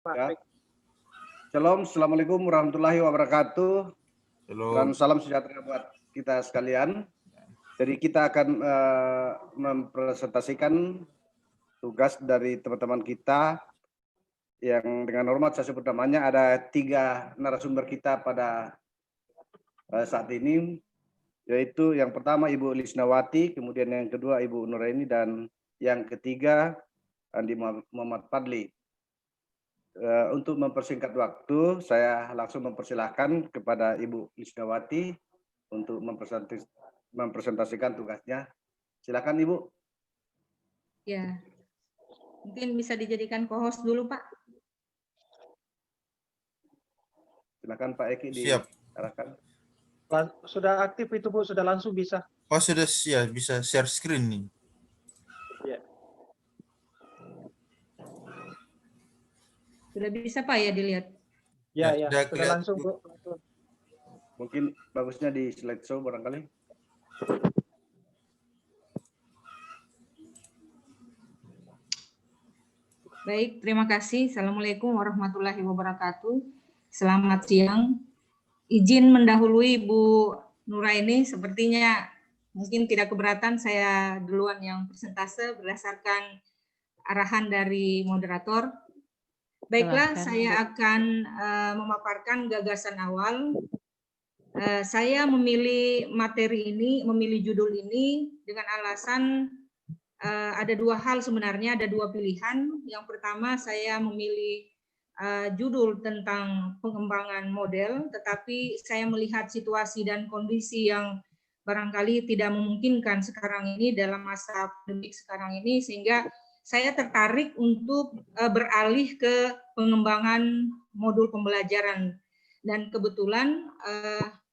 Ya. Shalom, assalamualaikum warahmatullahi wabarakatuh. Dan salam sejahtera buat kita sekalian. Jadi kita akan mempresentasikan tugas dari teman-teman kita yang dengan hormat saya sebut namanya. Ada 3 narasumber kita pada saat ini, yaitu yang pertama Ibu Lisnawati, kemudian yang kedua Ibu Nuraini, dan yang ketiga Andi Muhammad Fadli. Untuk mempersingkat waktu, saya langsung mempersilahkan kepada Ibu Lisnawati untuk mempresentasikan tugasnya. Silakan Ibu. Ya, mungkin bisa dijadikan co-host dulu Pak. Silakan Pak Eki diarahkan. Sudah aktif itu Bu, sudah langsung bisa. Oh sudah ya, bisa share screen nih. Ya. Sudah bisa Pak ya dilihat? Ya, sudah langsung Bu. Mungkin bagusnya di slideshow barangkali. Baik, terima kasih. Assalamualaikum warahmatullahi wabarakatuh. Selamat siang. Izin mendahului Bu Nuraini, sepertinya mungkin tidak keberatan saya duluan yang persentase berdasarkan arahan dari moderator. Baiklah, saya akan memaparkan gagasan awal. Saya memilih materi ini, memilih judul ini dengan alasan ada 2 hal sebenarnya, ada 2 pilihan. Yang pertama saya memilih judul tentang pengembangan model, tetapi saya melihat situasi dan kondisi yang barangkali tidak memungkinkan sekarang ini dalam masa pandemi sekarang ini, sehingga saya tertarik untuk beralih ke pengembangan modul pembelajaran. Dan kebetulan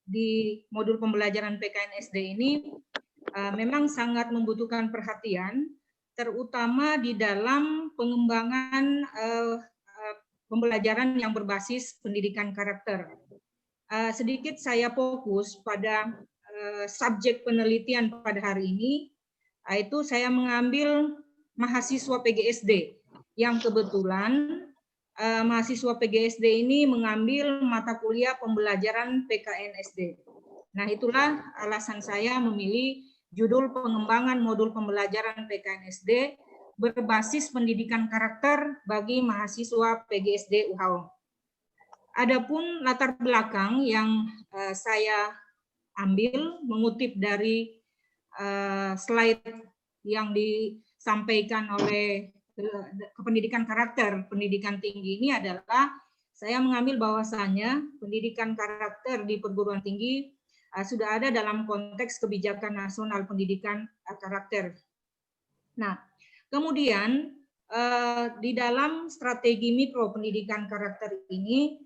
di modul pembelajaran PKN SD ini memang sangat membutuhkan perhatian, terutama di dalam pengembangan pembelajaran yang berbasis pendidikan karakter. Sedikit saya fokus pada subjek penelitian pada hari ini, yaitu saya mengambil mahasiswa PGSD yang kebetulan mahasiswa PGSD ini mengambil mata kuliah pembelajaran PKN SD. Nah, itulah alasan saya memilih judul pengembangan modul pembelajaran PKN SD berbasis pendidikan karakter bagi mahasiswa PGSD UHAO. Adapun latar belakang yang saya ambil mengutip dari slide yang disampaikan oleh pendidikan karakter pendidikan tinggi ini adalah saya mengambil bahwasannya pendidikan karakter di perguruan tinggi sudah ada dalam konteks kebijakan nasional pendidikan karakter. Nah, kemudian di dalam strategi mikro pendidikan karakter ini,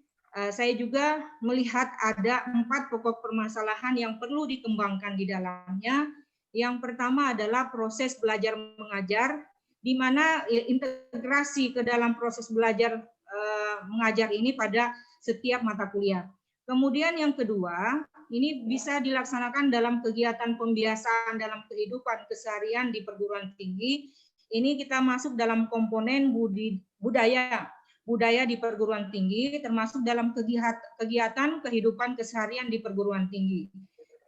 saya juga melihat ada 4 pokok permasalahan yang perlu dikembangkan di dalamnya. Yang pertama adalah proses belajar mengajar, di mana integrasi ke dalam proses belajar mengajar ini pada setiap mata kuliah. Kemudian yang kedua, ini bisa dilaksanakan dalam kegiatan pembiasaan dalam kehidupan keseharian di perguruan tinggi. Ini kita masuk dalam komponen budaya di perguruan tinggi, termasuk dalam kegiatan kehidupan keseharian di perguruan tinggi.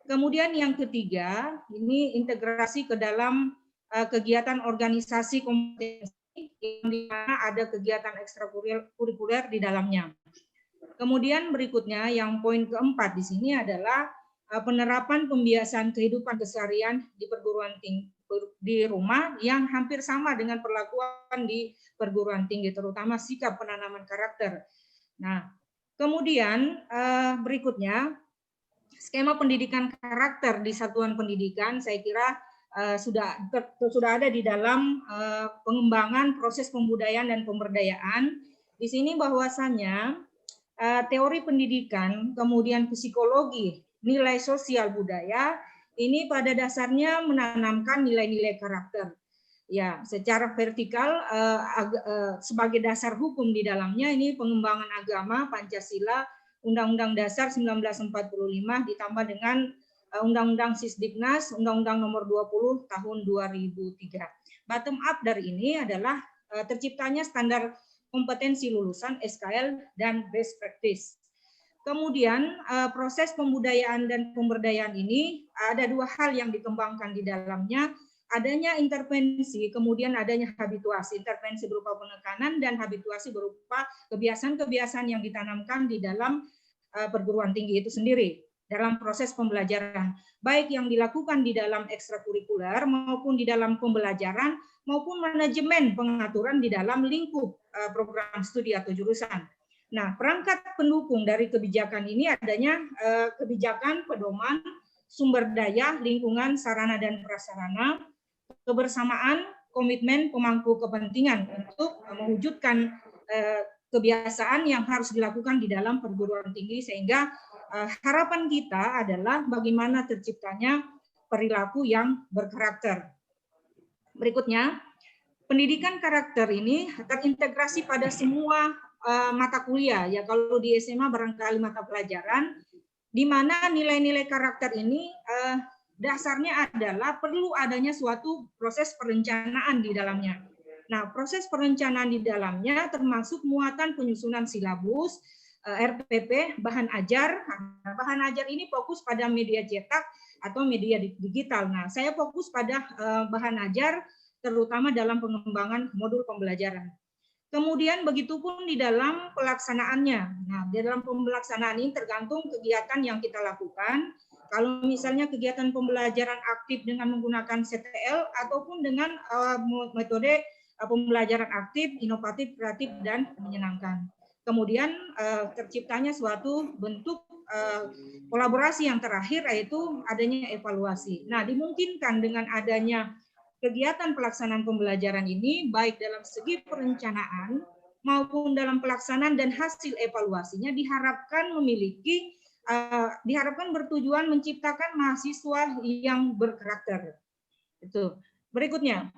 Kemudian yang ketiga, ini integrasi ke dalam kegiatan organisasi kompetensi, yang di mana ada kegiatan ekstrakurikuler di dalamnya. Kemudian berikutnya yang poin keempat di sini adalah penerapan pembiasaan kehidupan keseharian di perguruan tinggi di rumah yang hampir sama dengan perlakuan di perguruan tinggi, terutama sikap penanaman karakter. Nah, kemudian berikutnya skema pendidikan karakter di satuan pendidikan saya kira sudah ada di dalam pengembangan proses pembudayaan dan pemberdayaan. Di sini bahwasannya teori pendidikan, kemudian psikologi, nilai sosial budaya, ini pada dasarnya menanamkan nilai-nilai karakter. Ya, secara vertikal sebagai dasar hukum di dalamnya ini pengembangan agama, Pancasila, Undang-Undang Dasar 1945 ditambah dengan Undang-Undang Sisdiknas, Undang-Undang Nomor 20 Tahun 2003. Bottom up dari ini adalah terciptanya standar kompetensi lulusan, SKL, dan best practice. Kemudian proses pembudayaan dan pemberdayaan ini ada dua hal yang dikembangkan di dalamnya, adanya intervensi, kemudian adanya habituasi. Intervensi berupa penekanan dan habituasi berupa kebiasaan-kebiasaan yang ditanamkan di dalam perguruan tinggi itu sendiri dalam proses pembelajaran, baik yang dilakukan di dalam ekstrakurikuler maupun di dalam pembelajaran maupun manajemen pengaturan di dalam lingkup program studi atau jurusan. Nah, perangkat pendukung dari kebijakan ini adanya kebijakan pedoman, sumber daya, lingkungan, sarana dan prasarana, kebersamaan, komitmen pemangku kepentingan untuk mewujudkan kebiasaan yang harus dilakukan di dalam perguruan tinggi, sehingga harapan kita adalah bagaimana terciptanya perilaku yang berkarakter. Berikutnya, pendidikan karakter ini terintegrasi pada semua mata kuliah, ya kalau di SMA barangkali mata pelajaran, di mana nilai-nilai karakter ini dasarnya adalah perlu adanya suatu proses perencanaan di dalamnya. Nah, proses perencanaan di dalamnya termasuk muatan penyusunan silabus, RPP, bahan ajar. Bahan ajar ini fokus pada media cetak atau media digital. Nah, saya fokus pada bahan ajar, terutama dalam pengembangan modul pembelajaran. Kemudian begitupun di dalam pelaksanaannya. Nah, di dalam pelaksanaan ini tergantung kegiatan yang kita lakukan. Kalau misalnya kegiatan pembelajaran aktif dengan menggunakan CTL ataupun dengan metode pembelajaran aktif, inovatif, kreatif, dan menyenangkan. Kemudian terciptanya suatu bentuk kolaborasi yang terakhir, yaitu adanya evaluasi. Nah, dimungkinkan dengan adanya kegiatan pelaksanaan pembelajaran ini, baik dalam segi perencanaan maupun dalam pelaksanaan dan hasil evaluasinya diharapkan bertujuan menciptakan mahasiswa yang berkarakter. Itu. Berikutnya,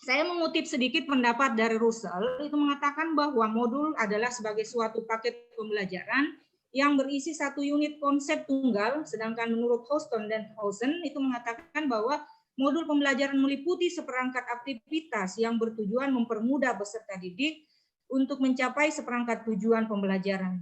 saya mengutip sedikit pendapat dari Russell, itu mengatakan bahwa modul adalah sebagai suatu paket pembelajaran yang berisi satu unit konsep tunggal, sedangkan menurut Houston dan Hausen itu mengatakan bahwa modul pembelajaran meliputi seperangkat aktivitas yang bertujuan mempermudah peserta didik untuk mencapai seperangkat tujuan pembelajaran.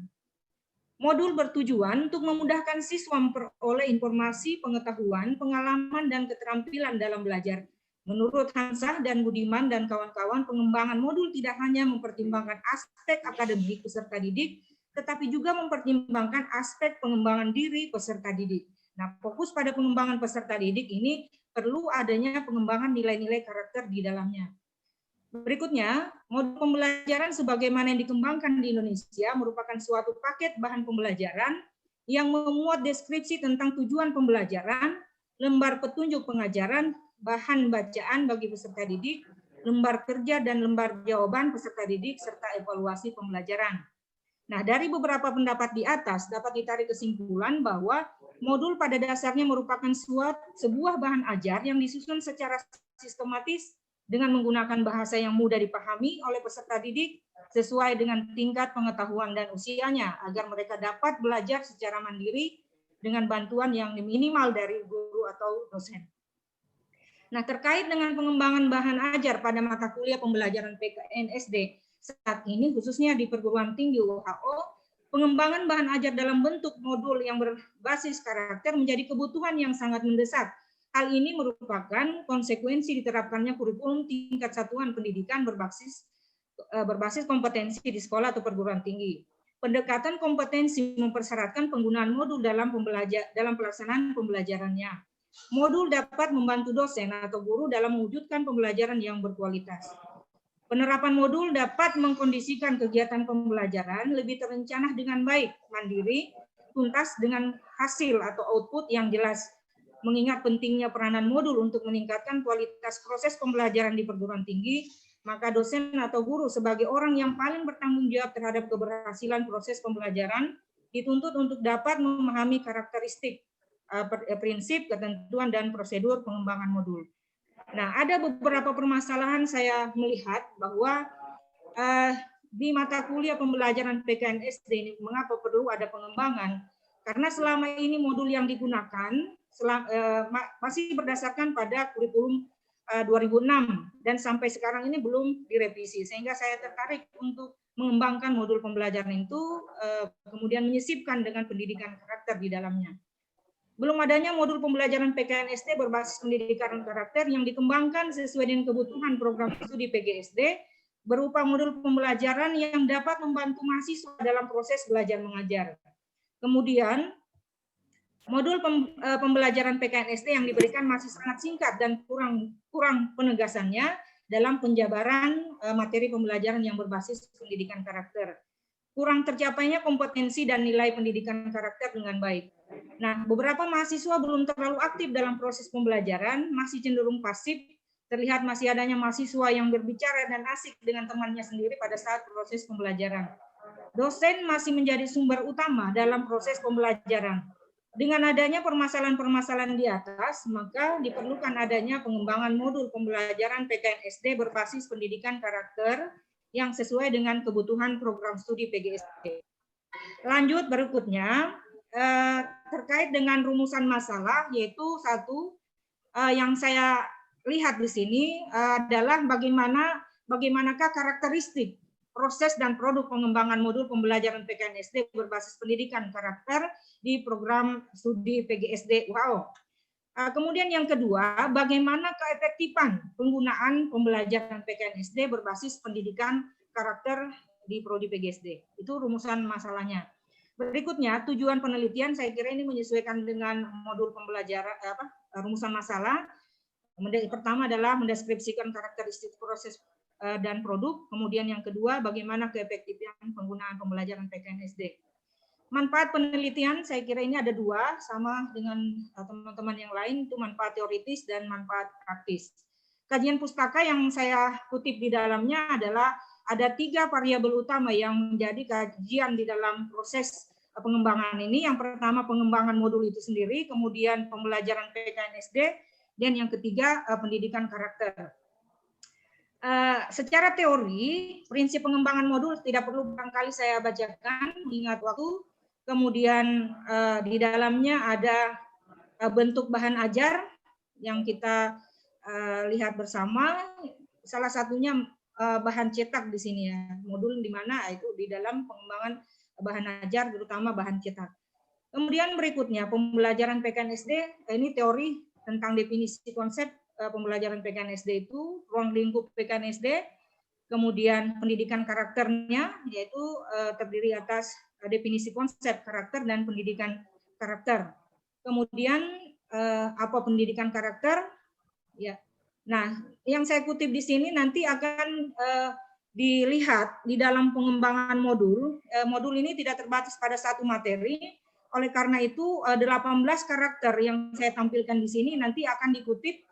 Modul bertujuan untuk memudahkan siswa memperoleh informasi, pengetahuan, pengalaman, dan keterampilan dalam belajar. Menurut Hansah dan Budiman dan kawan-kawan, pengembangan modul tidak hanya mempertimbangkan aspek akademik peserta didik, tetapi juga mempertimbangkan aspek pengembangan diri peserta didik. Nah, fokus pada pengembangan peserta didik ini perlu adanya pengembangan nilai-nilai karakter di dalamnya. Berikutnya, modul pembelajaran sebagaimana yang dikembangkan di Indonesia merupakan suatu paket bahan pembelajaran yang memuat deskripsi tentang tujuan pembelajaran, lembar petunjuk pengajaran, bahan bacaan bagi peserta didik, lembar kerja dan lembar jawaban peserta didik, serta evaluasi pembelajaran. Nah, dari beberapa pendapat di atas dapat ditarik kesimpulan bahwa modul pada dasarnya merupakan sebuah bahan ajar yang disusun secara sistematis dengan menggunakan bahasa yang mudah dipahami oleh peserta didik sesuai dengan tingkat pengetahuan dan usianya agar mereka dapat belajar secara mandiri dengan bantuan yang minimal dari guru atau dosen. Nah, terkait dengan pengembangan bahan ajar pada mata kuliah pembelajaran PKN/SD saat ini, khususnya di perguruan tinggi WHO, pengembangan bahan ajar dalam bentuk modul yang berbasis karakter menjadi kebutuhan yang sangat mendesak. Hal ini merupakan konsekuensi diterapkannya kurikulum tingkat satuan pendidikan berbasis kompetensi di sekolah atau perguruan tinggi. Pendekatan kompetensi mempersyaratkan penggunaan modul dalam pelaksanaan pembelajarannya. Modul dapat membantu dosen atau guru dalam mewujudkan pembelajaran yang berkualitas. Penerapan modul dapat mengkondisikan kegiatan pembelajaran lebih terencana dengan baik, mandiri, tuntas dengan hasil atau output yang jelas. Mengingat pentingnya peranan modul untuk meningkatkan kualitas proses pembelajaran di perguruan tinggi, maka dosen atau guru sebagai orang yang paling bertanggung jawab terhadap keberhasilan proses pembelajaran dituntut untuk dapat memahami karakteristik, prinsip, ketentuan, dan prosedur pengembangan modul. Nah, ada beberapa permasalahan saya melihat bahwa di mata kuliah pembelajaran PKN/SD ini mengapa perlu ada pengembangan? Karena selama ini modul yang digunakan masih berdasarkan pada kurikulum 2006 dan sampai sekarang ini belum direvisi, sehingga saya tertarik untuk mengembangkan modul pembelajaran itu, kemudian menyisipkan dengan pendidikan karakter di dalamnya. Belum adanya modul pembelajaran PKNSD berbasis pendidikan karakter yang dikembangkan sesuai dengan kebutuhan program studi PGSD berupa modul pembelajaran yang dapat membantu mahasiswa dalam proses belajar mengajar. Kemudian, modul pembelajaran PKNSD yang diberikan masih sangat singkat dan kurang penegasannya dalam penjabaran materi pembelajaran yang berbasis pendidikan karakter. Kurang tercapainya kompetensi dan nilai pendidikan karakter dengan baik. Nah, beberapa mahasiswa belum terlalu aktif dalam proses pembelajaran, masih cenderung pasif, terlihat masih adanya mahasiswa yang berbicara dan asik dengan temannya sendiri pada saat proses pembelajaran. Dosen masih menjadi sumber utama dalam proses pembelajaran. Dengan adanya permasalahan-permasalahan di atas, maka diperlukan adanya pengembangan modul pembelajaran PKNSD berbasis pendidikan karakter yang sesuai dengan kebutuhan program studi PGSD. Lanjut berikutnya, terkait dengan rumusan masalah, yaitu satu yang saya lihat di sini adalah bagaimanakah karakteristik proses dan produk pengembangan modul pembelajaran PKNSD berbasis pendidikan karakter di program studi PGSD UHO. Kemudian yang kedua, bagaimana keefektifan penggunaan pembelajaran PKNSD berbasis pendidikan karakter di prodi PGSD. Itu rumusan masalahnya. Berikutnya, tujuan penelitian saya kira ini menyesuaikan dengan modul pembelajaran rumusan masalah. Pertama adalah mendeskripsikan karakteristik proses dan produk. Kemudian yang kedua, bagaimana keefektifan penggunaan pembelajaran PKNSD. Manfaat penelitian saya kira ini ada dua, sama dengan teman-teman yang lain, itu manfaat teoritis dan manfaat praktis. Kajian pustaka yang saya kutip di dalamnya adalah ada 3 variabel utama yang menjadi kajian di dalam proses pengembangan ini. Yang pertama pengembangan modul itu sendiri, kemudian pembelajaran PKNSD, dan yang ketiga pendidikan karakter. Secara teori, prinsip pengembangan modul tidak perlu barangkali saya bacakan, mengingat waktu. Kemudian di dalamnya ada bentuk bahan ajar yang kita lihat bersama. Salah satunya bahan cetak di sini ya, modul di mana itu di dalam pengembangan bahan ajar, terutama bahan cetak. Kemudian berikutnya pembelajaran PKNSD, ini teori tentang definisi konsep pembelajaran PKNSD itu, ruang lingkup PKNSD, kemudian pendidikan karakternya, yaitu terdiri atas definisi konsep karakter dan pendidikan karakter. Kemudian apa pendidikan karakter? Ya. Nah, yang saya kutip di sini nanti akan dilihat di dalam pengembangan modul. Modul ini tidak terbatas pada satu materi. Oleh karena itu 18 karakter yang saya tampilkan di sini nanti akan dikutip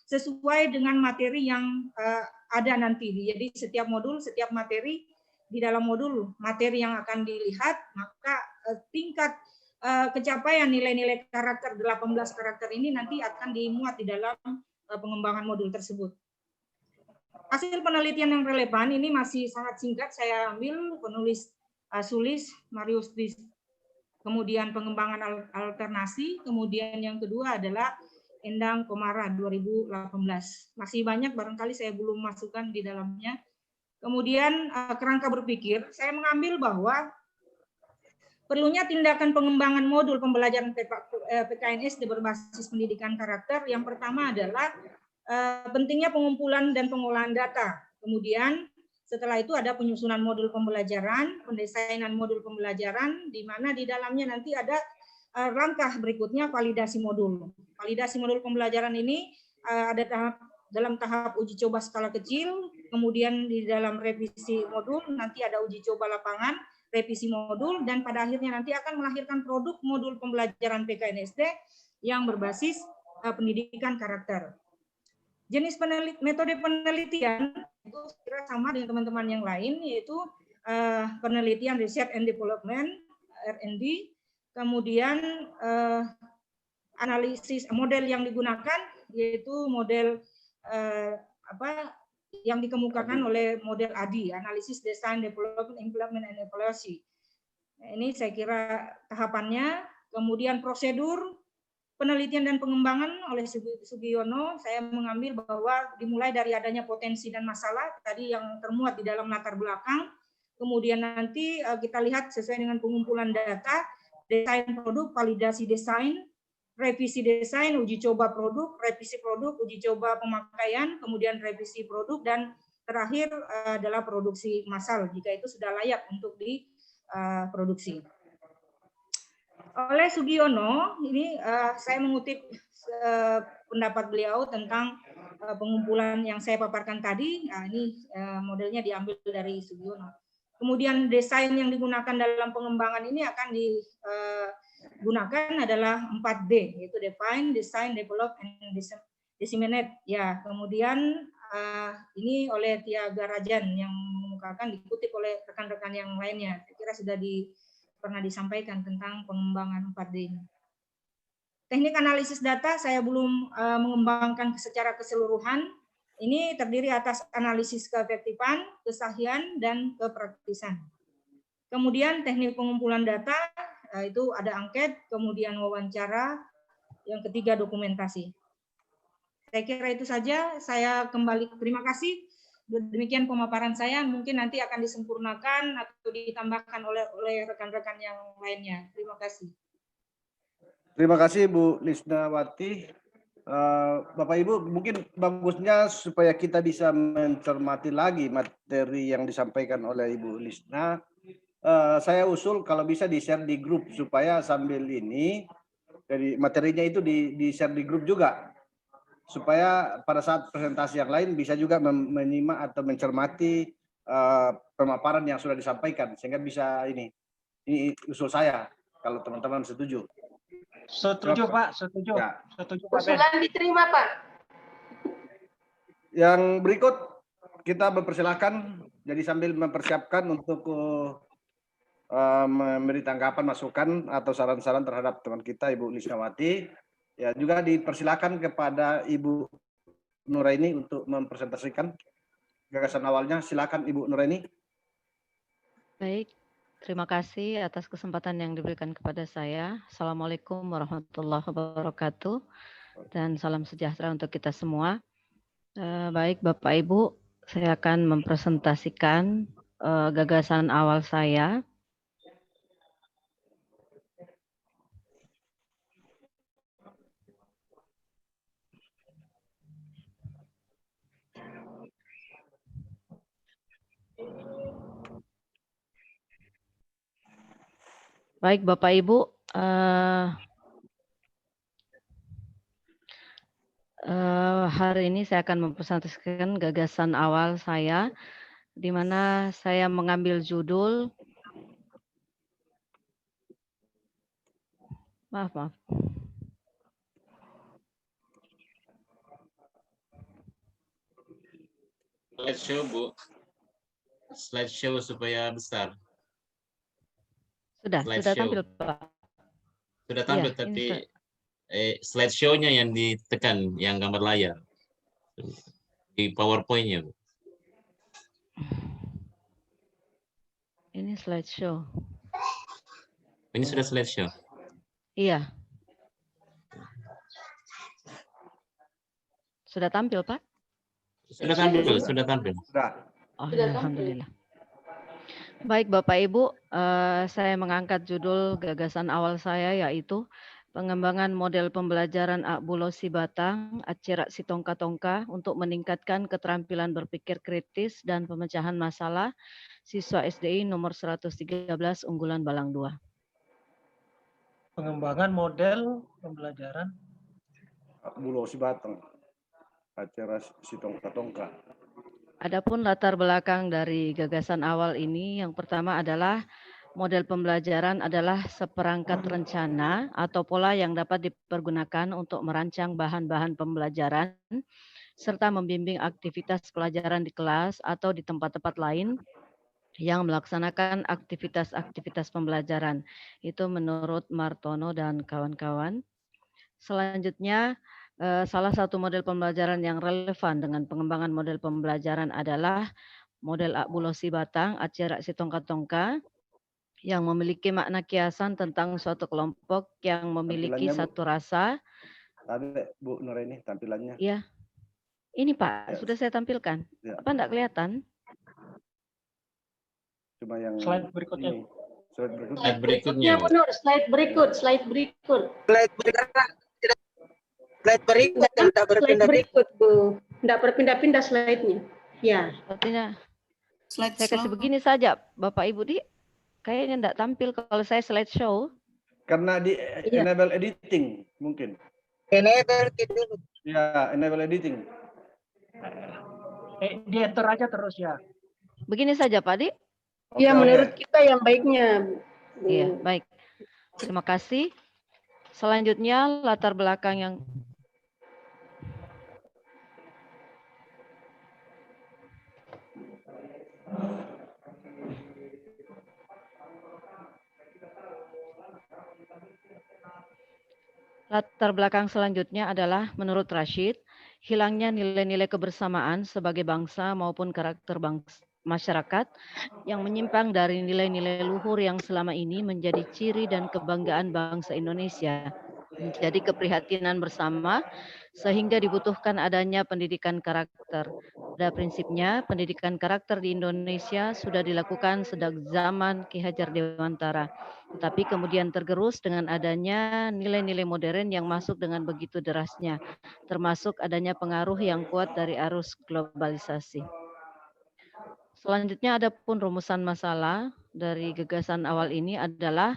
sesuai dengan materi yang ada nanti. Jadi setiap modul, setiap materi di dalam modul materi yang akan dilihat, maka tingkat pencapaian nilai-nilai karakter 18 karakter ini nanti akan dimuat di dalam pengembangan modul tersebut. Hasil penelitian yang relevan ini masih sangat singkat, saya ambil penulis Sulis Marius, kemudian pengembangan alternasi, kemudian yang kedua adalah Endang Komara 2018. Masih banyak barangkali saya belum masukkan di dalamnya. Kemudian kerangka berpikir, saya mengambil bahwa perlunya tindakan pengembangan modul pembelajaran PKNSD berbasis pendidikan karakter. Yang pertama adalah pentingnya pengumpulan dan pengolahan data. Kemudian setelah itu ada penyusunan modul pembelajaran, pendesainan modul pembelajaran, di mana di dalamnya nanti ada langkah berikutnya validasi modul. Validasi modul pembelajaran ini ada dalam tahap uji coba skala kecil, kemudian di dalam revisi modul nanti ada uji coba lapangan, revisi modul, dan pada akhirnya nanti akan melahirkan produk modul pembelajaran PKNSD yang berbasis pendidikan karakter. Jenis metode penelitian itu kira sama dengan teman-teman yang lain, yaitu penelitian Research and Development (R&D), kemudian analisis model yang digunakan yaitu model yang dikemukakan oleh model ADI, Analisis, Design, Development, Implement, and Evaluation. Ini saya kira tahapannya. Kemudian prosedur penelitian dan pengembangan oleh Sugiono, saya mengambil bahwa dimulai dari adanya potensi dan masalah tadi yang termuat di dalam latar belakang, kemudian nanti kita lihat sesuai dengan pengumpulan data, desain produk, validasi desain, revisi desain, uji coba produk, revisi produk, uji coba pemakaian, kemudian revisi produk, dan terakhir adalah produksi massal jika itu sudah layak untuk diproduksi. Oleh Sugiono, ini saya mengutip pendapat beliau tentang pengumpulan yang saya paparkan tadi. Nah, ini modelnya diambil dari Sugiono. Kemudian desain yang digunakan dalam pengembangan ini akan digunakan adalah 4D, yaitu define, design, develop, and disseminate. Ya, kemudian ini oleh Tiaga Rajan yang mengemukakan, dikutip oleh rekan-rekan yang lainnya. Saya kira sudah pernah disampaikan tentang pengembangan 4D ini. Teknik analisis data saya belum mengembangkan secara keseluruhan. Ini terdiri atas analisis keefektifan, kesahihan, dan kepraktisan. Kemudian teknik pengumpulan data, itu ada angket, kemudian wawancara, yang ketiga dokumentasi. Saya kira itu saja, saya kembali, terima kasih. Demikian pemaparan saya, mungkin nanti akan disempurnakan atau ditambahkan oleh rekan-rekan yang lainnya. Terima kasih. Terima kasih Bu Lisnawati. Bapak Ibu, mungkin bagusnya supaya kita bisa mencermati lagi materi yang disampaikan oleh Ibu Lisna, saya usul kalau bisa di-share di grup supaya sambil ini dari materinya itu di-share di grup juga, supaya pada saat presentasi yang lain bisa juga menyimak atau mencermati pemaparan yang sudah disampaikan, sehingga bisa ini usul saya kalau teman-teman setuju. Setuju Pak, setuju. Ya. Setuju Pak. Usulan diterima Pak. Yang berikut kita mempersilahkan, jadi sambil mempersiapkan untuk memberi tanggapan, masukan atau saran-saran terhadap teman kita Ibu Lisnawati. Ya, juga dipersilakan kepada Ibu Nuraini untuk mempresentasikan gagasan awalnya. Silakan Ibu Nuraini. Baik, terima kasih atas kesempatan yang diberikan kepada saya. Assalamualaikum warahmatullahi wabarakatuh dan salam sejahtera untuk kita semua. Baik Bapak Ibu, saya akan mempresentasikan gagasan awal saya. Baik Bapak Ibu, hari ini saya akan mempresentasikan gagasan awal saya, di mana saya mengambil judul, maaf. Slideshow Bu, slideshow supaya besar. Sudah tampil Pak. Sudah tampil, ya, tapi slideshow-nya yang ditekan, yang gambar layar di PowerPoint-nya. Ini slideshow. Ini sudah slideshow. Iya. Sudah tampil Pak? Sudah tampil. Oh, alhamdulillah. Baik Bapak Ibu, saya mengangkat judul gagasan awal saya, yaitu pengembangan model pembelajaran Akbulo Sibatang, Acirak Sitongka-tongka untuk meningkatkan keterampilan berpikir kritis dan pemecahan masalah siswa SDI nomor 113 unggulan Balang 2. Pengembangan model pembelajaran Akbulo Sibatang, Acirak Sitongka-tongka. Adapun latar belakang dari gagasan awal ini, yang pertama adalah model pembelajaran adalah seperangkat rencana atau pola yang dapat dipergunakan untuk merancang bahan-bahan pembelajaran serta membimbing aktivitas pelajaran di kelas atau di tempat-tempat lain yang melaksanakan aktivitas-aktivitas pembelajaran. Itu menurut Martono dan kawan-kawan. Selanjutnya, salah satu model pembelajaran yang relevan dengan pengembangan model pembelajaran adalah model Akbulo Sibatang, Acirak Sitongka-tongka, yang memiliki makna kiasan tentang suatu kelompok yang memiliki satu rasa. Ada Bu Nuraini tampilannya. Iya. Ini Pak, ya, sudah saya tampilkan. Ya. Apa enggak kelihatan? Cuma yang Slide berikutnya. ini. Slide berikutnya. Slide berikutnya, Ya, Bu. benar. Slide berikut. Slide berikut yang tidak Slide berpindah-pindah. berikut, Bu. Tidak berpindah-pindah slide-nya. Ya. Sepertinya Slide saya kasih slow. begini saja, Bapak Ibu di kayaknya enggak tampil kalau saya slideshow. Karena di Iya. enable editing mungkin. Enable gitu. Ya, enable editing. Di enter aja terus ya. Begini saja, Pak Di. Oke, Ya, oke. menurut kita yang baiknya. Bu. Iya, baik. Terima kasih. Selanjutnya latar belakang yang latar belakang selanjutnya adalah menurut Rashid, hilangnya nilai-nilai kebersamaan sebagai bangsa maupun karakter masyarakat yang menyimpang dari nilai-nilai luhur yang selama ini menjadi ciri dan kebanggaan bangsa Indonesia, menjadi keprihatinan bersama sehingga dibutuhkan adanya pendidikan karakter. Pada prinsipnya, pendidikan karakter di Indonesia sudah dilakukan sejak zaman Ki Hajar Dewantara, tetapi kemudian tergerus dengan adanya nilai-nilai modern yang masuk dengan begitu derasnya, termasuk adanya pengaruh yang kuat dari arus globalisasi. Selanjutnya ada pun rumusan masalah dari gagasan awal ini adalah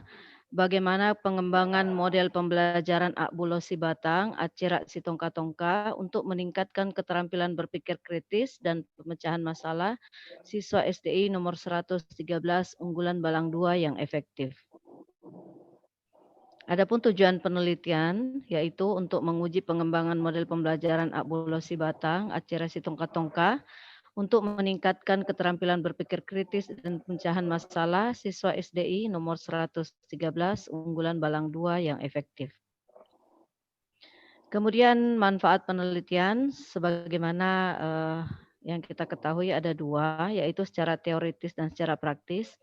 bagaimana pengembangan model pembelajaran Akbulo Sibatang, Acira Sitongka-tongka untuk meningkatkan keterampilan berpikir kritis dan pemecahan masalah siswa SDI nomor 113 unggulan Balang 2 yang efektif. Adapun tujuan penelitian yaitu untuk menguji pengembangan model pembelajaran Akbulo Sibatang, Acira Sitongka-tongka untuk meningkatkan keterampilan berpikir kritis dan pemecahan masalah siswa SDI nomor 113 unggulan Balang 2 yang efektif. Kemudian manfaat penelitian sebagaimana yang kita ketahui ada dua, yaitu secara teoritis dan secara praktis.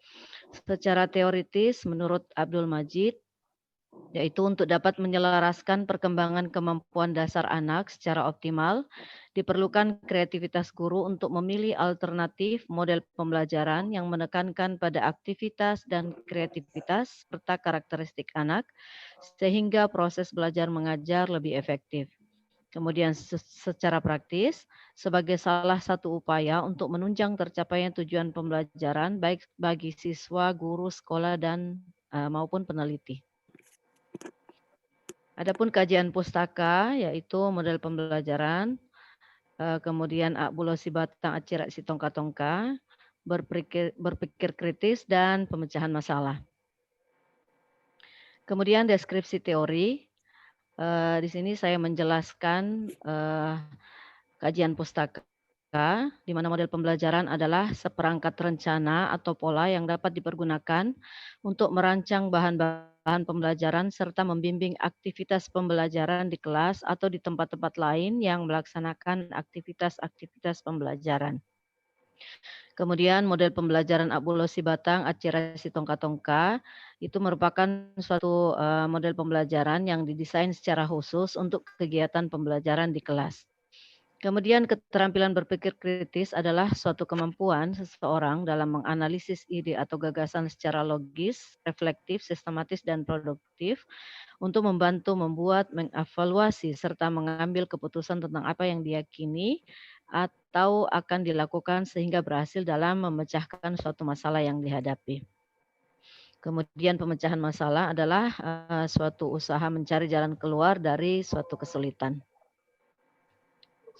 Secara teoritis menurut Abdul Majid, yaitu untuk dapat menyelaraskan perkembangan kemampuan dasar anak secara optimal, diperlukan kreativitas guru untuk memilih alternatif model pembelajaran yang menekankan pada aktivitas dan kreativitas serta karakteristik anak, sehingga proses belajar mengajar lebih efektif. Kemudian secara praktis, sebagai salah satu upaya untuk menunjang tercapainya tujuan pembelajaran baik bagi siswa, guru, sekolah, dan maupun peneliti. Adapun kajian pustaka yaitu model pembelajaran, kemudian Akbulo Sibatang, Acira Sitongka-tongka, berpikir kritis dan pemecahan masalah. Kemudian deskripsi teori, di sini saya menjelaskan kajian pustaka, di mana model pembelajaran adalah seperangkat rencana atau pola yang dapat dipergunakan untuk merancang bahan-bahan pembelajaran serta membimbing aktivitas pembelajaran di kelas atau di tempat-tempat lain yang melaksanakan aktivitas-aktivitas pembelajaran. Kemudian model pembelajaran Akbulo Sibatang, Acira Sitongka-tongka itu merupakan suatu model pembelajaran yang didesain secara khusus untuk kegiatan pembelajaran di kelas. Kemudian keterampilan berpikir kritis adalah suatu kemampuan seseorang dalam menganalisis ide atau gagasan secara logis, reflektif, sistematis, dan produktif untuk membantu membuat, mengevaluasi, serta mengambil keputusan tentang apa yang diyakini atau akan dilakukan sehingga berhasil dalam memecahkan suatu masalah yang dihadapi. Kemudian pemecahan masalah adalah suatu usaha mencari jalan keluar dari suatu kesulitan.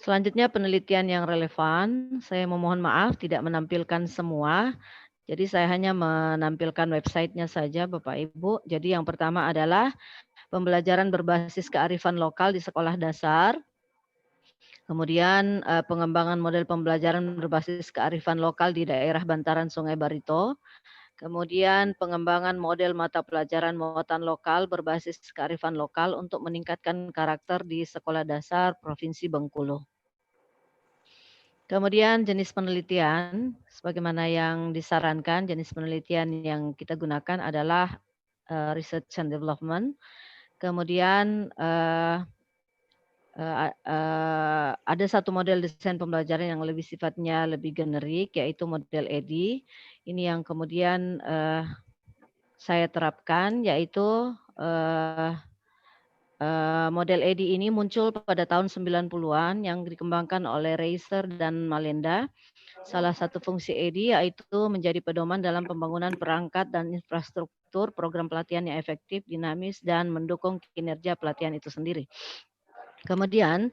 Selanjutnya penelitian yang relevan, saya memohon maaf tidak menampilkan semua, jadi saya hanya menampilkan websitenya saja Bapak Ibu. Jadi yang pertama adalah pembelajaran berbasis kearifan lokal di sekolah dasar. Kemudian pengembangan model pembelajaran berbasis kearifan lokal di daerah bantaran Sungai Barito. Kemudian pengembangan model mata pelajaran muatan lokal berbasis kearifan lokal untuk meningkatkan karakter di sekolah dasar Provinsi Bengkulu. Kemudian jenis penelitian, sebagaimana yang disarankan, jenis penelitian yang kita gunakan adalah research and development. Kemudian ada satu model desain pembelajaran yang lebih sifatnya lebih generik, yaitu model EDI. Ini yang kemudian saya terapkan, yaitu model EDI ini muncul pada tahun 90-an yang dikembangkan oleh Reiser dan Malenda. Salah satu fungsi EDI yaitu menjadi pedoman dalam pembangunan perangkat dan infrastruktur program pelatihan yang efektif, dinamis, dan mendukung kinerja pelatihan itu sendiri. Kemudian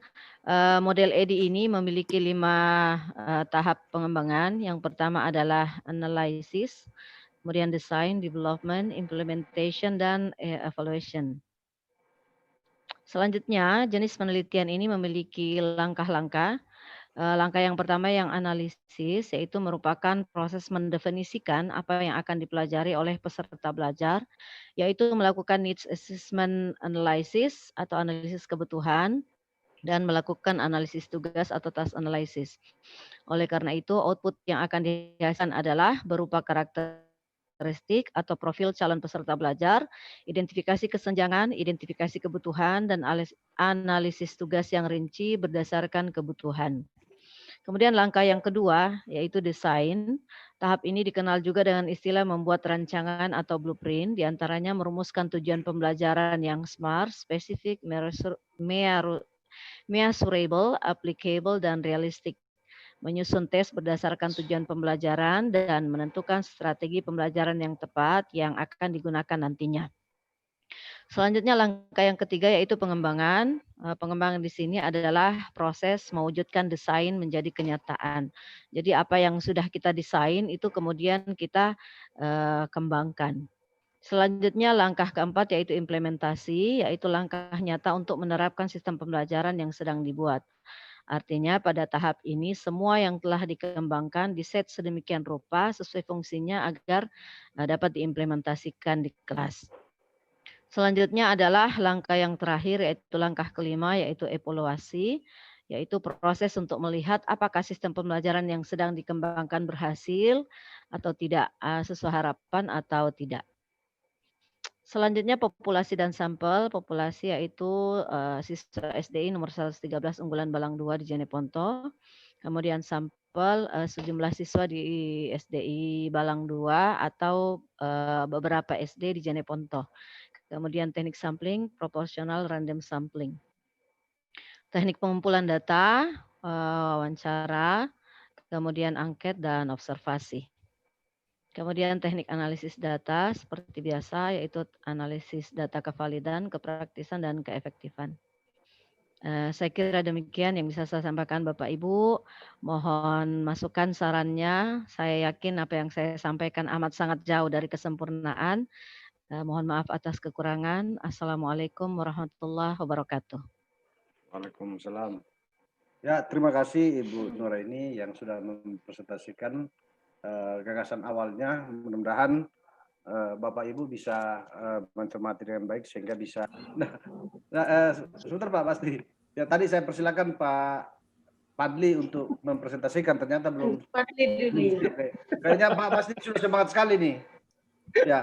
model EDI ini memiliki 5 tahap pengembangan. Yang pertama adalah analysis, kemudian design, development, implementation, dan evaluation. Selanjutnya, jenis penelitian ini memiliki langkah-langkah. Langkah yang pertama yang analisis, yaitu merupakan proses mendefinisikan apa yang akan dipelajari oleh peserta belajar, yaitu melakukan needs assessment analysis atau analisis kebutuhan, dan melakukan analisis tugas atau task analysis. Oleh karena itu, output yang akan dihasilkan adalah berupa karakteristik atau profil calon peserta belajar, identifikasi kesenjangan, identifikasi kebutuhan, dan analisis tugas yang rinci berdasarkan kebutuhan. Kemudian langkah yang kedua yaitu desain. Tahap ini dikenal juga dengan istilah membuat rancangan atau blueprint, diantaranya merumuskan tujuan pembelajaran yang smart, spesifik, measurable, applicable, dan realistik. Menyusun tes berdasarkan tujuan pembelajaran dan menentukan strategi pembelajaran yang tepat yang akan digunakan nantinya. Selanjutnya langkah yang ketiga yaitu pengembangan. Pengembangan di sini adalah proses mewujudkan desain menjadi kenyataan. Jadi apa yang sudah kita desain itu kemudian kita kembangkan. Selanjutnya langkah keempat yaitu implementasi, yaitu langkah nyata untuk menerapkan sistem pembelajaran yang sedang dibuat. Artinya pada tahap ini semua yang telah dikembangkan diset sedemikian rupa sesuai fungsinya agar dapat diimplementasikan di kelas. Selanjutnya adalah langkah yang terakhir yaitu langkah kelima yaitu evaluasi, yaitu proses untuk melihat apakah sistem pembelajaran yang sedang dikembangkan berhasil atau tidak, sesuai harapan atau tidak. Selanjutnya populasi dan sampel. Populasi yaitu siswa SDI nomor 113 unggulan Balang 2 di Jeneponto. Kemudian sampel sejumlah siswa di SDI Balang 2 atau beberapa SD di Jeneponto. Kemudian teknik sampling, proporsional random sampling. Teknik pengumpulan data, wawancara, kemudian angket dan observasi. Kemudian teknik analisis data seperti biasa yaitu analisis data kevalidan, kepraktisan, dan keefektifan. Saya kira demikian yang bisa saya sampaikan Bapak Ibu. Mohon masukan sarannya. Saya yakin apa yang saya sampaikan amat sangat jauh dari kesempurnaan. Mohon maaf atas kekurangan. Assalamualaikum warahmatullahi wabarakatuh. Waalaikumsalam. Ya, terima kasih Ibu Nuraini yang sudah mempresentasikan gagasan awalnya. Mudah-mudahan Bapak Ibu bisa mencermati dengan baik sehingga bisa. Sebentar Pak Pasti. Ya tadi saya persilakan Pak Padli untuk mempresentasikan. Ternyata belum. Padli dulu. Kayaknya Pak Pasti sudah semangat sekali nih. Ya.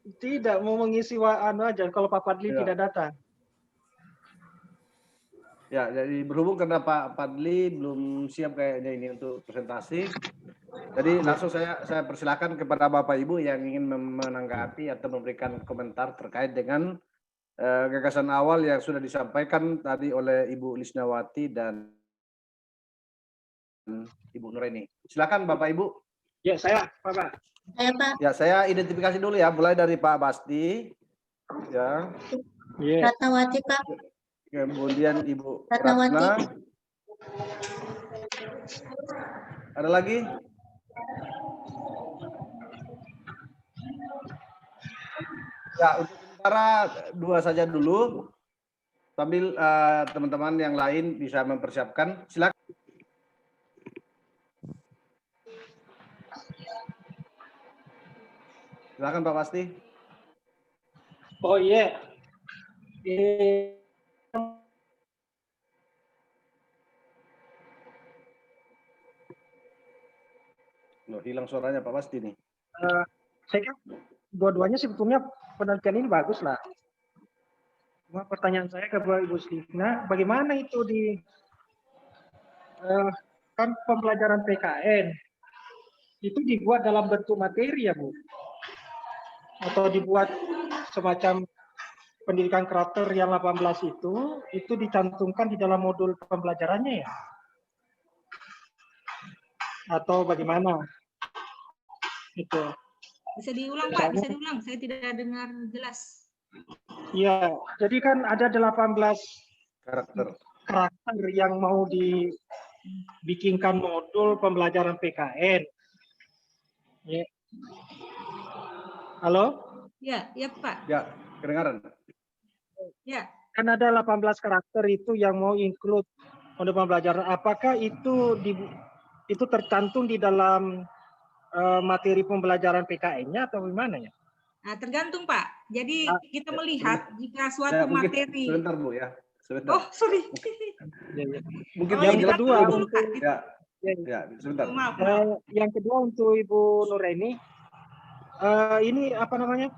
Tidak mau mengisi aja kalau Pak Padli Ya. tidak datang. Ya, jadi berhubung karena Pak Padli belum siap kayaknya ini untuk presentasi. Jadi langsung saya persilakan kepada Bapak Ibu yang ingin menanggapi atau memberikan komentar terkait dengan gagasan awal yang sudah disampaikan tadi oleh Ibu Lisnawati dan Ibu Nuraini. Silakan Bapak Ibu. Ya, saya, Pak. Ya, saya identifikasi dulu ya, mulai dari Pak Basti, ya. Ratnawati, Pak. Kemudian Ibu Ratnawati. Ratna. Ada lagi? Ya, untuk sementara 2 saja dulu. Sambil teman-teman yang lain bisa mempersiapkan. Silakan. Silakan Pak Pasti. Oh iya. Loh, hilang suaranya Pak Pasti nih. Saya kira dua-duanya sebetulnya penelitian ini bagus lah. Cuma pertanyaan saya ke Ibu Slifna, bagaimana itu di kan pembelajaran PKN itu dibuat dalam bentuk materi ya Bu? Atau dibuat semacam pendidikan karakter yang 18 itu dicantumkan di dalam modul pembelajarannya ya? Atau bagaimana? Itu. Bisa diulang Pak, bisa diulang. Saya tidak dengar jelas. Iya, jadi kan ada 18 karakter yang mau dibikinkan modul pembelajaran PKN. Ya. Halo? Ya, ya Pak. Ya, kedengaran. Ya. Kan ada 18 karakter itu yang mau include modul pembelajaran. Apakah itu tercantum di dalam materi pembelajaran PKN-nya atau gimana ya? Nah, tergantung Pak. Jadi kita melihat jika suatu materi. Sebentar Bu ya. Sebentar. Oh, sorry. Mungkin yang kedua dulu, Pak. Ya, sebentar. Maaf. Yang kedua untuk Ibu Nuraini, ini apa namanya?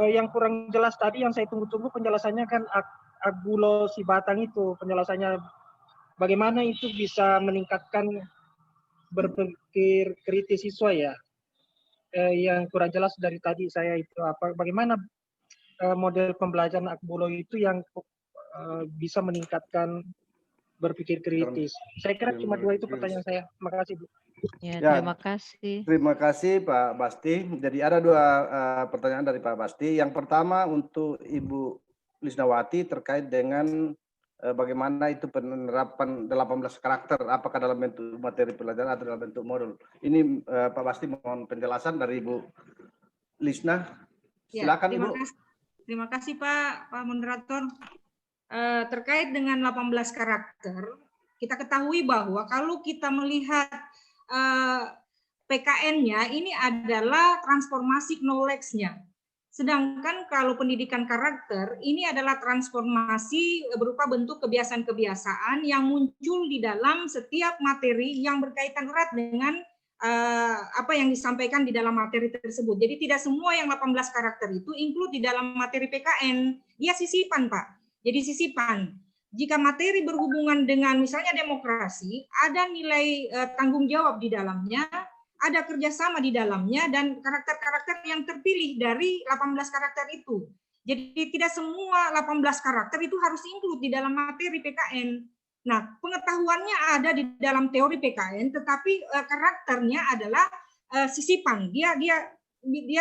Yang kurang jelas tadi yang saya tunggu-tunggu penjelasannya kan Agbulo si Batang itu penjelasannya bagaimana itu bisa meningkatkan berpikir kritis siswa ya. Yang kurang jelas dari tadi saya itu bagaimana model pembelajaran Agbulo itu yang bisa meningkatkan berpikir kritis. Saya kira cuma dua itu pertanyaan saya. Terima kasih Bu. Ya, terima kasih. Terima kasih Pak Basti. Jadi ada dua pertanyaan dari Pak Basti. Yang pertama untuk Ibu Lisnawati terkait dengan bagaimana itu penerapan 18 karakter, apakah dalam bentuk materi pelajaran atau dalam bentuk modul. Ini Pak Basti mohon penjelasan dari Ibu Lisna. Silakan ya, Ibu. Terima kasih Pak moderator. Terkait dengan 18 karakter, kita ketahui bahwa kalau kita melihat PKN-nya ini adalah transformasi knowledge-nya. Sedangkan kalau pendidikan karakter ini adalah transformasi berupa bentuk kebiasaan-kebiasaan yang muncul di dalam setiap materi yang berkaitan erat dengan apa yang disampaikan di dalam materi tersebut. Jadi tidak semua yang 18 karakter itu include di dalam materi PKN. Dia sisipan, Pak. Jadi sisipan. Jika materi berhubungan dengan misalnya demokrasi, ada nilai tanggung jawab di dalamnya, ada kerjasama di dalamnya, dan karakter-karakter yang terpilih dari 18 karakter itu. Jadi tidak semua 18 karakter itu harus include di dalam materi PKN. Nah, pengetahuannya ada di dalam teori PKN, tetapi karakternya adalah sisipan. Dia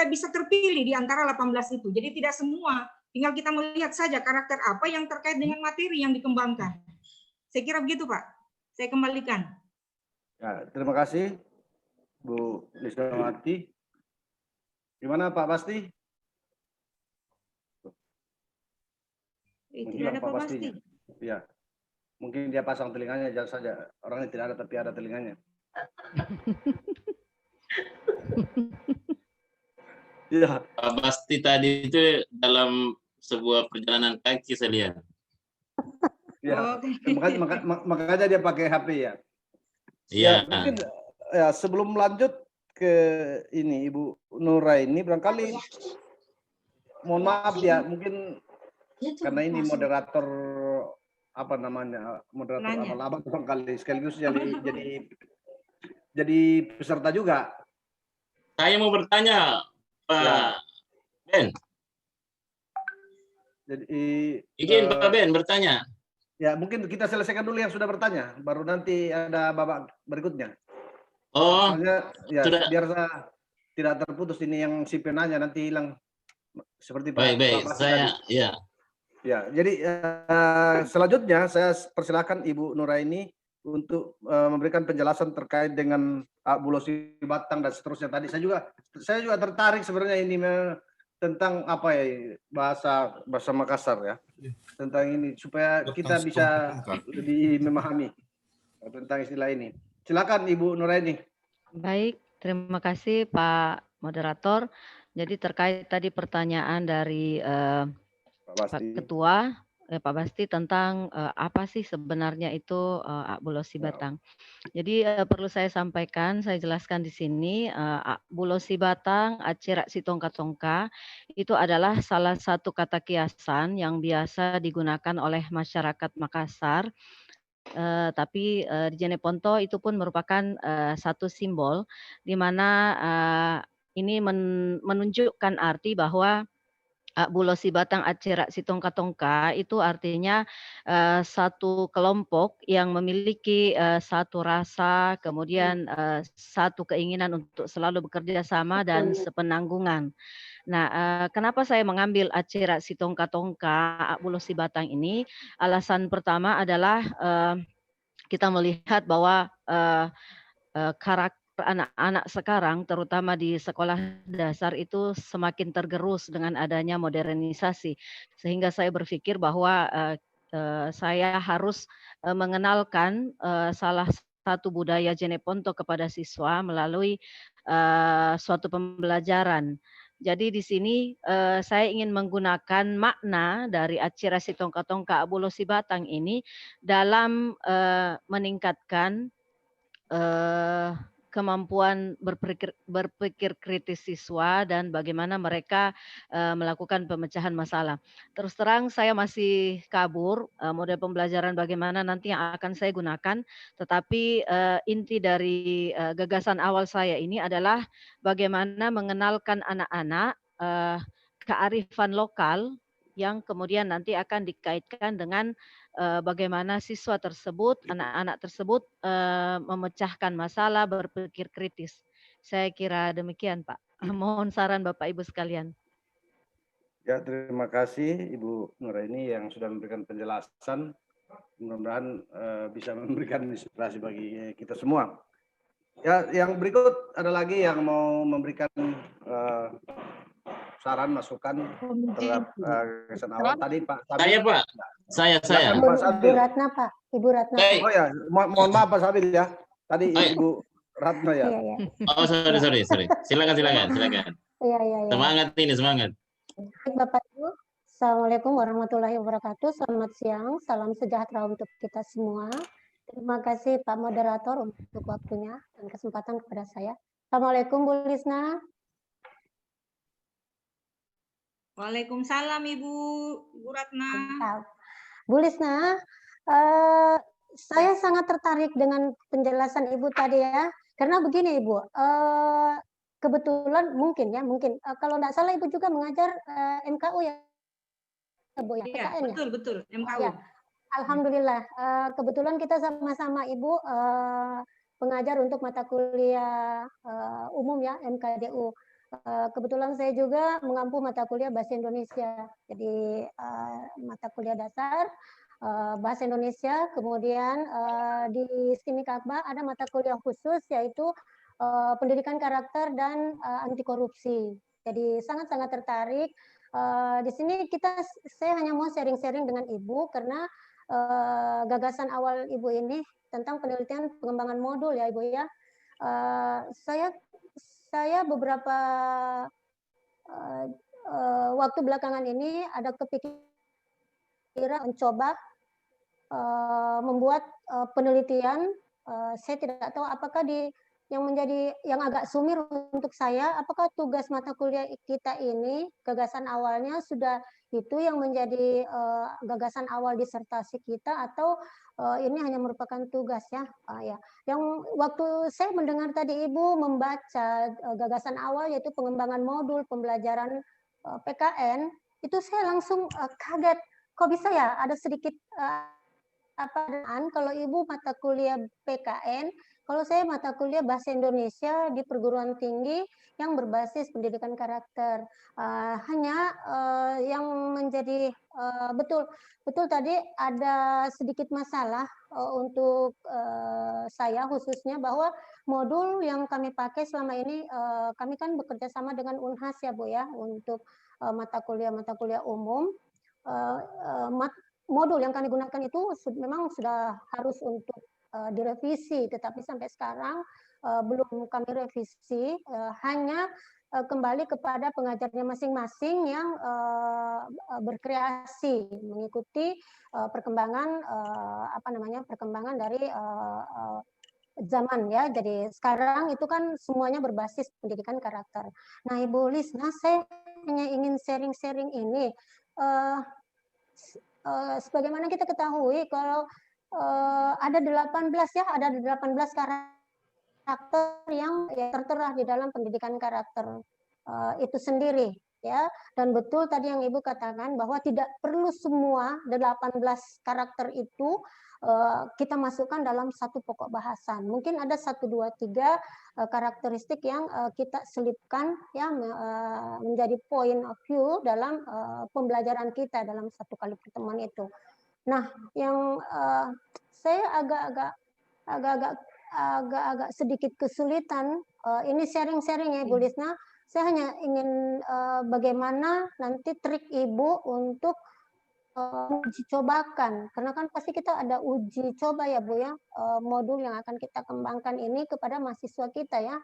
bisa terpilih di antara 18 itu. Jadi tidak semua. Tinggal kita melihat saja karakter apa yang terkait dengan materi yang dikembangkan. Saya kira begitu, Pak. Saya kembalikan. Ya, terima kasih, Bu Lisnawati. Gimana Pak Basti? Tidak ada Pak Basti. Ya, mungkin dia pasang telinganya jauh saja. Orangnya tidak ada tapi ada telinganya. Ya. Pak Basti tadi itu dalam sebuah perjalanan kaki saya lihat. Ya, makanya dia pakai HP ya. Iya. Ya, mungkin ya sebelum lanjut ke ini Ibu Nuraini, barangkali mohon maaf ya, mungkin karena ini moderator apa namanya, moderator abal-abal barangkali sekaligus jadi peserta juga. Saya mau bertanya, Pak Ben. Jadi izin Pak Ben bertanya. Ya, mungkin kita selesaikan dulu yang sudah bertanya, baru nanti ada babak berikutnya. Oh, soalnya ya sudah. Biar tidak terputus ini yang si penanya nanti hilang seperti Pak. Baik, saya tadi. Ya, jadi selanjutnya saya persilakan Ibu Nuraini untuk memberikan penjelasan terkait dengan Agbulo si Batang dan seterusnya tadi. Saya juga tertarik sebenarnya ini tentang apa ya bahasa Makassar ya, tentang ini supaya kita bisa lebih memahami tentang istilah ini. Silakan Ibu Nuraini. Baik, terima kasih Pak Moderator. Jadi terkait tadi pertanyaan dari Pak Ketua Pak Basti tentang apa sih sebenarnya itu Akbulosi Batang. Jadi perlu saya sampaikan, saya jelaskan di sini Akbulosi Batang, Acirak Sitongka-tongka itu adalah salah satu kata kiasan yang biasa digunakan oleh masyarakat Makassar. Tapi di Jeneponto itu pun merupakan satu simbol di mana ini menunjukkan arti bahwa Akbulosi Batang Acirak Sitongka-tongka itu artinya satu kelompok yang memiliki satu rasa, kemudian satu keinginan untuk selalu bekerja sama dan sepenanggungan. Nah, kenapa saya mengambil Acirak Sitongka-tongka Akbulosi Batang ini? Alasan pertama adalah kita melihat bahwa karakter anak-anak sekarang, terutama di sekolah dasar itu semakin tergerus dengan adanya modernisasi. Sehingga saya berpikir bahwa saya harus mengenalkan salah satu budaya Jeneponto kepada siswa melalui suatu pembelajaran. Jadi di sini saya ingin menggunakan makna dari Acirak Sitongka-tongka Akbulosi Batang ini dalam meningkatkan kemampuan berpikir kritis siswa dan bagaimana mereka melakukan pemecahan masalah. Terus terang saya masih kabur model pembelajaran bagaimana nanti yang akan saya gunakan, tetapi inti dari gagasan awal saya ini adalah bagaimana mengenalkan anak-anak kearifan lokal yang kemudian nanti akan dikaitkan dengan bagaimana siswa tersebut, anak-anak tersebut memecahkan masalah, berpikir kritis. Saya kira demikian, Pak. Mohon saran Bapak Ibu sekalian. Ya, terima kasih Ibu Nuraini yang sudah memberikan penjelasan. Mudah-mudahan bisa memberikan inspirasi bagi kita semua. Ya, yang berikut ada lagi yang mau memberikan saran, masukan terhadap gagasan awal tadi Pak Sabil. Saya Pak, saya. Pak Sabil. Ibu Ratna, Pak. Ibu Ratna. Oh ya, mohon maaf Pak Sabil ya. Tadi Ibu Ratna ya. Iya. Oh, sorry. Silakan. Iya. Semangat ini, semangat. Baik, Bapak Ibu. Assalamualaikum warahmatullahi wabarakatuh. Selamat siang. Salam sejahtera untuk kita semua. Terima kasih Pak Moderator untuk waktunya dan kesempatan kepada saya. Assalamualaikum Bu Lisna. Waalaikumsalam Ibu Ratna. Bu Lisna, saya sangat tertarik dengan penjelasan Ibu tadi ya. Karena begini Ibu, kebetulan mungkin kalau tidak salah Ibu juga mengajar MKU ya Bu ya, PKN ya. Betul MKU. Ya, alhamdulillah, kebetulan kita sama-sama Ibu pengajar untuk mata kuliah umum ya MKDU. Kebetulan saya juga mengampu mata kuliah Bahasa Indonesia. Jadi mata kuliah dasar Bahasa Indonesia, kemudian di STIMIK Akbar ada mata kuliah khusus yaitu Pendidikan Karakter dan Anti Korupsi. Jadi sangat-sangat tertarik. Di sini saya hanya mau sharing-sharing dengan Ibu karena gagasan awal Ibu ini tentang penelitian pengembangan modul ya Ibu ya. Saya beberapa waktu belakangan ini ada kepikiran mencoba membuat penelitian. Saya tidak tahu apakah yang agak sumir untuk saya, apakah tugas mata kuliah kita ini gagasan awalnya sudah itu yang menjadi gagasan awal disertasi kita atau ini hanya merupakan tugas ya. Yang waktu saya mendengar tadi Ibu membaca gagasan awal yaitu pengembangan modul pembelajaran PKN, itu saya langsung kaget. Kok bisa ya ada sedikit kalau Ibu mata kuliah PKN, kalau saya mata kuliah Bahasa Indonesia di perguruan tinggi yang berbasis pendidikan karakter. Hanya yang menjadi betul tadi ada sedikit masalah untuk saya khususnya bahwa modul yang kami pakai selama ini kami kan bekerja sama dengan Unhas ya Bu ya untuk mata kuliah umum. Modul yang kami gunakan itu memang sudah harus untuk direvisi, tetapi sampai sekarang belum kami revisi. Hanya kembali kepada pengajarnya masing-masing yang berkreasi mengikuti perkembangan perkembangan dari zaman ya. Jadi sekarang itu kan semuanya berbasis pendidikan karakter. Nah, Ibu Lisna, saya hanya ingin sharing-sharing ini. Sebagaimana kita ketahui kalau ada 18 karakter yang tertera di dalam pendidikan karakter itu sendiri ya. Dan betul tadi yang Ibu katakan bahwa tidak perlu semua 18 karakter itu kita masukkan dalam satu pokok bahasan. Mungkin ada 1, 2, 3 karakteristik yang kita selipkan ya menjadi point of view dalam pembelajaran kita dalam satu kali pertemuan itu. Nah, yang saya agak sedikit kesulitan, ini sharing-sharing ya Ibu Lisna. Saya hanya ingin bagaimana nanti trik Ibu untuk uji cobakan, karena kan pasti kita ada uji coba ya Bu ya, modul yang akan kita kembangkan ini kepada mahasiswa kita ya.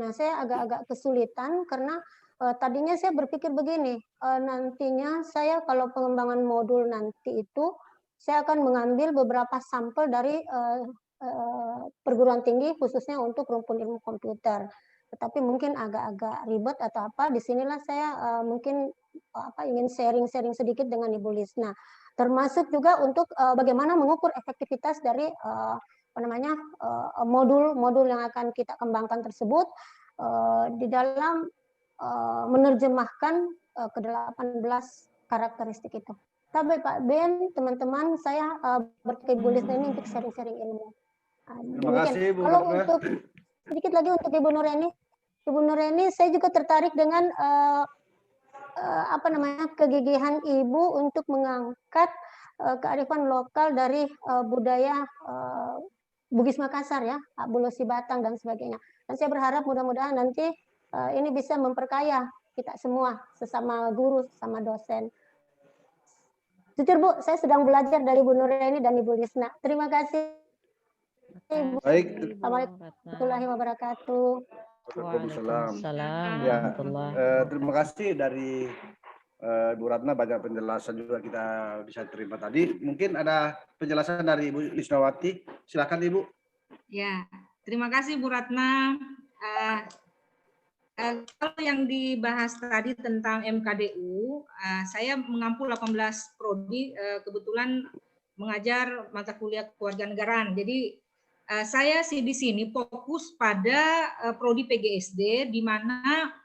Nah, saya agak-agak kesulitan karena tadinya saya berpikir begini, nantinya saya kalau pengembangan modul nanti itu saya akan mengambil beberapa sampel dari perguruan tinggi khususnya untuk rumpun ilmu komputer. Tetapi mungkin agak-agak ribet atau apa, disinilah saya mungkin ingin sharing-sharing sedikit dengan Ibu Lisna. Termasuk juga untuk bagaimana mengukur efektivitas dari modul-modul yang akan kita kembangkan tersebut di dalam menerjemahkan ke-18 karakteristik itu. Tapi Pak Ben, teman-teman, saya berpikir Ibu Lisna ini untuk sharing-sharing ilmu. Terima kasih Bu Kalau Ratna. untuk sedikit lagi untuk Ibu Nureni. Ibu Nureni, saya juga tertarik dengan kegigihan Ibu untuk mengangkat kearifan lokal dari budaya Bugis Makassar ya, Bulosi Batang dan sebagainya. Dan saya berharap mudah-mudahan nanti ini bisa memperkaya kita semua sesama guru, sesama dosen. Jujur Bu, saya sedang belajar dari Bu Nureni dan Ibu Lisna. Terima kasih. Ibu. Baik. Assalamualaikum warahmatullahi wabarakatuh. Waalaikumsalam Ya, warahmatullahi terima kasih dari Bu Ratna, banyak penjelasan juga kita bisa terima tadi. Mungkin ada penjelasan dari Ibu Lisnawati. Silakan Ibu. Ya, terima kasih Bu Ratna. Kalau yang dibahas tadi tentang MKDU, saya mengampu 18 prodi, kebetulan mengajar mata kuliah kewarganegaraan. Jadi saya sih di sini fokus pada prodi PGSD, di mana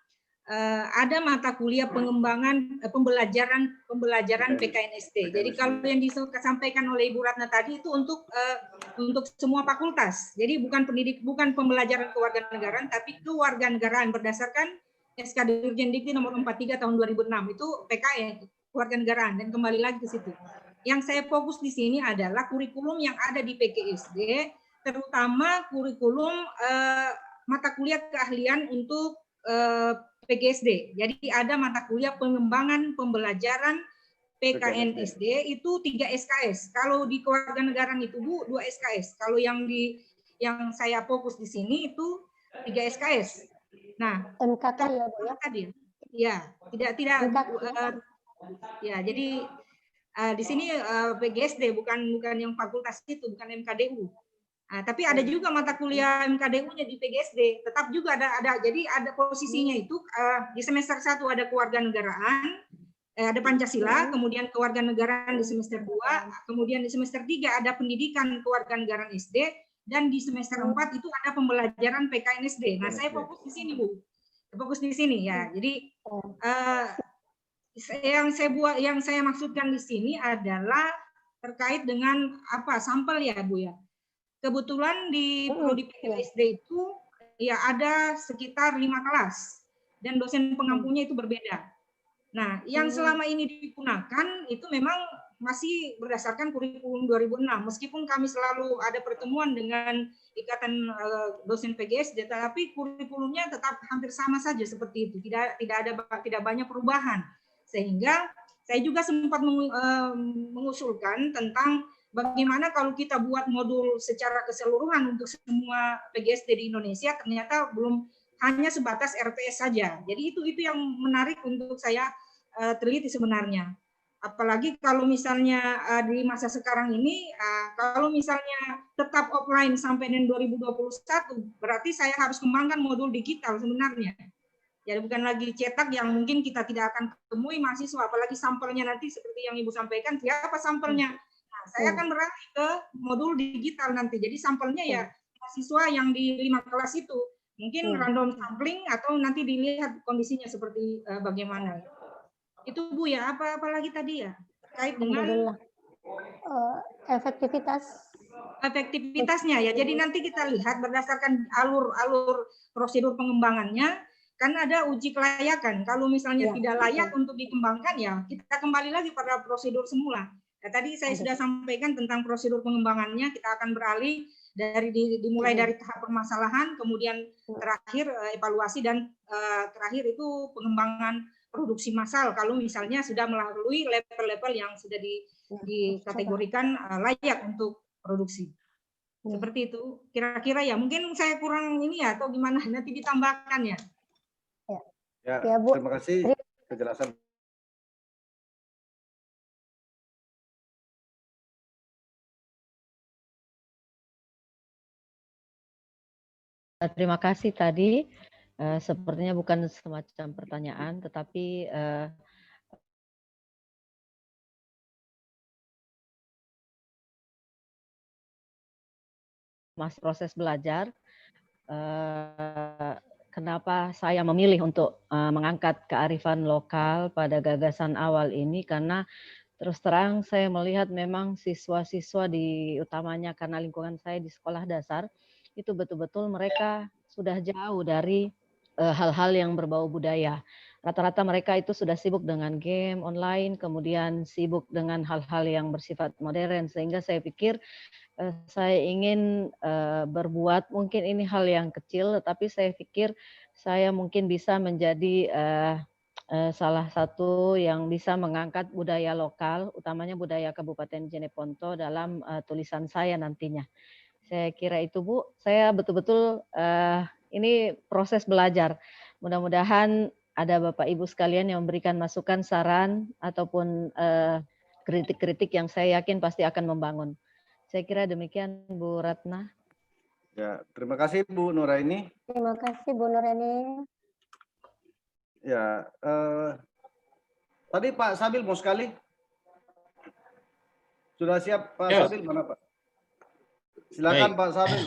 ada mata kuliah pengembangan pembelajaran PKNSD. Jadi kalau yang disampaikan oleh Ibu Ratna tadi itu untuk semua fakultas. Jadi bukan pembelajaran kewarganegaraan, tapi kewarganegaraan berdasarkan SK Dirjen Dikti nomor 43 tahun 2006 itu PKN kewarganegaraan, dan kembali lagi ke situ. Yang saya fokus di sini adalah kurikulum yang ada di PGSD, terutama kurikulum mata kuliah keahlian untuk PGSD. Jadi ada mata kuliah pengembangan pembelajaran PKNSD itu 3 SKS. Kalau di kewarganegaraan itu Bu 2 SKS. Kalau yang saya fokus di sini itu 3 SKS. Nah, MKK ya Bu ya. Tadi ya, tidak ya, jadi di sini PGSD bukan yang fakultas itu, bukan MKDU. Tapi ada juga mata kuliah MKDU-nya di PGSD, tetap juga ada. Jadi ada posisinya itu di semester 1 ada kewarganegaraan, ada Pancasila, kemudian kewarganegaraan di semester 2, kemudian di semester 3 ada pendidikan kewarganegaraan SD, dan di semester 4 itu ada pembelajaran PKNSD. Nah, saya fokus di sini Bu, fokus di sini ya. Jadi yang saya maksudkan di sini adalah terkait dengan sampel ya Bu ya. Kebetulan di prodi PGSD itu ya ada sekitar 5 kelas dan dosen pengampunya itu berbeda. Nah, yang selama ini digunakan itu memang masih berdasarkan kurikulum 2006, meskipun kami selalu ada pertemuan dengan ikatan dosen PGSD, tetapi kurikulumnya tetap hampir sama saja seperti itu, tidak banyak perubahan. Sehingga saya juga sempat mengusulkan tentang bagaimana kalau kita buat modul secara keseluruhan untuk semua PGSD di Indonesia, ternyata belum hanya sebatas RTS saja. Jadi itu yang menarik untuk saya teliti sebenarnya. Apalagi kalau misalnya di masa sekarang ini, kalau misalnya tetap offline sampai dengan 2021, berarti saya harus kembangkan modul digital sebenarnya. Jadi bukan lagi cetak yang mungkin kita tidak akan temui mahasiswa, apalagi sampelnya nanti seperti yang Ibu sampaikan, siapa sampelnya? Nah, saya akan beralih ke modul digital nanti. Jadi sampelnya ya mahasiswa yang di 5 kelas itu. Mungkin random sampling atau nanti dilihat kondisinya seperti bagaimana. Itu Bu ya, apa lagi tadi ya? Terkait dengan efektivitasnya ya. Jadi nanti kita lihat berdasarkan alur prosedur pengembangannya, kan ada uji kelayakan. Kalau misalnya tidak layak untuk dikembangkan ya, kita kembali lagi pada prosedur semula. Nah, tadi saya sudah sampaikan tentang prosedur pengembangannya, kita akan beralih dimulai dari tahap permasalahan, kemudian terakhir evaluasi, dan terakhir itu pengembangan produksi massal kalau misalnya sudah melalui level-level yang sudah dikategorikan layak untuk produksi. Seperti itu kira-kira ya. Mungkin saya kurang ini ya, atau gimana, nanti ditambahkan ya. Ya, Bu. Terima kasih penjelasan. Terima kasih tadi. Sepertinya bukan semacam pertanyaan, tetapi proses belajar. Kenapa saya memilih untuk mengangkat kearifan lokal pada gagasan awal ini? Karena terus terang saya melihat memang siswa-siswa utamanya karena lingkungan saya di sekolah dasar, itu betul-betul mereka sudah jauh dari hal-hal yang berbau budaya. Rata-rata mereka itu sudah sibuk dengan game online, kemudian sibuk dengan hal-hal yang bersifat modern, sehingga saya pikir saya ingin berbuat, mungkin ini hal yang kecil, tetapi saya pikir saya mungkin bisa menjadi salah satu yang bisa mengangkat budaya lokal, utamanya budaya Kabupaten Jeneponto dalam tulisan saya nantinya. Saya kira itu Bu, saya betul-betul ini proses belajar. Mudah-mudahan ada Bapak Ibu sekalian yang memberikan masukan, saran, ataupun kritik-kritik yang saya yakin pasti akan membangun. Saya kira demikian Bu Ratna. Ya, terima kasih Bu Nuraini. Terima kasih Bu Nuraini. Ya, tadi Pak Sabil mau sekali. Sudah siap Pak Sabil, mana Pak? Silakan. Baik. Pak Sabil.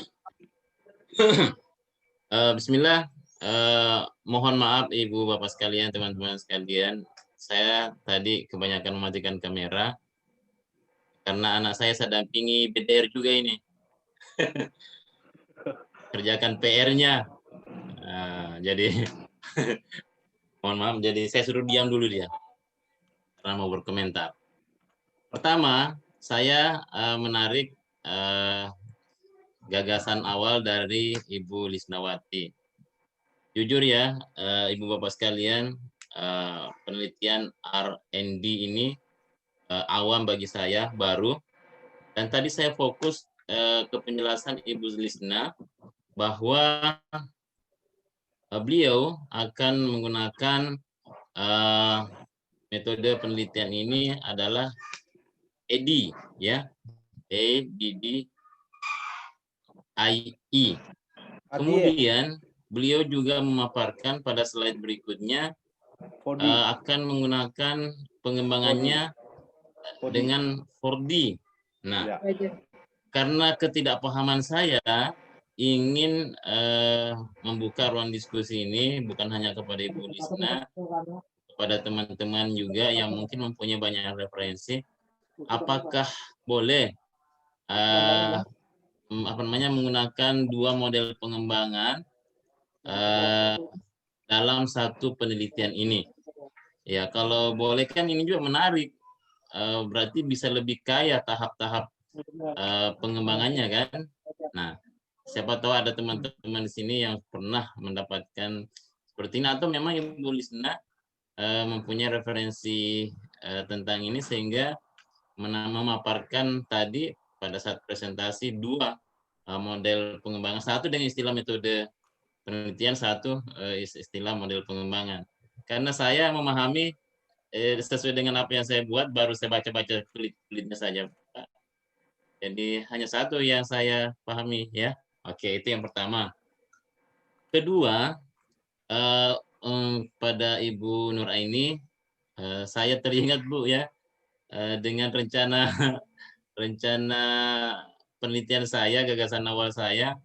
Bismillah. Mohon maaf Ibu Bapak sekalian, teman-teman sekalian. Saya tadi kebanyakan mematikan kamera karena anak saya dampingi BDR juga ini. Kerjakan PR-nya. Jadi mohon maaf, jadi saya suruh diam dulu dia karena mau berkomentar. Pertama, saya menarik gagasan awal dari Ibu Lisnawati. Jujur ya, Ibu Bapak sekalian, penelitian R&D ini awam bagi saya, baru. Dan tadi saya fokus ke penjelasan Ibu Lisna bahwa beliau akan menggunakan metode penelitian ini adalah EDI, ya, EDDIE. Kemudian beliau juga memaparkan pada slide berikutnya akan menggunakan pengembangannya dengan 4D. Nah, karena ketidakpahaman saya ingin membuka ruang diskusi ini bukan hanya kepada Ibu Lisna, kepada teman-teman juga yang mungkin mempunyai banyak referensi. Apakah boleh menggunakan dua model pengembangan dalam satu penelitian ini? Ya, kalau boleh kan ini juga menarik. Berarti bisa lebih kaya tahap-tahap pengembangannya kan. Nah, siapa tahu ada teman-teman di sini yang pernah mendapatkan seperti ini, atau memang Ibu Lisna mempunyai referensi tentang ini sehingga memaparkan tadi pada saat presentasi dua model pengembangan, satu dengan istilah metode penelitian, satu istilah model pengembangan. Karena saya memahami sesuai dengan apa yang saya buat, baru saya baca-baca kulit-kulitnya saja, Pak. Jadi hanya satu yang saya pahami ya. Oke, itu yang pertama. Kedua, pada Ibu Nuraini, saya teringat Bu ya, dengan rencana rencana penelitian saya, gagasan awal saya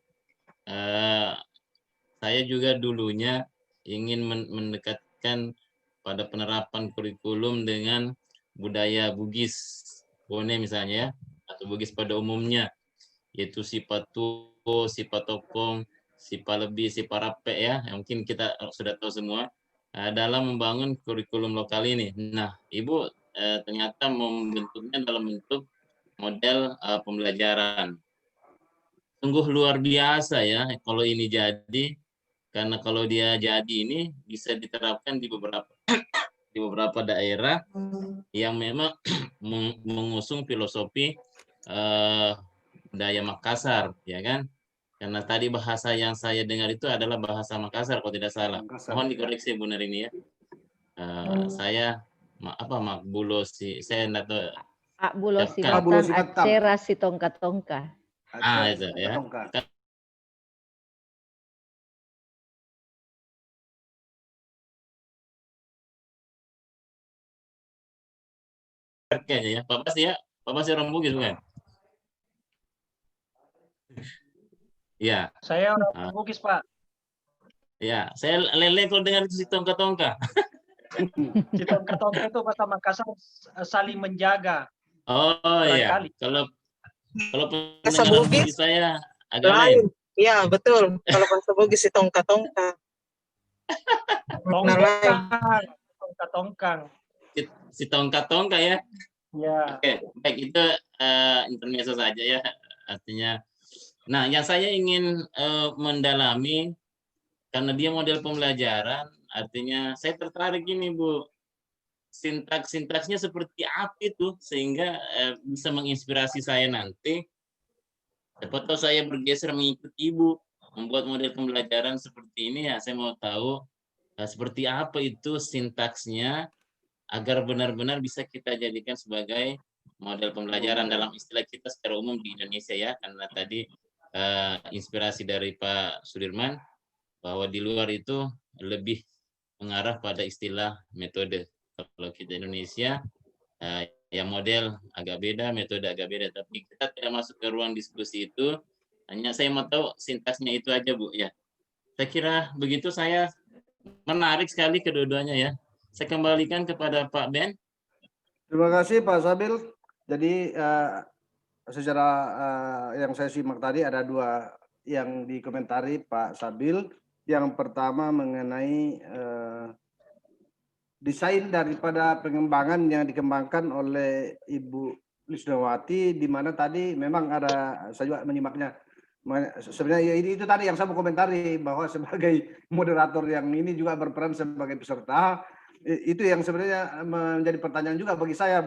juga dulunya ingin mendekatkan pada penerapan kurikulum dengan budaya Bugis, Bone misalnya, atau Bugis pada umumnya, yaitu sifat tuo, sifat tokong, sifat lebih, sifat rape ya, yang mungkin kita sudah tahu semua dalam membangun kurikulum lokal ini. Nah, Ibu ternyata membentuknya dalam bentuk model pembelajaran. Sungguh luar biasa ya kalau ini jadi, karena kalau dia jadi ini bisa diterapkan di beberapa daerah yang memang mengusung filosofi budaya Makassar, ya kan? Karena tadi bahasa yang saya dengar itu adalah bahasa Makassar kalau tidak salah. Mohon dikoreksi Bu Nuraini ya. Saya Makbulosi, saya enggak tahu. Makbulosi Batang Acera si tongka-tongka. Itu ya. Kayaknya ya, Pak Bas orang Bugis bukan? Iya. Saya orang Bugis, Pak. Ya, saya lele kalau dengar itu si tongka-tongka. Si tongka-tongka itu bahasa Makassar saling menjaga. Oh iya. Kalau bahasa Bugis saya agak lain. Iya, betul. Kalau bahasa Bugis si tongka-tongka. Tongka-tongkang. Si tongka-tongka ya. Ya. Oke, baik, itu intermezzo saja ya, artinya. Nah, yang saya ingin mendalami, karena dia model pembelajaran, artinya saya tertarik ini Bu, sintaksnya seperti apa itu sehingga bisa menginspirasi saya nanti. Siapa tahu saya bergeser mengikuti Ibu membuat model pembelajaran seperti ini ya. Saya mau tahu seperti apa itu sintaksnya agar benar-benar bisa kita jadikan sebagai model pembelajaran dalam istilah kita secara umum di Indonesia ya. Karena tadi inspirasi dari Pak Sudirman bahwa di luar itu lebih mengarah pada istilah metode. Kalau kita Indonesia yang model agak beda, metode agak beda, tapi kita tidak masuk ke ruang diskusi itu. Hanya saya mau tahu sintaksnya itu aja Bu ya. Saya kira begitu, saya menarik sekali kedua-duanya ya. Saya kembalikan kepada Pak Ben. Terima kasih Pak Sabil. Jadi secara yang saya simak tadi ada dua yang dikomentari Pak Sabil. Yang pertama mengenai desain daripada pengembangan yang dikembangkan oleh Ibu Lisnawati, di mana tadi memang ada, saya juga menyimaknya. Sebenarnya itu tadi yang saya mau komentari, bahwa sebagai moderator yang ini juga berperan sebagai peserta, itu yang sebenarnya menjadi pertanyaan juga bagi saya,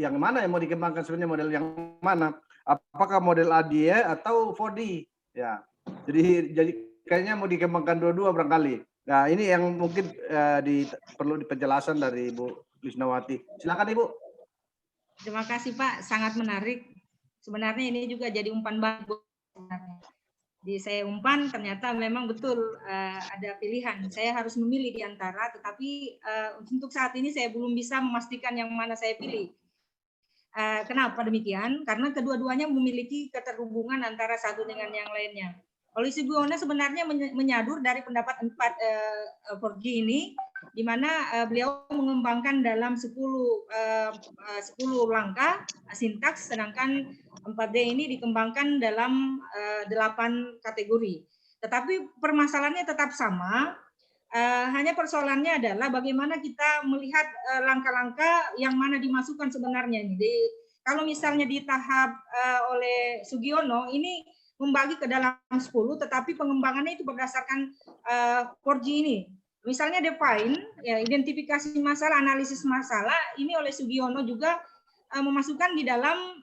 yang mana yang mau dikembangkan sebenarnya, model yang mana? Apakah model ADIE atau 4D? Ya, jadi kayaknya mau dikembangkan dua-dua barangkali. Nah, ini yang mungkin perlu penjelasan dari Ibu Lisnawati. Silakan Ibu. Terima kasih Pak, sangat menarik. Sebenarnya ini juga jadi umpan balik. Di saya umpan, ternyata memang betul ada pilihan. Saya harus memilih di antara, tetapi untuk saat ini saya belum bisa memastikan yang mana saya pilih. Kenapa demikian? Karena kedua-duanya memiliki keterhubungan antara satu dengan yang lainnya. Oleh Sugiono sebenarnya menyadur dari pendapat 4G ini, di mana beliau mengembangkan dalam 10 langkah sintaks, sedangkan 4D ini dikembangkan dalam 8 kategori. Tetapi permasalahannya tetap sama, hanya persoalannya adalah bagaimana kita melihat langkah-langkah yang mana dimasukkan sebenarnya. Kalau misalnya di tahap oleh Sugiono, ini membagi ke dalam 10, tetapi pengembangannya itu berdasarkan 4G ini. Misalnya define, ya, identifikasi masalah, analisis masalah, ini oleh Sugiono juga memasukkan di dalam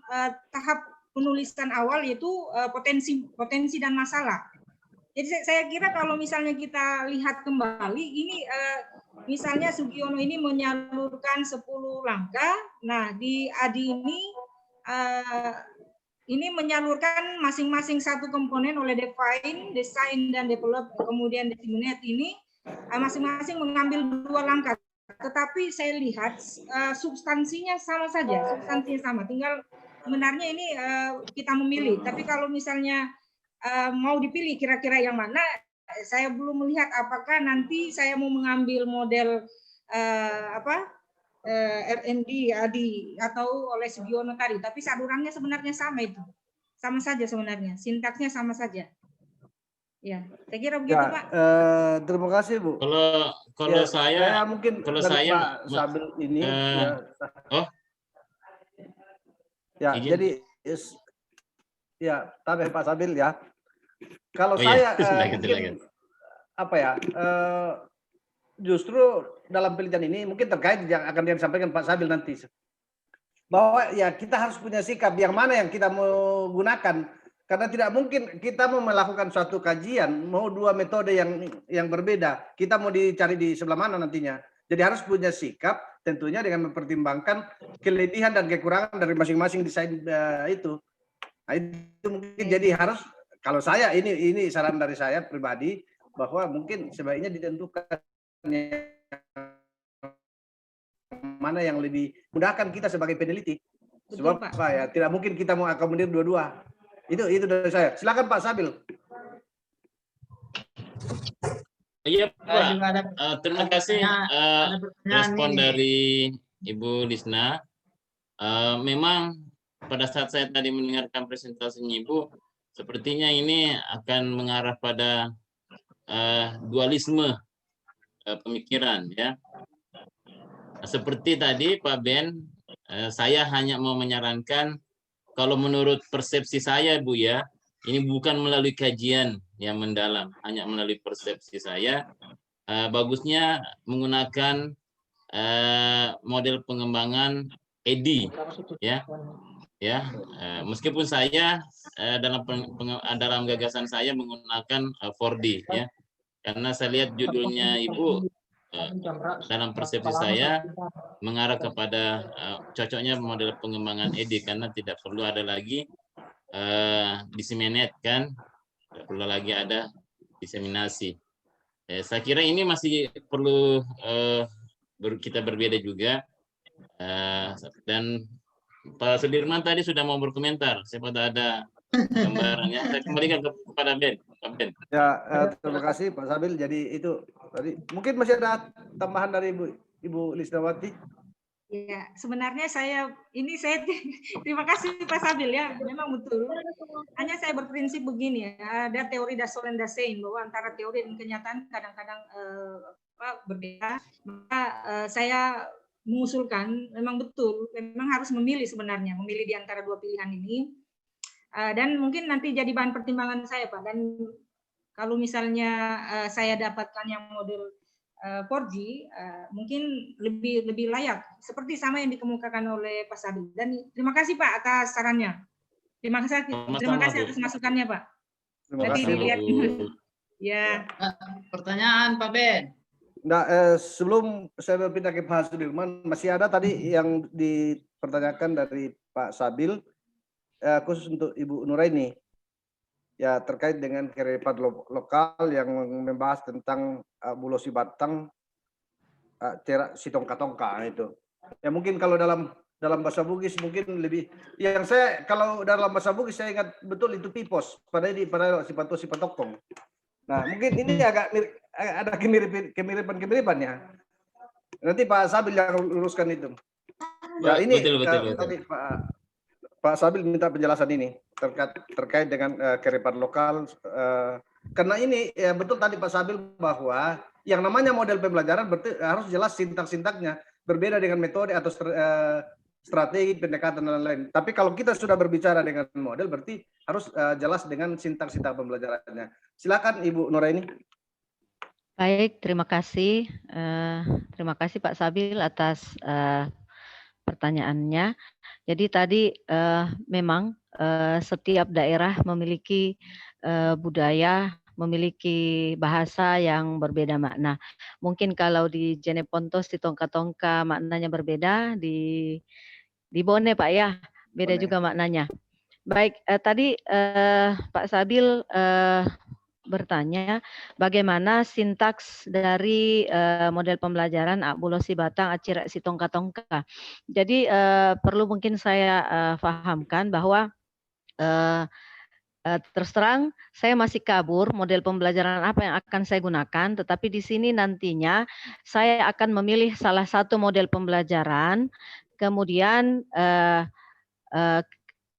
tahap penulisan awal, yaitu potensi dan masalah. Jadi saya kira kalau misalnya kita lihat kembali, ini misalnya Sugiono ini menyalurkan 10 langkah, nah di Adi ini menyalurkan masing-masing satu komponen oleh define, design, dan develop, kemudian disseminate ini masing-masing mengambil 2 langkah. Tetapi saya lihat substansinya sama saja, tinggal sebenarnya ini kita memilih. Tapi kalau misalnya mau dipilih kira-kira yang mana, saya belum melihat apakah nanti saya mau mengambil model R&D Adi atau oleh Sugiono tadi, tapi salurannya sebenarnya sama itu. Sama saja sebenarnya, sintaksnya sama saja. Ya, saya kira begitu, Pak. Terima kasih, Bu. Kalau Ya, saya mungkin kalau dari saya Pak Sabil ini ya izin. jadi ya, tapi Pak Sabil ya. Kalau iya. saya mungkin apa ya? Justru dalam penelitian ini mungkin terkait yang akan disampaikan Pak Sabil nanti, bahwa ya kita harus punya sikap yang mana yang kita mau gunakan, karena tidak mungkin kita mau melakukan suatu kajian mau 2 metode yang berbeda, kita mau dicari di sebelah mana nantinya. Jadi harus punya sikap tentunya dengan mempertimbangkan kelebihan dan kekurangan dari masing-masing desain itu. Nah, itu mungkin jadi harus, kalau saya ini saran dari saya pribadi, bahwa mungkin sebaiknya ditentukan mana yang lebih mudahkan kita sebagai peneliti. Sebab apa ya, tidak mungkin kita mau akomodir dua-dua. Itu dari saya. Silakan Pak Sabil. Iya Pak, terima kasih respon dari Ibu Lisna. Memang pada saat saya tadi mendengarkan presentasinya Ibu, sepertinya ini akan mengarah pada dualisme pemikiran, ya. Seperti tadi Pak Ben, saya hanya mau menyarankan, kalau menurut persepsi saya Bu ya, ini bukan melalui kajian yang mendalam, hanya melalui persepsi saya, bagusnya menggunakan model pengembangan EDI, ya. Meskipun saya dalam gagasan saya menggunakan 4D, ya, karena saya lihat judulnya Ibu dalam persepsi saya mengarah kepada cocoknya model pengembangan EDI, karena tidak perlu ada lagi disseminate, kan, tidak perlu lagi ada diseminasi. Saya kira ini masih perlu kita berbeda juga, dan Pak Sudirman tadi sudah mau berkomentar. Saya pada ada gambarannya. Saya kembalikan kepada Ben. Pak Ben. Ya, terima kasih Pak Sabil. Jadi itu tadi mungkin masih ada tambahan dari Ibu Lisnawati. Ya, sebenarnya saya terima kasih Pak Sabil ya, memang betul. Hanya saya berprinsip begini ya, ada teori dasar dan dasein, bahwa antara teori dan kenyataan kadang-kadang berbeda. Maka saya mengusulkan memang betul, memang harus memilih sebenarnya, memilih di antara 2 pilihan ini. Dan mungkin nanti jadi bahan pertimbangan saya Pak. Dan kalau misalnya saya dapatkan yang model 4G, mungkin lebih layak, seperti sama yang dikemukakan oleh Pak Sabil. Dan terima kasih Pak atas sarannya. Terima kasih atas masukannya Pak. Terima kasih. Dilihat. Ya. Pertanyaan Pak Ben. Nah, sebelum saya berpindah ke Pak Sudirman, masih ada tadi yang dipertanyakan dari Pak Sabil, khusus untuk Ibu Nuraini, ya, terkait dengan kearifan lokal yang membahas tentang Bulosi Batang, Sitongka-tongka itu. Ya mungkin kalau dalam bahasa Bugis mungkin lebih, yang saya kalau dalam bahasa Bugis saya ingat betul itu pipos pada sipatokong. Nah, mungkin ini agak ada kemiripan-kemiripannya. Nanti Pak Sabil yang luruskan itu. Ya, ini betul. Tadi Pak Sabil minta penjelasan ini terkait dengan kearifan lokal, karena ini ya betul tadi Pak Sabil bahwa yang namanya model pembelajaran harus jelas sintak-sintaknya, berbeda dengan metode atau strategi pendekatan dan lain-lain. Tapi kalau kita sudah berbicara dengan model, berarti harus jelas dengan sintak-sintak pembelajarannya. Silakan Ibu Nuraini. Baik, terima kasih. Terima kasih Pak Sabil atas pertanyaannya. Jadi tadi memang setiap daerah memiliki budaya, memiliki bahasa yang berbeda makna. Mungkin kalau di Jenepontos, di Tongka-Tongka maknanya berbeda, di Bone Pak ya, beda Bone. juga maknanya. Baik, tadi Pak Sabil bertanya bagaimana sintaks dari model pembelajaran Akbulo Sibatang Acira Si Tongka-Tongka. Jadi perlu mungkin saya fahamkan bahwa terus terang saya masih kabur model pembelajaran apa yang akan saya gunakan, tetapi di sini nantinya saya akan memilih salah satu model pembelajaran, kemudian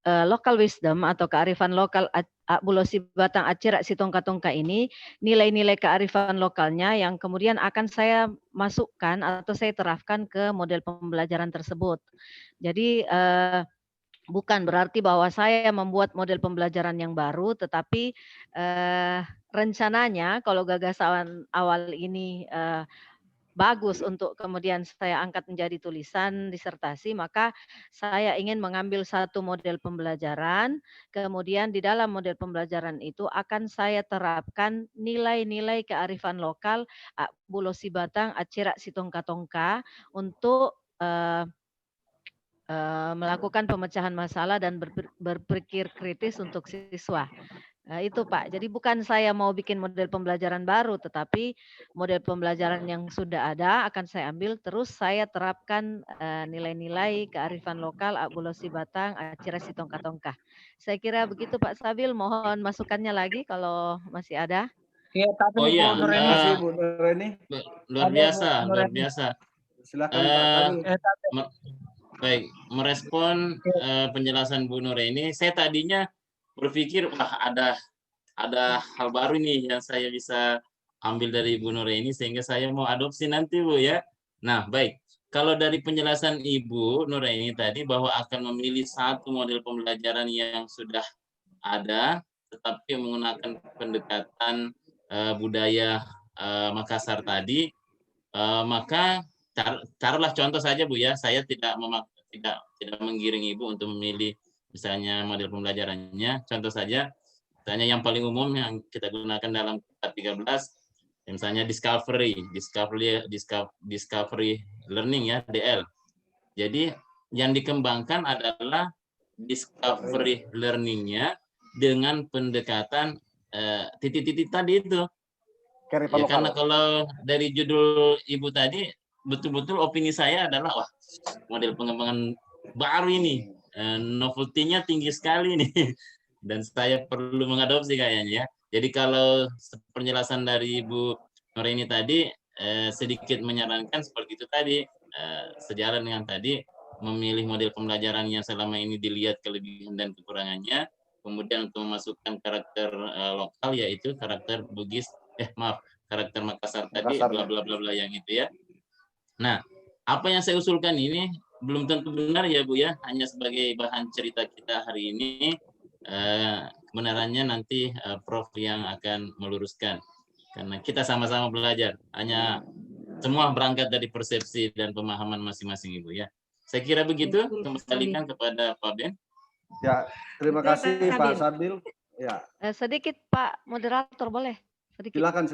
local wisdom atau kearifan lokal Akbulo Sibatang Acira Si Tongka-Tongka ini, nilai-nilai kearifan lokalnya yang kemudian akan saya masukkan atau saya terapkan ke model pembelajaran tersebut. Jadi bukan berarti bahwa saya membuat model pembelajaran yang baru, tetapi rencananya kalau gagasan awal ini bagus untuk kemudian saya angkat menjadi tulisan disertasi, maka saya ingin mengambil satu model pembelajaran, kemudian di dalam model pembelajaran itu akan saya terapkan nilai-nilai kearifan lokal Akbulo Sibatang Acira Si Tongka-Tongka untuk melakukan pemecahan masalah dan berpikir kritis untuk siswa. Itu Pak, jadi bukan saya mau bikin model pembelajaran baru, tetapi model pembelajaran yang sudah ada akan saya ambil, terus saya terapkan nilai-nilai kearifan lokal Akbulo Sibatang Acira Si Tongka-Tongka. Saya kira begitu Pak Sabil, mohon masukannya lagi kalau masih ada. Iya, tapi Oh iya, Terima kasih Bu Nureni. luar biasa, luar biasa. Silakan Pak Sabil. Baik, merespon penjelasan Bu Nureni, saya tadinya berpikir wah ada hal baru nih yang saya bisa ambil dari Bu Nureni sehingga saya mau adopsi nanti Bu ya. Nah, baik. Kalau dari penjelasan Ibu Nureni tadi bahwa akan memilih satu model pembelajaran yang sudah ada tetapi menggunakan pendekatan budaya Makassar tadi, maka taruhlah contoh saja Bu ya, saya tidak menggiring Ibu untuk memilih misalnya model pembelajarannya. Contoh saja, misalnya yang paling umum yang kita gunakan dalam K13, misalnya discovery learning ya, DL. Jadi yang dikembangkan adalah discovery learning-nya dengan pendekatan titik-titik tadi itu. Ya, karena kalau dari judul Ibu tadi, betul-betul opini saya adalah wah model pengembangan baru ini, novelty-nya tinggi sekali nih, dan saya perlu mengadopsi kayaknya. Jadi kalau penjelasan dari Ibu Nureni tadi sedikit menyarankan seperti itu tadi, sejalan dengan tadi memilih model pembelajaran yang selama ini dilihat kelebihan dan kekurangannya, kemudian untuk memasukkan karakter lokal yaitu karakter Bugis, karakter Makassar tadi, bla bla bla bla yang itu ya. Nah, apa yang saya usulkan ini belum tentu benar ya Bu ya, hanya sebagai bahan cerita kita hari ini. Kebenarannya nanti Prof yang akan meluruskan, karena kita sama-sama belajar, hanya semua berangkat dari persepsi dan pemahaman masing-masing Ibu ya. Saya kira begitu, kembalikan kepada Pak Ben. Ya, terima kasih Pak Sabil. Ya. Sedikit Pak moderator boleh? Sedikit. Silakan.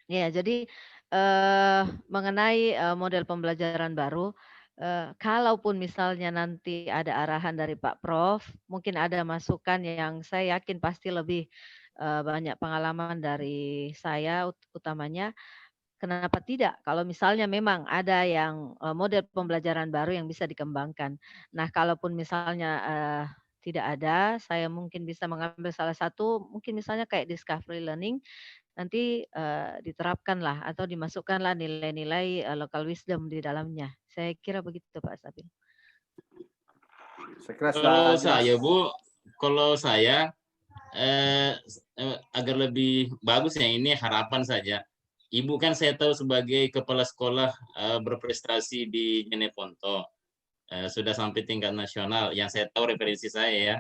Ya, jadi mengenai model pembelajaran baru, kalaupun misalnya nanti ada arahan dari Pak Prof, mungkin ada masukan yang saya yakin pasti lebih banyak pengalaman dari saya utamanya. Kenapa tidak? Kalau misalnya memang ada yang model pembelajaran baru yang bisa dikembangkan. Nah, kalaupun misalnya tidak ada, saya mungkin bisa mengambil salah satu, mungkin misalnya kayak discovery learning, nanti diterapkanlah atau dimasukkanlah nilai-nilai local wisdom di dalamnya. Saya kira begitu Pak Sabil. Kalau saya agar lebih bagus yang ini harapan saja. Ibu kan saya tahu sebagai kepala sekolah berprestasi di Jeneponto, sudah sampai tingkat nasional, yang saya tahu referensi saya ya.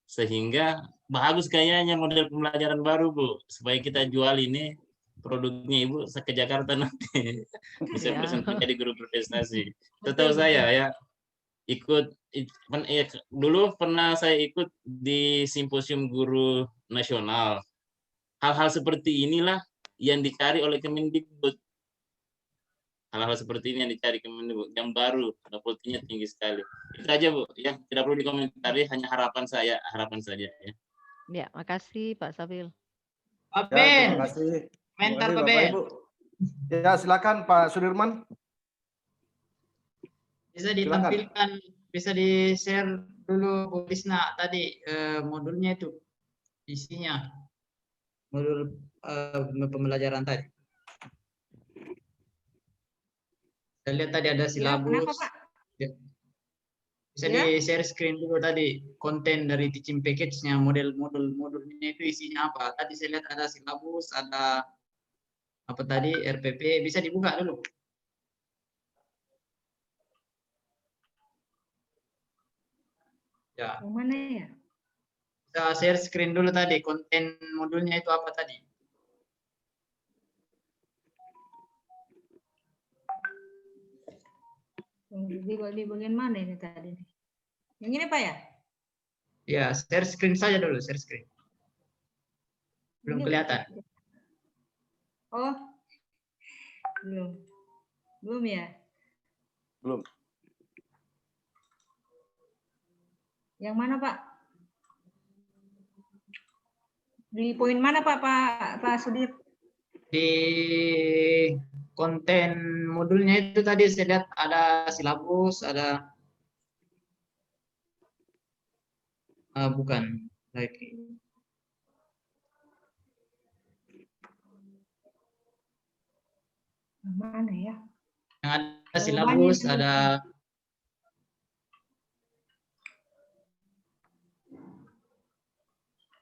Sehingga bagus kayaknya model pembelajaran baru Bu, supaya kita jual ini produknya Ibu ke Jakarta nanti bisa menjadi guru berprestasi. Setahu saya ya, dulu pernah saya ikut di simposium guru nasional hal-hal seperti inilah yang dicari oleh Kemendikbud. Hal-hal seperti ini yang dicari Kemendikbud, yang baru, novelty-nya tinggi sekali. Itu aja Bu, ya tidak perlu dikomentari, hanya harapan saja ya. Ya, makasih Pak Sabil. Pak Ya, Ben, terima kasih. komentar Terima Pak kasih, Bapak Ben. Ibu. Ya, silakan Pak Sudirman. Bisa Silakan. ditampilkan, bisa di-share dulu Bu Krisna tadi modulnya itu, isinya. Modul pembelajaran tadi. Saya lihat tadi ada Ya, silabus. kenapa Pak? Ya. Bisa Ya. di-share screen dulu tadi, konten dari teaching package-nya, modulnya itu isinya apa. Tadi saya lihat ada silabus, ada apa tadi, RPP, bisa dibuka dulu. Ya, Yang mana ya? bisa share screen dulu tadi, konten modulnya itu apa tadi. Di bagian mana ini tadi? Yang ini Pak ya? Ya, share screen saja dulu, share screen. Belum Ini- kelihatan. Oh, belum ya? Belum. Yang mana Pak? Di poin mana Pak Sudir? Di konten modulnya itu tadi saya lihat ada silabus, ada bukan lagi. Mana ya? Yang ada silabus, banyak. ada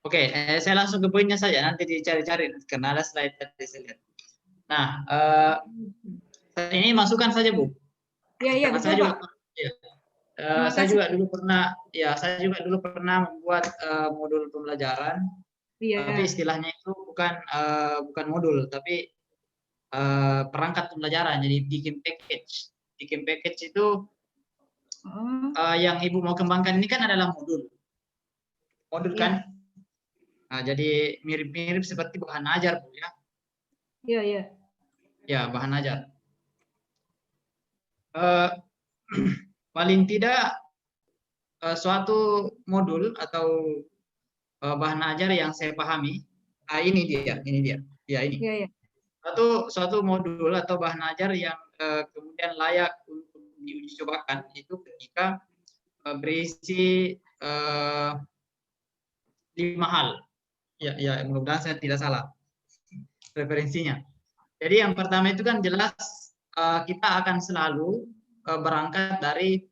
Oke, saya langsung ke poinnya saja, nanti dicari-cari karena ada slide tadi saya lihat. Nah, ini masukkan saja Bu. Iya Karena betul saya juga, Pak. ya, Terima saya kasih. juga dulu pernah membuat modul pembelajaran, Iya. tapi istilahnya itu bukan modul, tapi perangkat pembelajaran, jadi teaching package. Teaching package itu yang Ibu mau kembangkan ini kan adalah modul Iya. kan. Nah, jadi mirip-mirip seperti bahan ajar Bu ya. Iya. Ya, bahan ajar. Paling tidak suatu modul atau bahan ajar yang saya pahami, ini dia. Ya, ini. Iya. Suatu modul atau bahan ajar yang kemudian layak untuk diuji cobakan itu ketika berisi 5 hal. Ya, mudah-mudahan saya tidak salah referensinya. Jadi yang pertama itu kan jelas kita akan selalu berangkat dari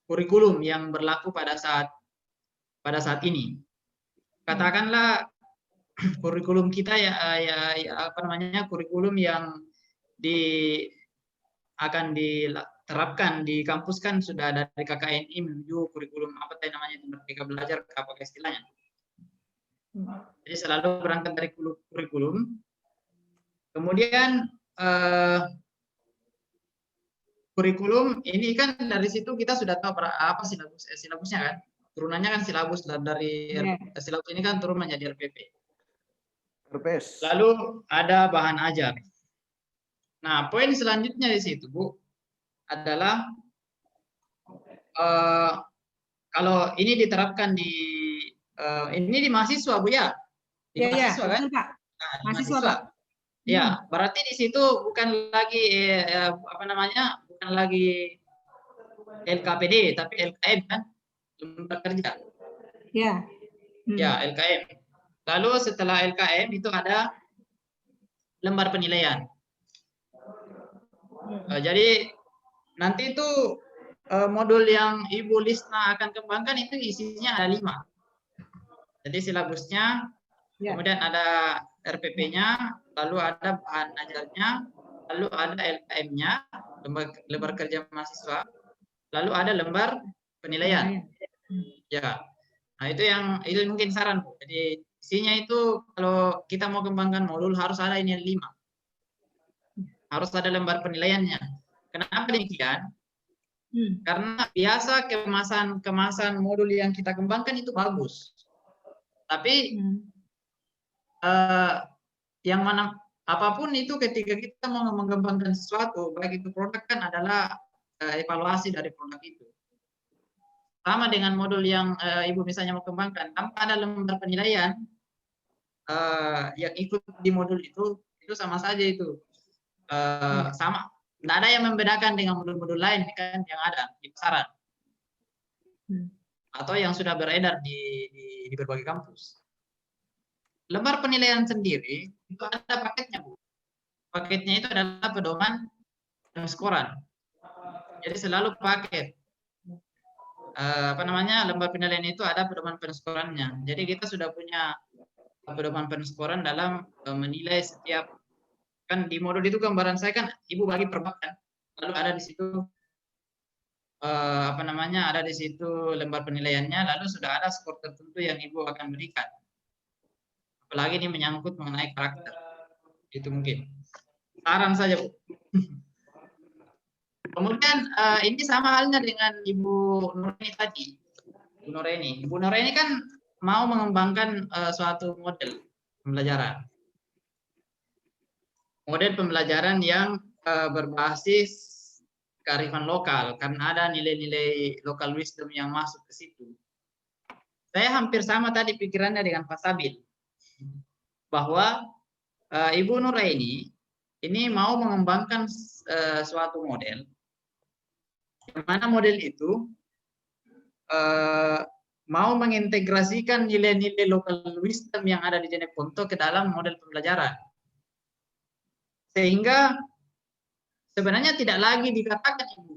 kurikulum yang berlaku pada saat ini. Katakanlah kurikulum kita kurikulum yang akan diterapkan di kampus kan sudah dari KKNI menuju kurikulum apa tadi namanya, Merdeka Belajar, apa istilahnya. Jadi selalu berangkat dari kurikulum. Kemudian kurikulum ini kan dari situ kita sudah tahu apa silabusnya kan. Turunannya kan silabus dari silabus ini kan turun menjadi RPP. Lalu ada bahan ajar. Nah, poin selanjutnya di situ Bu adalah kalau ini diterapkan di mahasiswa Bu ya. Di mahasiswa kan? Betul, Pak. Nah, mahasiswa Pak. Ya, berarti di situ bukan lagi bukan lagi LKPD tapi LKM kan, lembar kerja. Ya. Ya, LKM. Lalu setelah LKM itu ada lembar penilaian. Jadi nanti itu modul yang Ibu Lisna akan kembangkan itu isinya ada 5. Jadi silabusnya, kemudian ada RPP-nya, lalu ada bahan ajarnya, lalu ada LKM-nya, lembar kerja mahasiswa, lalu ada lembar penilaian. Ya, nah itu mungkin saran Bu. Jadi isinya itu kalau kita mau kembangkan modul harus ada ini 5. Harus ada lembar penilaiannya. Kenapa demikian? Karena biasa kemasan modul yang kita kembangkan itu bagus. Tapi yang mana apapun itu ketika kita mau mengembangkan sesuatu, baik itu produk kan adalah evaluasi dari produk itu. Sama dengan modul yang Ibu misalnya mau kembangkan, tanpa ada lembar penilaian yang ikut di modul itu sama saja itu. Sama, tidak ada yang membedakan dengan modul-modul lain kan yang ada di pasaran. Atau yang sudah beredar di berbagai kampus. Lembar penilaian sendiri itu ada paketnya, Bu. Paketnya itu adalah pedoman penskoran. Jadi selalu paket. Lembar penilaian itu ada pedoman penskorannya. Jadi kita sudah punya pedoman penskoran dalam menilai setiap, kan di modul itu gambaran saya kan Ibu bagi per bab kan. Lalu ada di situ ada di situ lembar penilaiannya, lalu sudah ada skor tertentu yang Ibu akan berikan. Apalagi ini menyangkut mengenai karakter. Itu mungkin. Saran saja, Bu. Kemudian ini sama halnya dengan Ibu Nureni tadi. Ibu Nureni kan mau mengembangkan suatu model pembelajaran. Model pembelajaran yang berbasis kearifan lokal, karena ada nilai-nilai local wisdom yang masuk ke situ. Saya hampir sama tadi pikirannya dengan Pak Sabil, bahwa Ibu Nuraini ini mau mengembangkan suatu model, yang mana model itu mau mengintegrasikan nilai-nilai local wisdom yang ada di Jeneponto ke dalam model pembelajaran. Sehingga sebenarnya tidak lagi dikatakan Ibu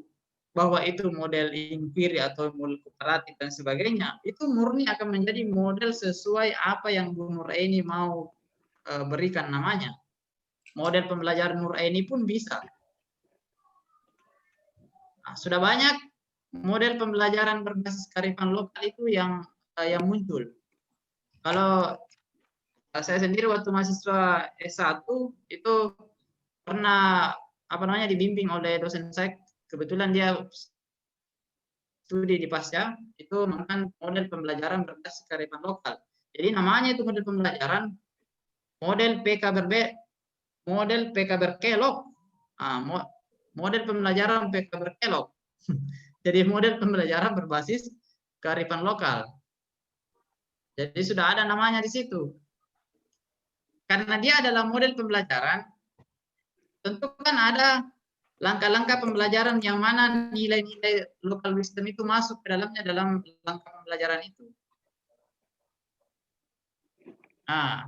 bahwa itu model inquiry atau model kooperatif dan sebagainya. Itu murni akan menjadi model sesuai apa yang Bu Nuraini mau berikan namanya. Model pembelajaran Nuraini pun bisa. Nah, sudah banyak model pembelajaran berbasis kearifan lokal itu yang muncul. Kalau saya sendiri waktu mahasiswa S1 itu pernah dibimbing oleh dosen saya, kebetulan dia studi di Pasca, itu menggunakan model pembelajaran berbasis kearifan lokal. Jadi namanya itu model pembelajaran model PK berkelok. Model pembelajaran PK berkelok. Jadi model pembelajaran berbasis kearifan lokal. Jadi sudah ada namanya di situ. Karena dia adalah model pembelajaran, tentu kan ada langkah-langkah pembelajaran yang mana nilai-nilai local wisdom itu masuk ke dalamnya dalam langkah pembelajaran itu. Nah,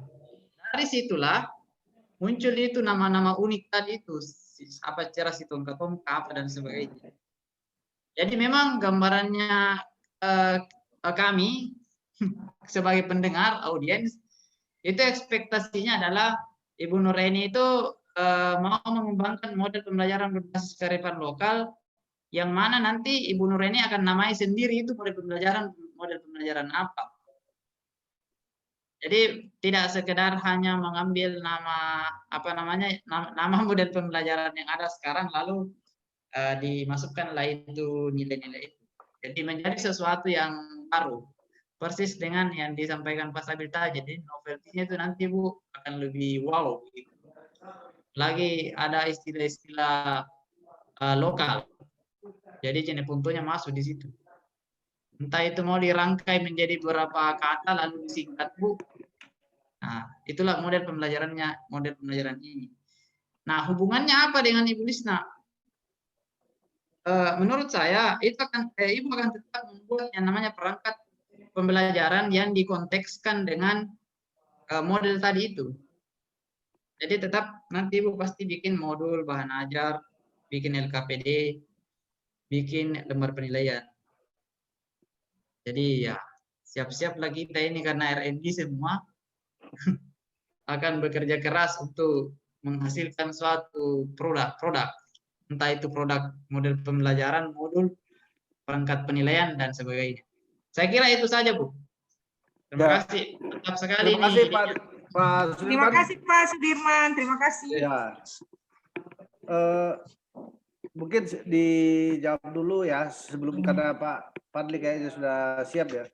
dari situlah muncul itu nama-nama unik tadi itu, apa cara si tongka-tongka apa dan sebagainya. Jadi memang gambarannya kami sebagai pendengar, audiens, itu ekspektasinya adalah Ibu Nuraini itu mau mengembangkan model pembelajaran berbasis kearifan lokal, yang mana nanti Ibu Nuraini akan namai sendiri itu model pembelajaran apa. Jadi tidak sekedar hanya mengambil nama model pembelajaran yang ada sekarang lalu dimasukkanlah itu nilai-nilai itu. Jadi menjadi sesuatu yang baru. Persis dengan yang disampaikan Pak Sabil tadi. Jadi novelty-nya itu nanti Bu akan lebih wow gitu. Lagi ada istilah-istilah lokal. Jadi Jenepontonya masuk di situ. Entah itu mau dirangkai menjadi beberapa kata lalu disingkat Bu. Nah, itulah model pembelajaran ini. Nah, hubungannya apa dengan Ibu Lisna? Menurut saya itu Ibu akan tetap membuat yang namanya perangkat pembelajaran yang dikontekskan dengan model tadi itu. Jadi tetap nanti Ibu pasti bikin modul bahan ajar, bikin LKPD, bikin lembar penilaian. Jadi ya siap-siaplah kita ini karena R&D semua akan bekerja keras untuk menghasilkan suatu produk. Entah itu produk model pembelajaran, modul, perangkat penilaian, dan sebagainya. Saya kira itu saja, Bu. Terima kasih. Tetap sekali. Terima kasih, Pak Sudirman. Terima kasih, Pak Sudirman. Terima kasih. Ya. Mungkin dijawab dulu ya, sebelum karena Pak Fadli kayaknya sudah siap ya.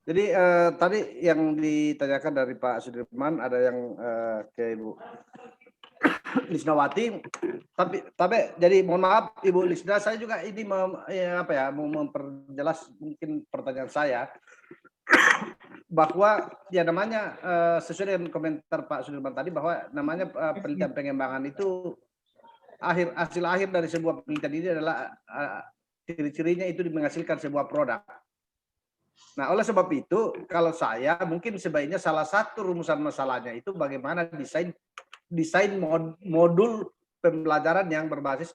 Jadi tadi yang ditanyakan dari Pak Sudirman ada yang ke Ibu Lisnawati, tapi jadi mohon maaf Ibu Lisna, saya juga ini mau memperjelas mungkin pertanyaan saya bahwa ya namanya sesuai dengan komentar Pak Sudirman tadi bahwa namanya penelitian pengembangan itu hasil akhir dari sebuah penelitian ini adalah ciri-cirinya itu menghasilkan sebuah produk. Nah, oleh sebab itu, kalau saya mungkin sebaiknya salah satu rumusan masalahnya itu bagaimana desain modul pembelajaran yang berbasis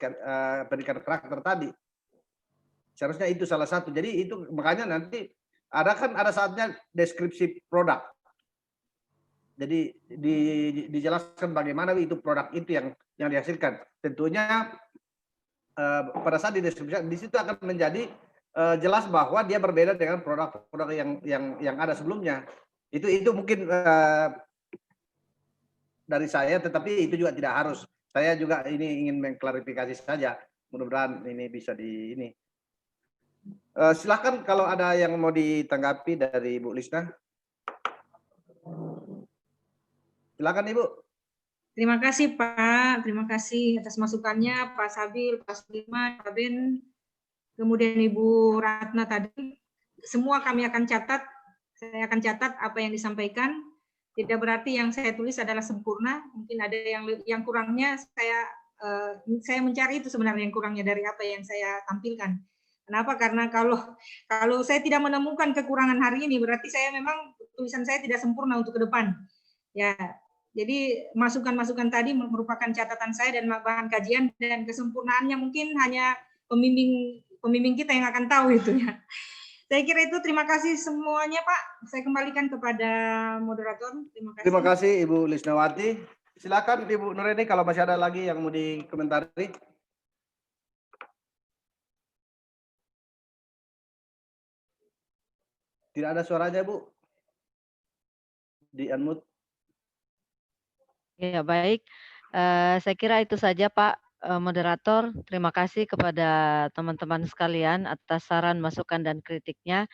pendidikan karakter tadi. Seharusnya itu salah satu. Jadi itu makanya nanti ada saatnya deskripsi produk. Jadi dijelaskan bagaimana itu produk itu yang dihasilkan. Tentunya pada saat dideskripsikan di situ akan menjadi jelas bahwa dia berbeda dengan produk-produk yang ada sebelumnya. Itu mungkin dari saya, tetapi itu juga tidak harus. Saya juga ini ingin mengklarifikasi saja. Mudah-mudahan ini bisa ini. Silakan kalau ada yang mau ditanggapi dari Bu Lisna. Silakan Ibu. Terima kasih Pak, terima kasih atas masukannya Pak Sabil, Pak Sudirman, Pak Ben. Kemudian Ibu Ratna tadi, semua kami akan catat, saya akan catat apa yang disampaikan. Tidak berarti yang saya tulis adalah sempurna, mungkin ada yang kurangnya, saya mencari itu sebenarnya yang kurangnya dari apa yang saya tampilkan. Kenapa? Karena kalau saya tidak menemukan kekurangan hari ini, berarti saya memang tulisan saya tidak sempurna untuk ke depan. Ya, jadi masukan-masukan tadi merupakan catatan saya dan bahan kajian, dan kesempurnaannya mungkin hanya pembimbing kita yang akan tahu itu ya. Saya kira itu. Terima kasih semuanya Pak. Saya kembalikan kepada moderator. Terima kasih. Terima kasih Ibu Lisnawati. Silakan Ibu Nureni kalau masih ada lagi yang mau dikomentari. Tidak ada suaranya Bu. Di unmute. Ya baik. Saya kira itu saja Pak moderator. Terima kasih kepada teman-teman sekalian atas saran, masukan, dan kritiknya.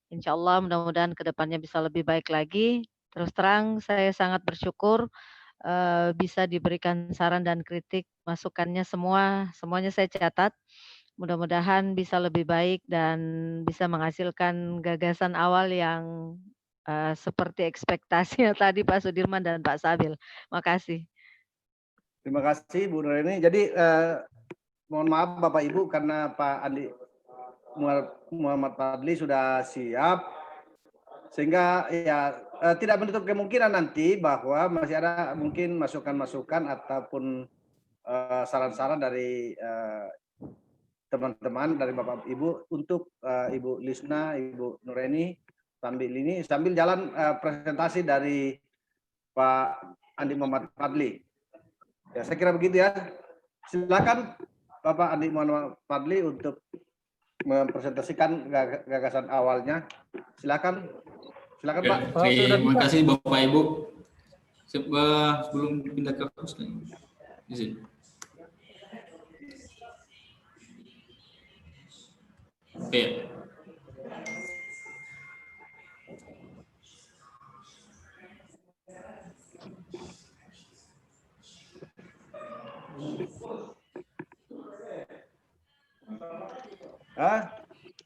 Insya Allah mudah-mudahan kedepannya bisa lebih baik lagi. Terus terang saya sangat bersyukur bisa diberikan saran dan kritik, masukannya semuanya saya catat. Mudah-mudahan bisa lebih baik dan bisa menghasilkan gagasan awal yang seperti ekspektasinya tadi Pak Sudirman dan Pak Sabil. Makasih. Terima kasih Bu Nureni. Jadi mohon maaf Bapak Ibu karena Pak Andi Muhammad Fadli sudah siap, sehingga ya tidak menutup kemungkinan nanti bahwa masih ada mungkin masukan-masukan ataupun saran-saran dari teman-teman dari Bapak Ibu untuk Ibu Lisna, Ibu Nureni sambil jalan presentasi dari Pak Andi Muhammad Fadli. Ya, saya kira begitu ya. Silakan Bapak Andi Muhammad Fadli untuk mempresentasikan gagasan awalnya. Silakan Pak. Terima kasih Bapak Ibu. Sebelum pindah ke host, izin. Oke.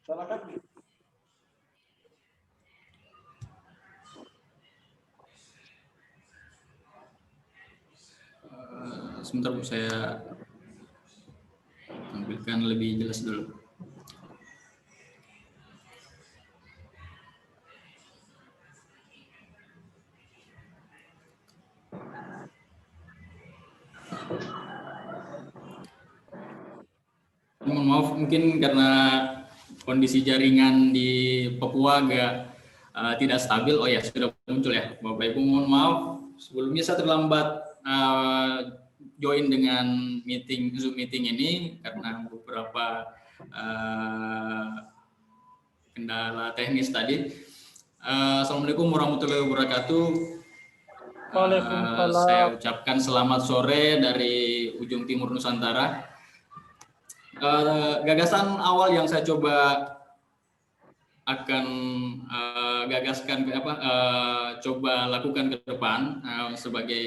Silakan. Sebentar Bu, saya tampilkan lebih jelas dulu. Mohon maaf mungkin karena kondisi jaringan di Papua agak tidak stabil. Oh ya, sudah muncul ya Bapak Ibu, mohon maaf sebelumnya saya terlambat join dengan Zoom meeting ini karena beberapa kendala teknis tadi. Assalamualaikum warahmatullahi wabarakatuh. Saya ucapkan selamat sore dari ujung timur Nusantara. Gagasan awal yang saya coba akan gagaskan coba lakukan ke depan sebagai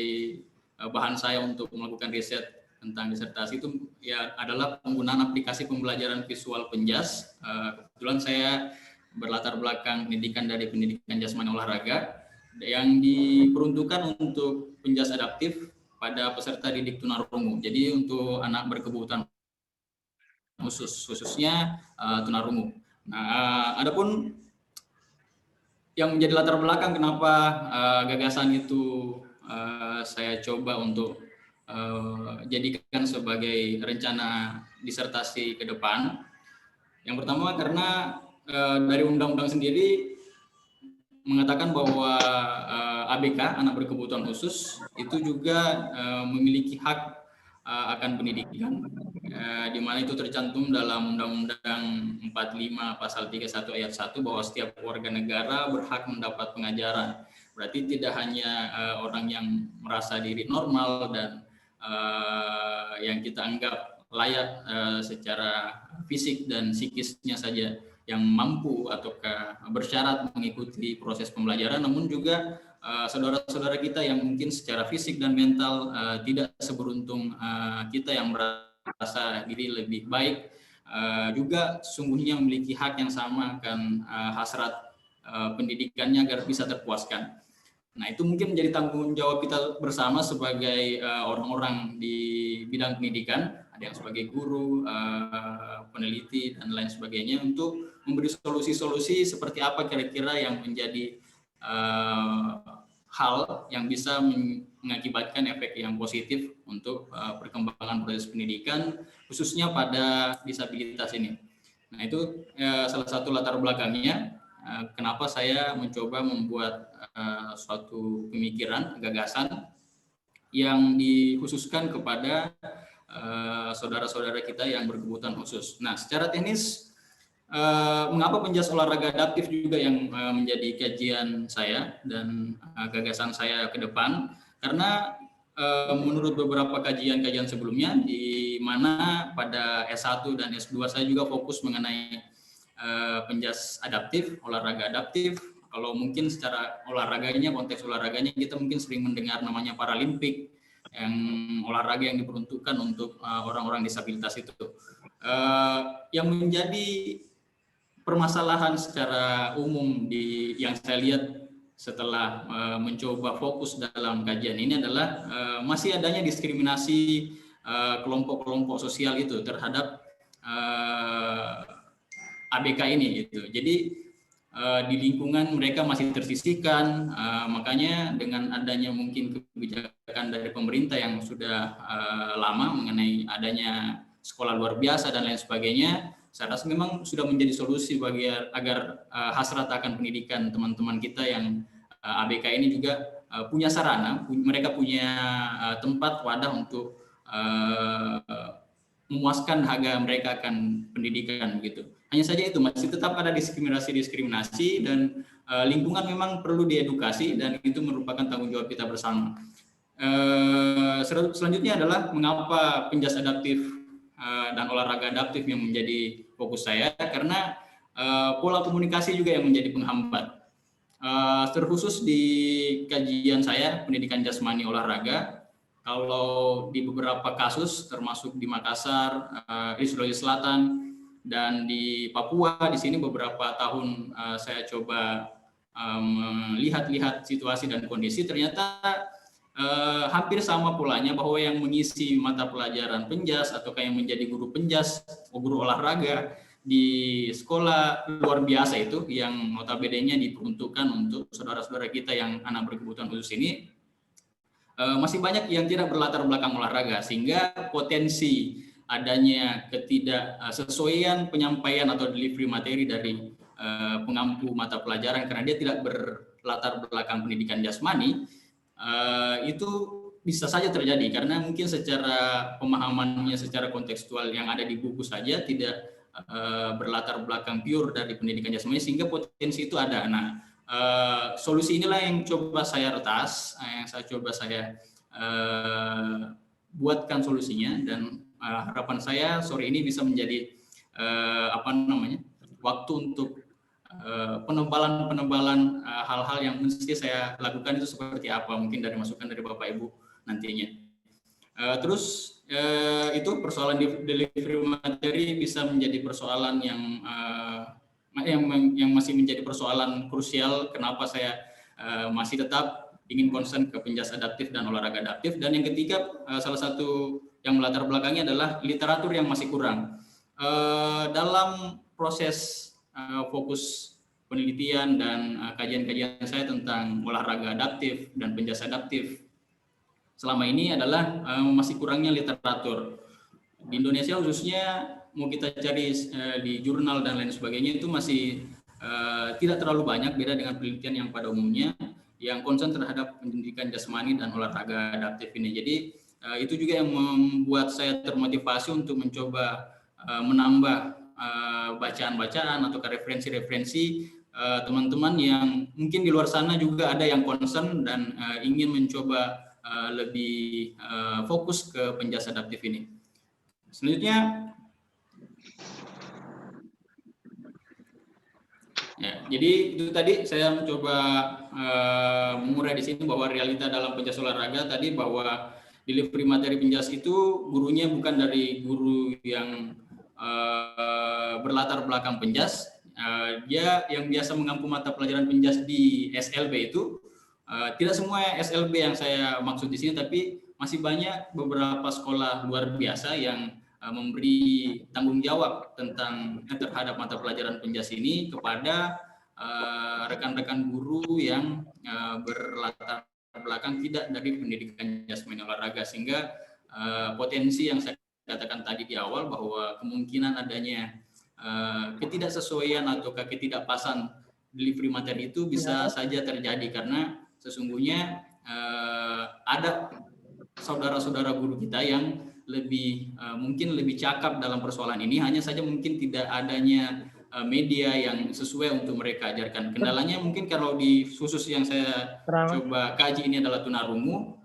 bahan saya untuk melakukan riset tentang disertasi itu ya adalah penggunaan aplikasi pembelajaran visual penjas. Kebetulan saya berlatar belakang pendidikan dari pendidikan jasmani olahraga yang diperuntukkan untuk penjas adaptif pada peserta didik tunarungu. Jadi untuk anak berkebutuhan khususnya tunarungu. Nah, adapun yang menjadi latar belakang kenapa gagasan itu saya coba untuk jadikan sebagai rencana disertasi ke depan. Yang pertama karena dari undang-undang sendiri mengatakan bahwa ABK, anak berkebutuhan khusus, itu juga memiliki hak akan pendidikan, di mana itu tercantum dalam Undang-Undang 45 Pasal 31 Ayat 1 bahwa setiap warga negara berhak mendapat pengajaran. Berarti tidak hanya orang yang merasa diri normal dan yang kita anggap layak secara fisik dan psikisnya saja yang mampu ataukah bersyarat mengikuti proses pembelajaran, namun juga saudara-saudara kita yang mungkin secara fisik dan mental tidak seberuntung kita yang merasa diri lebih baik, juga sungguhnya memiliki hak yang sama akan hasrat pendidikannya agar bisa terpuaskan. Nah, itu mungkin menjadi tanggung jawab kita bersama sebagai orang-orang di bidang pendidikan, ada yang sebagai guru, peneliti, dan lain sebagainya, untuk memberi solusi-solusi seperti apa kira-kira yang menjadi hal yang bisa mengakibatkan efek yang positif untuk perkembangan proses pendidikan, khususnya pada disabilitas ini. Nah, itu salah satu latar belakangnya kenapa saya mencoba membuat suatu pemikiran, gagasan yang dikhususkan kepada saudara-saudara kita yang berkebutuhan khusus. Nah, secara teknis, mengapa penjas olahraga adaptif juga yang menjadi kajian saya dan gagasan saya ke depan? Karena menurut beberapa kajian-kajian sebelumnya, di mana pada S1 dan S2 saya juga fokus mengenai penjas adaptif, olahraga adaptif. Kalau mungkin secara olahraganya, konteks olahraganya kita mungkin sering mendengar namanya Paralimpik, yang olahraga yang diperuntukkan untuk orang-orang disabilitas itu. Yang menjadi permasalahan secara umum yang saya lihat setelah mencoba fokus dalam kajian ini adalah masih adanya diskriminasi kelompok-kelompok sosial itu terhadap ABK ini gitu. Jadi di lingkungan mereka masih tersisihkan, makanya dengan adanya mungkin kebijakan dari pemerintah yang sudah lama mengenai adanya sekolah luar biasa dan lain sebagainya, saya rasa memang sudah menjadi solusi agar hasrat akan pendidikan teman-teman kita yang ABK ini juga punya sarana, mereka punya tempat wadah untuk memuaskan dahaga mereka akan pendidikan gitu. Hanya saja itu masih tetap ada diskriminasi dan lingkungan memang perlu diedukasi dan itu merupakan tanggung jawab kita bersama. Selanjutnya adalah mengapa penjas adaptif dan olahraga adaptif yang menjadi fokus saya, karena pola komunikasi juga yang menjadi penghambat. Terkhusus di kajian saya pendidikan jasmani olahraga, kalau di beberapa kasus termasuk di Makassar, di Sulawesi Selatan, dan di Papua, di sini beberapa tahun saya coba melihat-lihat situasi dan kondisi, ternyata hampir sama polanya bahwa yang mengisi mata pelajaran penjas atau yang menjadi guru penjas, guru olahraga di sekolah luar biasa itu yang notabene-nya diperuntukkan untuk saudara-saudara kita yang anak berkebutuhan khusus ini, masih banyak yang tidak berlatar belakang olahraga, sehingga potensi adanya ketidaksesuaian penyampaian atau delivery materi dari pengampu mata pelajaran karena dia tidak berlatar belakang pendidikan jasmani, itu bisa saja terjadi karena mungkin secara pemahamannya secara kontekstual yang ada di buku saja tidak berlatar belakang pure dari pendidikan jasmani, sehingga potensi itu ada. Nah, solusi inilah yang coba saya retas, yang coba saya buatkan solusinya, dan harapan saya sore ini bisa menjadi waktu untuk penebalan hal-hal yang mesti saya lakukan itu seperti apa, mungkin dari masukan dari Bapak Ibu nantinya. Terus itu persoalan delivery materi bisa menjadi persoalan yang masih menjadi persoalan krusial. Kenapa saya masih tetap ingin concern ke penjas adaptif dan olahraga adaptif. Dan yang ketiga, salah satu yang melatar belakangnya adalah literatur yang masih kurang. Dalam proses fokus penelitian dan kajian-kajian saya tentang olahraga adaptif dan penjas adaptif selama ini adalah masih kurangnya literatur. Di Indonesia khususnya, mau kita cari di jurnal dan lain sebagainya itu masih tidak terlalu banyak, beda dengan penelitian yang pada umumnya yang concern terhadap pendidikan jasmani dan olahraga adaptif ini. Jadi itu juga yang membuat saya termotivasi untuk mencoba menambah bacaan-bacaan atau referensi-referensi teman-teman yang mungkin di luar sana juga ada yang concern dan ingin mencoba lebih fokus ke penjas adaptif ini. Selanjutnya, ya, jadi itu tadi saya mencoba mengurai di sini bahwa realita dalam penjas olahraga tadi bahwa delivery materi penjas itu gurunya bukan dari guru yang berlatar belakang penjas. Dia yang biasa mengampu mata pelajaran penjas di SLB itu tidak semua SLB yang saya maksud di sini, tapi masih banyak beberapa sekolah luar biasa yang memberi tanggung jawab terhadap mata pelajaran penjas ini kepada rekan-rekan guru yang berlatar belakang tidak dari pendidikan jasmani olahraga, sehingga potensi yang saya katakan tadi di awal bahwa kemungkinan adanya ketidaksesuaian atau ketidakpasan delivery materi itu bisa saja terjadi karena sesungguhnya ada saudara-saudara guru kita yang mungkin lebih cakap dalam persoalan ini, hanya saja mungkin tidak adanya media yang sesuai untuk mereka ajarkan. Kendalanya mungkin kalau di khusus yang saya coba kaji ini adalah tunarungu.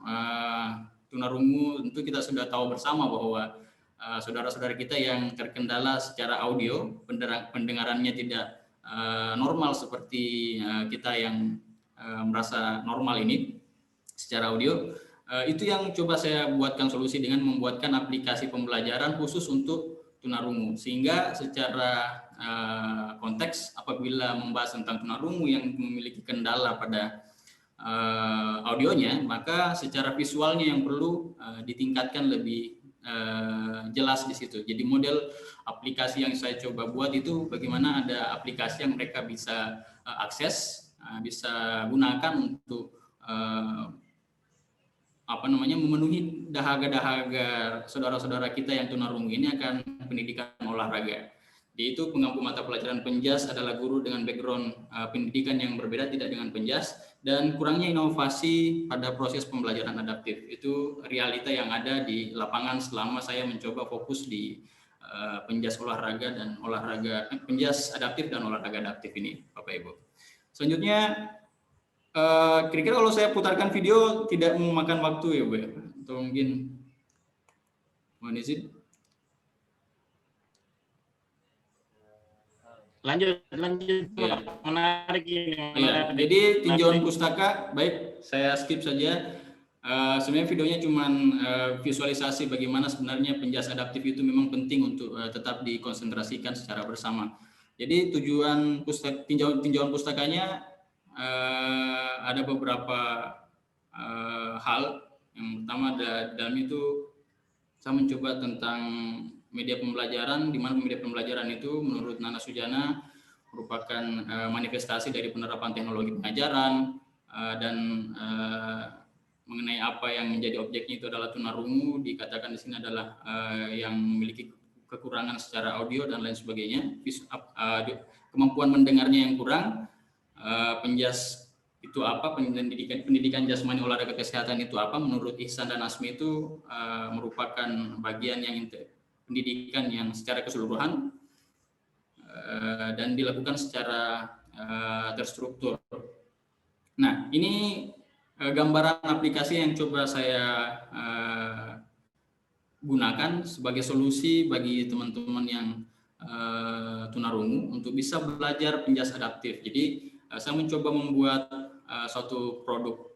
Tunarungu tentu kita sudah tahu bersama bahwa saudara-saudara kita yang terkendala secara audio, pendengarannya tidak normal seperti kita yang merasa normal ini secara audio, itu yang coba saya buatkan solusi dengan membuatkan aplikasi pembelajaran khusus untuk tunarungu, sehingga secara konteks apabila membahas tentang tunarungu yang memiliki kendala pada audionya, maka secara visualnya yang perlu ditingkatkan lebih jelas di situ. Jadi model aplikasi yang saya coba buat itu bagaimana ada aplikasi yang mereka bisa akses, bisa gunakan untuk memenuhi dahaga-dahaga saudara-saudara kita yang tunarungu ini akan pendidikan olahraga. Yaitu pengampu mata pelajaran penjas adalah guru dengan background pendidikan yang berbeda, tidak dengan penjas, dan kurangnya inovasi pada proses pembelajaran adaptif. Itu realita yang ada di lapangan selama saya mencoba fokus di penjas olahraga dan penjas adaptif dan olahraga adaptif ini, Bapak Ibu. Selanjutnya, kira-kira kalau saya putarkan video tidak memakan waktu ya, Bu, atau mungkin mohon izin. Lanjut ya. Menarik ini. Ya, jadi tinjauan pustaka, baik, saya skip saja. Sebenarnya videonya cuma visualisasi bagaimana sebenarnya penjas adaptif itu memang penting untuk tetap dikonsentrasikan secara bersama. Jadi tujuan tinjauan pustakanya ada beberapa hal. Yang pertama dalam itu saya mencoba tentang media pembelajaran, di mana media pembelajaran itu menurut Nana Sujana merupakan manifestasi dari penerapan teknologi pengajaran, dan mengenai apa yang menjadi objeknya itu adalah tunarungu, dikatakan di sini adalah yang memiliki kekurangan secara audio dan lain sebagainya, kemampuan mendengarnya yang kurang, penjas itu apa, pendidikan jasmani olahraga kesehatan itu apa, menurut Ihsan dan Asmi itu merupakan bagian yang pendidikan yang secara keseluruhan dan dilakukan secara terstruktur. Nah, ini gambaran aplikasi yang coba saya gunakan sebagai solusi bagi teman-teman yang tunarungu untuk bisa belajar penjas adaptif. Jadi saya mencoba membuat suatu produk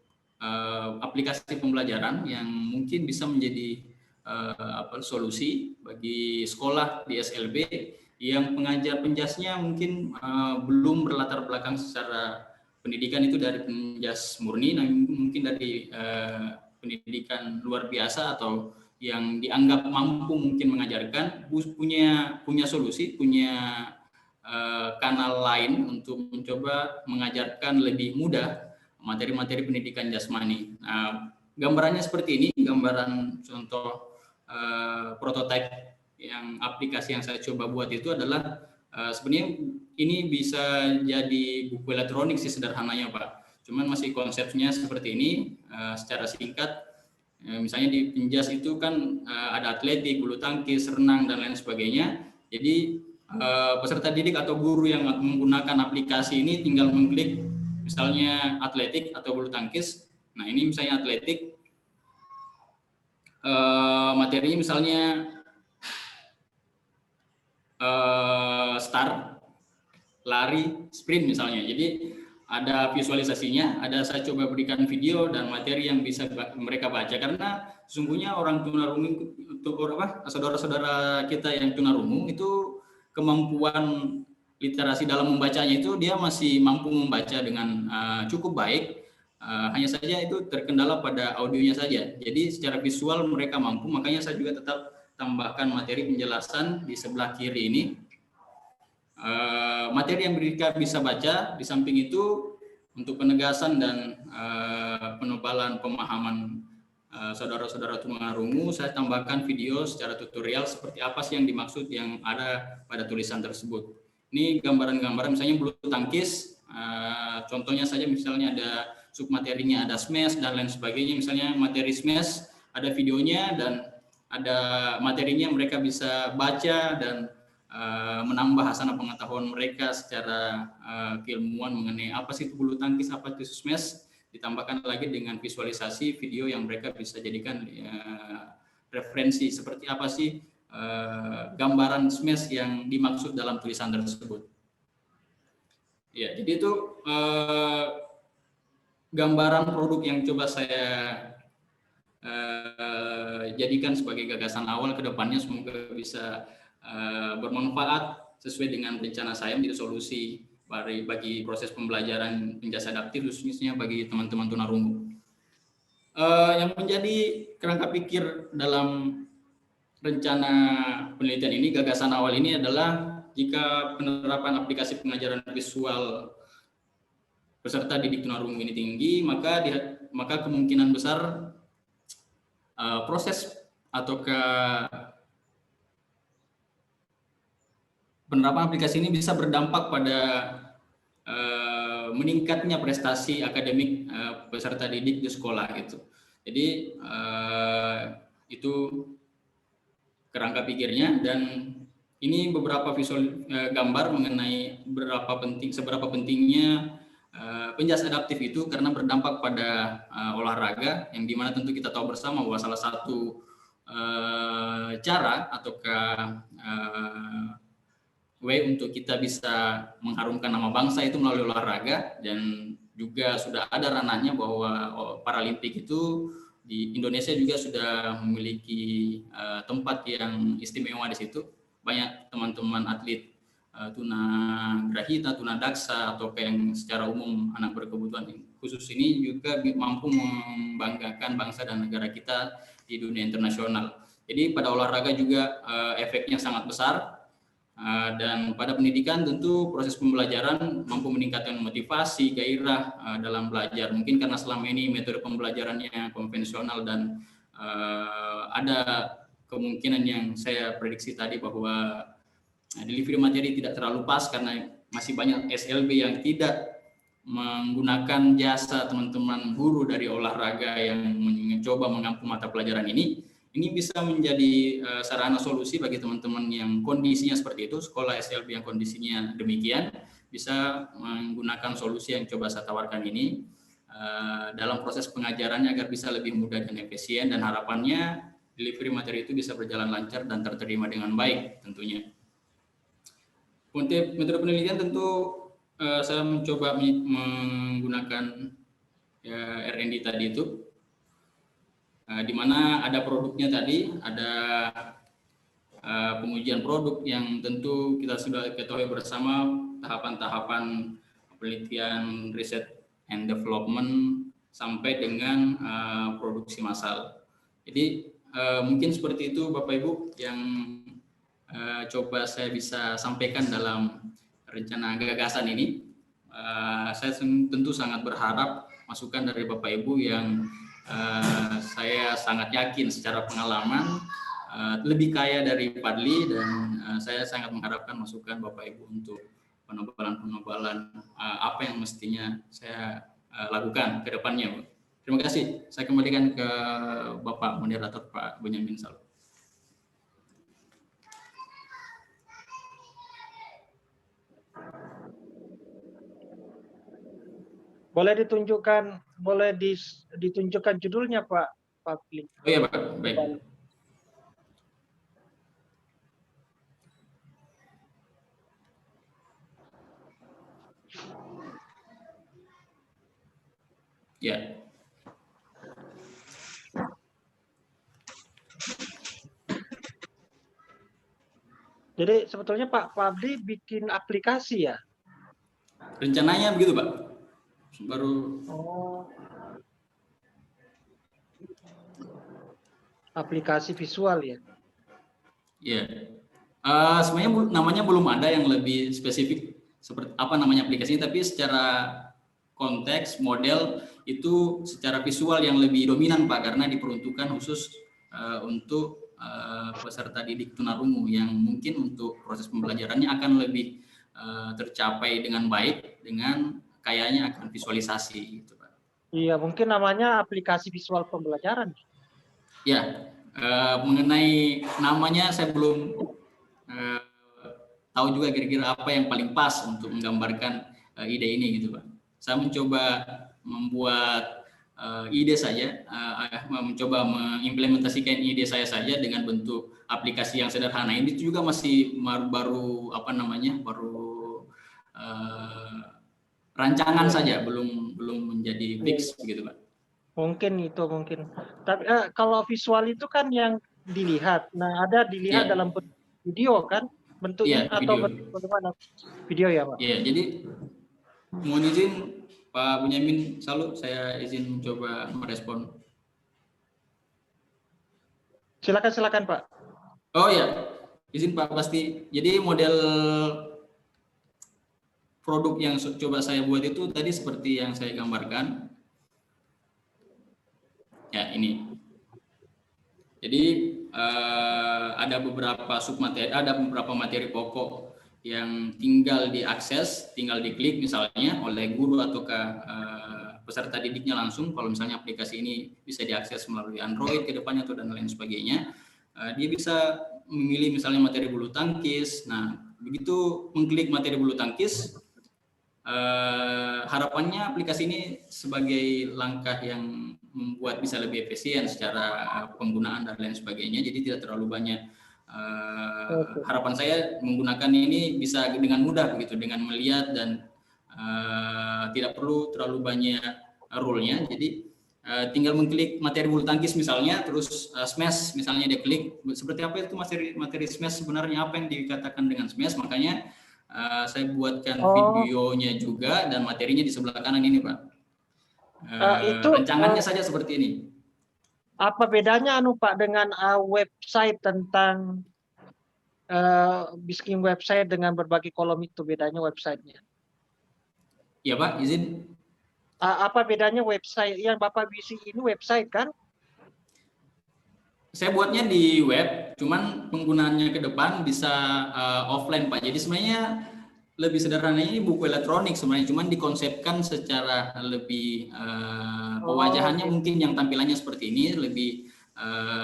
aplikasi pembelajaran yang mungkin bisa menjadi solusi bagi sekolah di SLB yang pengajar penjasnya mungkin belum berlatar belakang secara pendidikan itu dari penjas murni, namun mungkin dari pendidikan luar biasa atau yang dianggap mampu mungkin mengajarkan, punya solusi, punya kanal lain untuk mencoba mengajarkan lebih mudah materi-materi pendidikan jasmani. Nah, gambarannya seperti ini, gambaran contoh prototipe yang aplikasi yang saya coba buat itu adalah sebenarnya ini bisa jadi buku elektronik sih sederhananya Pak. Cuman masih konsepnya seperti ini secara singkat. Misalnya di penjas itu kan ada atletik, bulu tangkis, renang dan lain sebagainya. Jadi peserta didik atau guru yang menggunakan aplikasi ini tinggal mengklik misalnya atletik atau bulu tangkis. Nah ini misalnya atletik, materinya misalnya start, lari, sprint misalnya. Jadi ada visualisasinya, ada saya coba berikan video dan materi yang bisa mereka baca, karena sesungguhnya orang tunarungu, saudara-saudara kita yang tunarungu itu kemampuan literasi dalam membacanya itu dia masih mampu membaca dengan cukup baik, hanya saja itu terkendala pada audionya saja. Jadi secara visual mereka mampu, makanya saya juga tetap tambahkan materi penjelasan di sebelah kiri ini. Materi yang mereka bisa baca, di samping itu untuk penegasan dan penebalan pemahaman saudara-saudara tunarungu, saya tambahkan video secara tutorial seperti apa sih yang dimaksud yang ada pada tulisan tersebut. Ini gambaran-gambaran misalnya bulu tangkis, contohnya saja misalnya ada submaterinya, ada smash dan lain sebagainya. Misalnya materi smash ada videonya dan ada materinya, mereka bisa baca dan menambah hasanah pengetahuan mereka secara keilmuan mengenai apa sih itu bulu tangkis, apa itu smash, ditambahkan lagi dengan visualisasi video yang mereka bisa jadikan referensi seperti apa sih gambaran smash yang dimaksud dalam tulisan tersebut. Ya, jadi itu gambaran produk yang coba saya jadikan sebagai gagasan awal ke depannya, semoga bisa bermanfaat sesuai dengan rencana saya menjadi solusi bagi proses pembelajaran penjas adaptif khususnya bagi teman-teman tunarungu. Yang menjadi kerangka pikir dalam rencana penelitian ini, gagasan awal ini adalah jika penerapan aplikasi pengajaran visual peserta didik tunarungu ini tinggi, maka kemungkinan besar proses atau penerapan aplikasi ini bisa berdampak pada meningkatnya prestasi akademik peserta didik di sekolah gitu. Jadi itu kerangka pikirnya, dan ini beberapa visual gambar mengenai seberapa pentingnya penjas adaptif itu karena berdampak pada olahraga, yang dimana tentu kita tahu bersama bahwa salah satu cara ataukah way untuk kita bisa mengharumkan nama bangsa itu melalui olahraga, dan juga sudah ada ranahnya bahwa Paralimpik itu di Indonesia juga sudah memiliki tempat yang istimewa di situ. Banyak teman-teman atlet tunagrahita, tunadaksa, atau yang secara umum anak berkebutuhan khusus ini juga mampu membanggakan bangsa dan negara kita di dunia internasional. Jadi pada olahraga juga efeknya sangat besar. Dan pada pendidikan tentu proses pembelajaran mampu meningkatkan motivasi, gairah dalam belajar. Mungkin karena selama ini metode pembelajarannya konvensional dan ada kemungkinan yang saya prediksi tadi bahwa delivery materi tidak terlalu pas karena masih banyak SLB yang tidak menggunakan jasa teman-teman guru dari olahraga yang mencoba mengampu mata pelajaran ini. Ini bisa menjadi sarana solusi bagi teman-teman yang kondisinya seperti itu, sekolah SLB yang kondisinya demikian, bisa menggunakan solusi yang coba saya tawarkan ini dalam proses pengajarannya agar bisa lebih mudah dan efisien, dan harapannya delivery materi itu bisa berjalan lancar dan terterima dengan baik tentunya. Metode penelitian tentu saya mencoba menggunakan R&D tadi itu, di mana ada produknya tadi, ada pengujian produk yang tentu kita sudah ketahui bersama tahapan-tahapan penelitian, riset and development sampai dengan produksi massal. Jadi mungkin seperti itu Bapak Ibu yang coba saya bisa sampaikan dalam rencana gagasan ini. Saya tentu sangat berharap masukan dari Bapak Ibu yang saya sangat yakin secara pengalaman lebih kaya dari Fadli, dan saya sangat mengharapkan masukan Bapak Ibu untuk penebalan apa yang mestinya saya lakukan ke depannya. Terima kasih. Saya kembalikan ke Bapak Moderator Pak Bonyamin Salu. Boleh ditunjukkan judulnya Pak Fadli. Oh iya Pak, baik. Ya. Jadi sebetulnya Pak Fadli bikin aplikasi ya? Rencananya begitu Pak. Baru. Aplikasi visual ya? Iya. Sebenarnya namanya belum ada yang lebih spesifik seperti apa namanya aplikasinya, tapi secara konteks model itu secara visual yang lebih dominan Pak, karena diperuntukkan khusus untuk peserta didik tunarungu yang mungkin untuk proses pembelajarannya akan lebih tercapai dengan baik dengan kayaknya akan visualisasi gitu Pak. Iya, mungkin namanya aplikasi visual pembelajaran. Ya, mengenai namanya saya belum tahu juga kira-kira apa yang paling pas untuk menggambarkan ide ini gitu Pak. Saya mencoba membuat ide saja, mencoba mengimplementasikan ide saya saja dengan bentuk aplikasi yang sederhana. Ini juga masih baru rancangan saja, belum menjadi fix begitu Pak. Mungkin. Tapi kalau visual itu kan yang dilihat. Nah, ada dilihat dalam video kan bentuknya atau bagaimana? Video ya Pak? Iya, jadi mohon izin Pak Bonyamin Salu, saya izin mencoba merespon. Silakan Pak. Oh ya, izin Pak pasti. Jadi model produk yang coba saya buat itu tadi seperti yang saya gambarkan. Ya, ini. Jadi ada beberapa submateri, ada beberapa materi pokok yang tinggal diakses, tinggal diklik misalnya oleh guru atau peserta didiknya langsung. Kalau misalnya aplikasi ini bisa diakses melalui Android ke depannya atau dan lain sebagainya, dia bisa memilih misalnya materi bulu tangkis. Nah, begitu mengklik materi bulu tangkis, harapannya aplikasi ini sebagai langkah yang membuat bisa lebih efisien secara penggunaan dan lain sebagainya, jadi tidak terlalu banyak. Harapan saya menggunakan ini bisa dengan mudah begitu, dengan melihat dan tidak perlu terlalu banyak rule-nya. Jadi tinggal mengklik materi bulu tangkis misalnya, terus smash misalnya dia klik, seperti apa itu materi smash sebenarnya, apa yang dikatakan dengan smash. Makanya saya buatkan videonya juga dan materinya di sebelah kanan ini Pak. Rancangannya saja seperti ini. Apa bedanya Pak dengan website tentang bikin website dengan berbagai kolom itu, bedanya websitenya? Ya Pak, izin. Apa bedanya website yang Bapak bisi ini website kan? Saya buatnya di web, cuman penggunaannya ke depan bisa offline Pak. Jadi sebenarnya lebih sederhana ini buku elektronik sebenarnya, cuman dikonsepkan secara lebih pewajahannya mungkin yang tampilannya seperti ini, lebih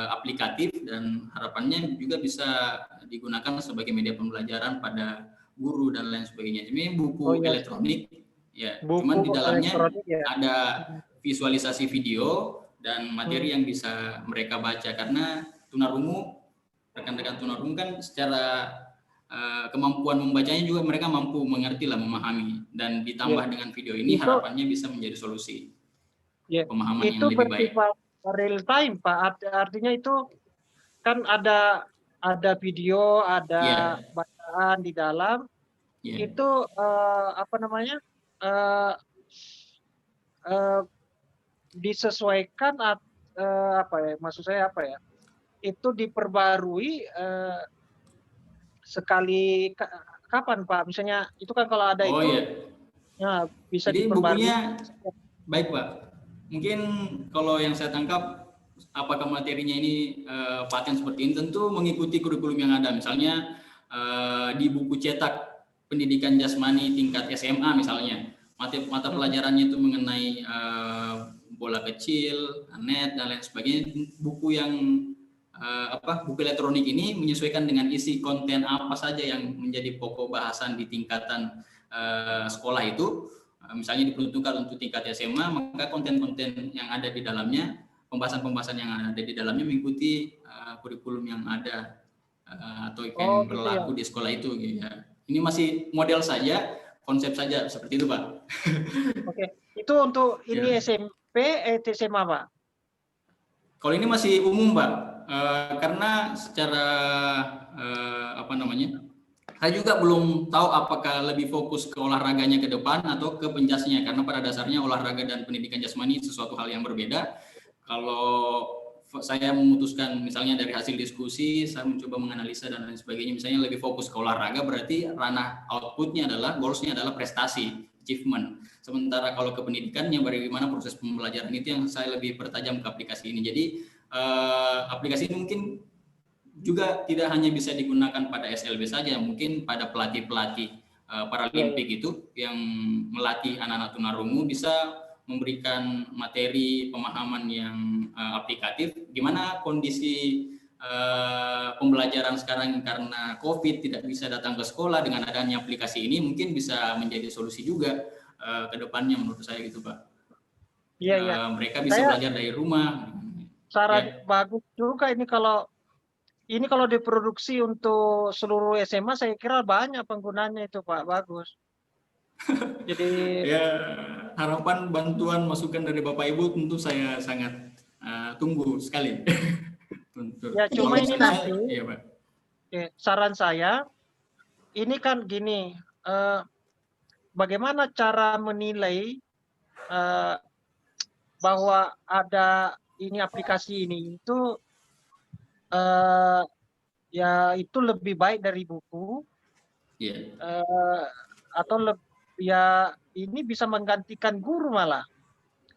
aplikatif, dan harapannya juga bisa digunakan sebagai media pembelajaran pada guru dan lain sebagainya. Ini buku elektronik ya, cuman di dalamnya ada visualisasi video dan materi yang bisa mereka baca, karena tunarungu, rekan-rekan tunarungu kan secara kemampuan membacanya juga mereka mampu mengerti lah, memahami, dan ditambah dengan video ini harapannya bisa menjadi solusi pemahaman yang itu lebih baik. bersifat real time Pak, artinya itu kan ada video, ada bacaan di dalam, itu apa namanya, disesuaikan apa ya, maksud saya apa ya, itu diperbarui sekali kapan Pak? Misalnya itu kan kalau ada ya bisa jadi diperbarui. bukunya baik Pak. Mungkin kalau yang saya tangkap, apakah materinya ini paten seperti ini, tentu mengikuti kurikulum yang ada. Misalnya di buku cetak pendidikan jasmani tingkat SMA misalnya, mata pelajarannya itu mengenai bola kecil, net dan lain sebagainya. Buku yang buku elektronik ini menyesuaikan dengan isi konten apa saja yang menjadi pokok bahasan di tingkatan sekolah itu. Misalnya diperuntukkan untuk tingkat SMA, maka konten-konten yang ada di dalamnya, pembahasan-pembahasan yang ada di dalamnya mengikuti kurikulum yang ada atau yang berlaku di sekolah itu. Gitu ya. Ini masih model saja, konsep saja seperti itu Pak. Oke, itu untuk ini SMP, SMA Pak? Kalau ini masih umum Pak, karena secara saya juga belum tahu apakah lebih fokus ke olahraganya ke depan atau ke penjasnya, karena pada dasarnya olahraga dan pendidikan jasmani sesuatu hal yang berbeda. Kalau saya memutuskan misalnya dari hasil diskusi, saya mencoba menganalisa dan lain sebagainya, misalnya lebih fokus ke olahraga, berarti ranah outputnya adalah, goalsnya adalah prestasi, achievement. Sementara kalau ke pendidikannya, bagaimana proses pembelajaran, itu yang saya lebih pertajam ke aplikasi ini. Jadi aplikasi ini mungkin juga tidak hanya bisa digunakan pada SLB saja, mungkin pada pelatih-pelatih paralimpik itu yang melatih anak-anak tunarungu bisa memberikan materi pemahaman yang aplikatif, gimana kondisi pembelajaran sekarang karena COVID tidak bisa datang ke sekolah. Dengan adanya aplikasi ini mungkin bisa menjadi solusi juga ke depannya menurut saya gitu Pak. Iya. Mereka bisa belajar dari rumah. Saran bagus juga ini kalau diproduksi untuk seluruh SMA, saya kira banyak penggunanya itu Pak, bagus. Jadi ya, harapan bantuan masukan dari Bapak Ibu tentu saya sangat tunggu sekali. Ya cuma ini nanti, saran saya, ini kan gini, bagaimana cara menilai bahwa ada ini aplikasi ini itu ya itu lebih baik dari buku, atau ya ini bisa menggantikan guru malah,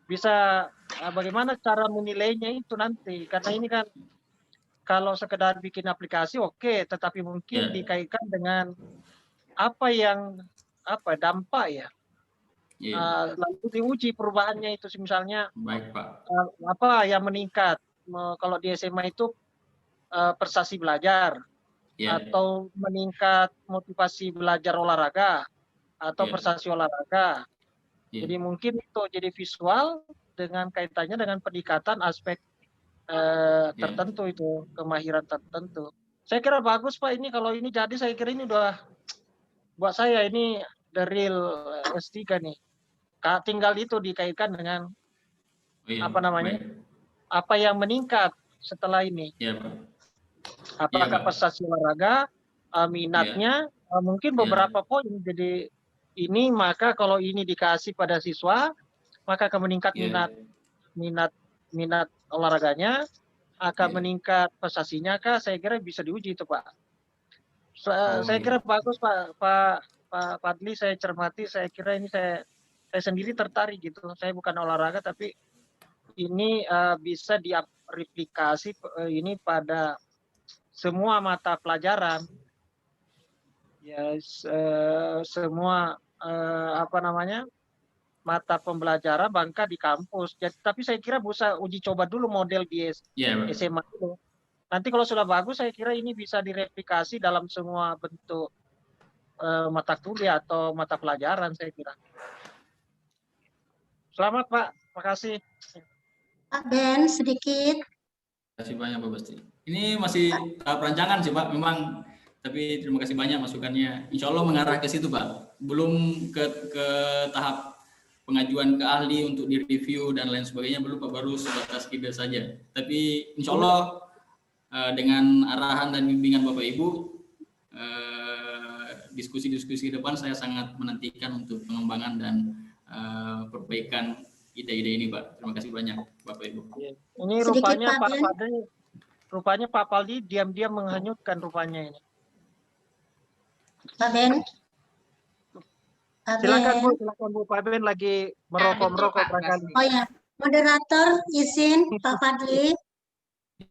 bisa bagaimana cara menilainya itu nanti, karena ini kan kalau sekedar bikin aplikasi oke, tetapi mungkin dikaitkan dengan apa yang dampak ya, lalu diuji perubahannya itu, misalnya apa yang meningkat kalau di SMA itu prestasi belajar, atau meningkat motivasi belajar olahraga, atau prestasi olahraga. Jadi mungkin itu jadi visual dengan kaitannya dengan peningkatan aspek tertentu itu, kemahiran tertentu. Saya kira bagus Pak ini, kalau ini jadi saya kira ini udah buat saya ini the real S3 nih. Tinggal itu dikaitkan dengan apa yang meningkat setelah ini. Apakah prestasi olahraga, minatnya, mungkin beberapa poin. Jadi ini, maka kalau ini dikasih pada siswa, maka akan meningkat minat olahraganya, akan meningkat prestasinya kah, saya kira bisa diuji itu Pak. Saya kira bagus Pak Fadli, saya cermati, saya kira ini saya sendiri tertarik gitu. Saya bukan olahraga, tapi ini bisa direplikasi ini pada semua mata pelajaran, ya semua mata pembelajaran bangka di kampus. Jadi, tapi saya kira bisa uji coba dulu model di SMA itu. Nanti kalau sudah bagus, saya kira ini bisa direplikasi dalam semua bentuk mata kuliah atau mata pelajaran, saya kira. Selamat Pak, makasih. Pak Ben, sedikit. Terima kasih banyak Pak Basti. Ini masih tahap rancangan sih Pak, memang Tapi terima kasih banyak masukannya. Insya Allah mengarah ke situ, Pak. Belum ke tahap pengajuan ke ahli untuk direview dan lain sebagainya, belum, Pak. Baru sebatas ide saja. Tapi insya Allah dengan arahan dan bimbingan Bapak Ibu, diskusi-diskusi ke depan saya sangat menantikan untuk pengembangan dan perbaikan ide-ide ini, Pak. Terima kasih banyak, Bapak Ibu. Ini rupanya Pak Paldi diam-diam menghanyutkan rupanya ini. Pak Ben. Silakan Bu. Pak Ben lagi merokok barangkali. Oh ya, moderator izin Pak Fadli.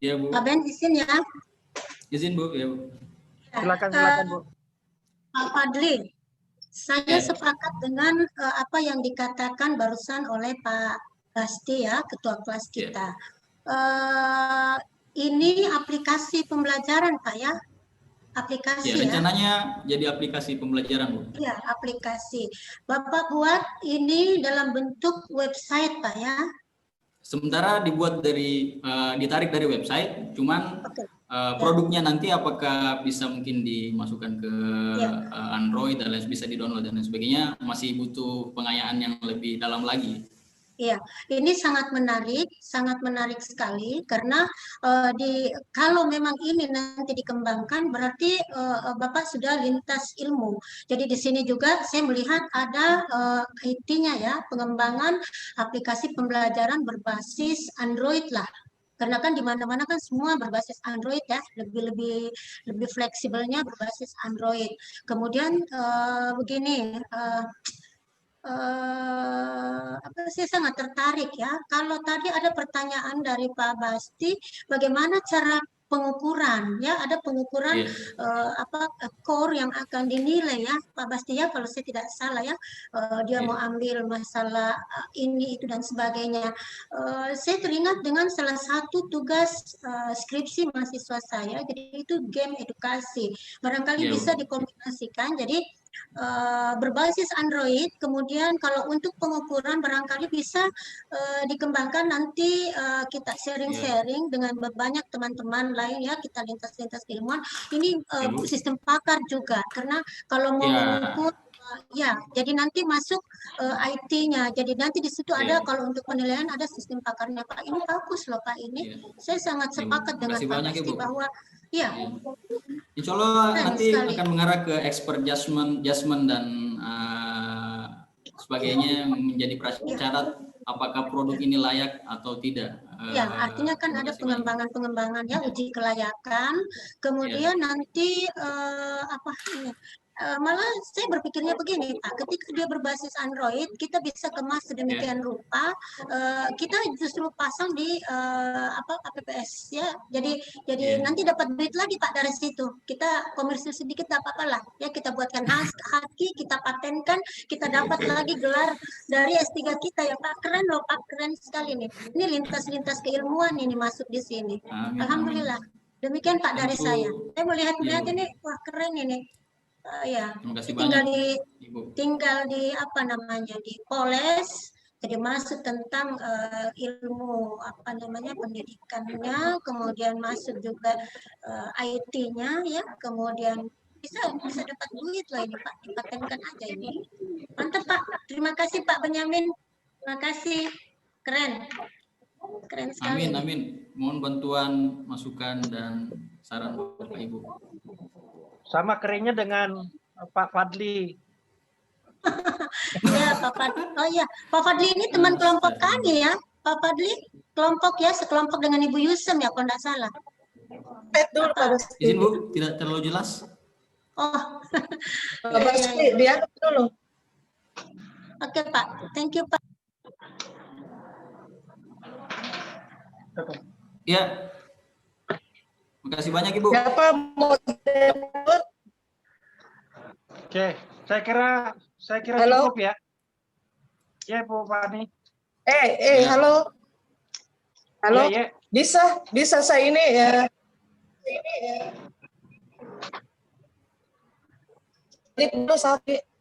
Iya, Bu. Pak Ben izin ya. Izin, Bu. Ya, Bu. Silakan Bu. Pak Fadli, saya sepakat dengan apa yang dikatakan barusan oleh Pak Basti ya, ketua kelas kita. Ini aplikasi pembelajaran, Pak ya. Aplikasi ya. Rencananya jadi aplikasi pembelajaran, Bu. Iya, aplikasi. Bapak buat ini dalam bentuk website, Pak ya. Sementara dibuat ditarik dari website, cuman produknya nanti apakah bisa mungkin dimasukkan ke Android dan lain, bisa di-download dan lain sebagainya, masih butuh pengayaan yang lebih dalam lagi. Iya, ini sangat menarik sekali karena kalau memang ini nanti dikembangkan berarti Bapak sudah lintas ilmu. Jadi di sini juga saya melihat ada IT-nya ya, pengembangan aplikasi pembelajaran berbasis Android lah. Karena kan di mana-mana kan semua berbasis Android ya, lebih fleksibelnya berbasis Android. Kemudian begini. Saya sangat tertarik ya. Kalau tadi ada pertanyaan dari Pak Basti, bagaimana cara pengukuran ya? Ada pengukuran core yang akan dinilai ya, Pak Basti ya. Kalau saya tidak salah ya, dia mau ambil masalah ini itu dan sebagainya. Saya teringat dengan salah satu tugas skripsi mahasiswa saya. Jadi itu game edukasi. Barangkali bisa dikombinasikan. Jadi berbasis Android, kemudian kalau untuk pengukuran barangkali bisa dikembangkan nanti kita sharing-sharing dengan banyak teman-teman lain ya, kita lintas-lintas ilmuwan. Ini sistem pakar juga, karena kalau mau mengukur ya, jadi nanti masuk IT-nya. Jadi nanti di situ ada kalau untuk penilaian ada sistem pakarnya, Pak. Ini bagus loh, Pak. Ini saya sangat sepakat dengan Pak Basti bahwa ya. Insya Allah nanti akan mengarah ke expert judgment dan sebagainya, menjadi prasyarat apakah produk ini layak atau tidak. Ya, artinya kan ada pengembangan ya, uji kelayakan. Kemudian nanti malah saya berpikirnya begini, Pak, ketika dia berbasis Android, kita bisa kemas sedemikian rupa, kita justru pasang di APPS ya, jadi nanti dapat duit lagi, Pak, dari situ. Kita komersil sedikit tak apa-apa lah, ya kita buatkan haki, kita patenkan, kita dapat lagi gelar dari S3 kita ya, Pak. Keren loh, Pak, keren sekali nih. Ini lintas-lintas keilmuan ini masuk di sini. Alhamdulillah. Demikian Pak dari saya. Saya melihat ini, wah keren ini. Ya, tinggal di apa namanya, dipoles, jadi masuk tentang ilmu apa namanya pendidikannya, kemudian masuk juga IT-nya ya, kemudian bisa dapat duit loh ini, Pak, dipatenkan aja ini. Mantap, Pak. Terima kasih Pak Benyamin. Terima kasih, keren sekali. Amin. Mohon bantuan, masukan dan saran Bapak Ibu. Sama kerennya dengan Pak Fadli. Ya, Pak Fadli. Oh iya, Pak Fadli ini teman kelompok kami ya. Pak Fadli kelompok ya, sekelompok dengan Ibu Yusem ya, kalau tidak salah. Betul, Pak Basti. Izin Bu, tidak terlalu jelas. Oh. Pak Basti, dia dulu. Oke, Pak. Thank you, Pak. Ya. Terima kasih banyak Ibu. Siapa moderator? Oke, saya kira cukup ya. Ya, Bu Fani. Halo. Halo. Ya. Bisa saya ini ya.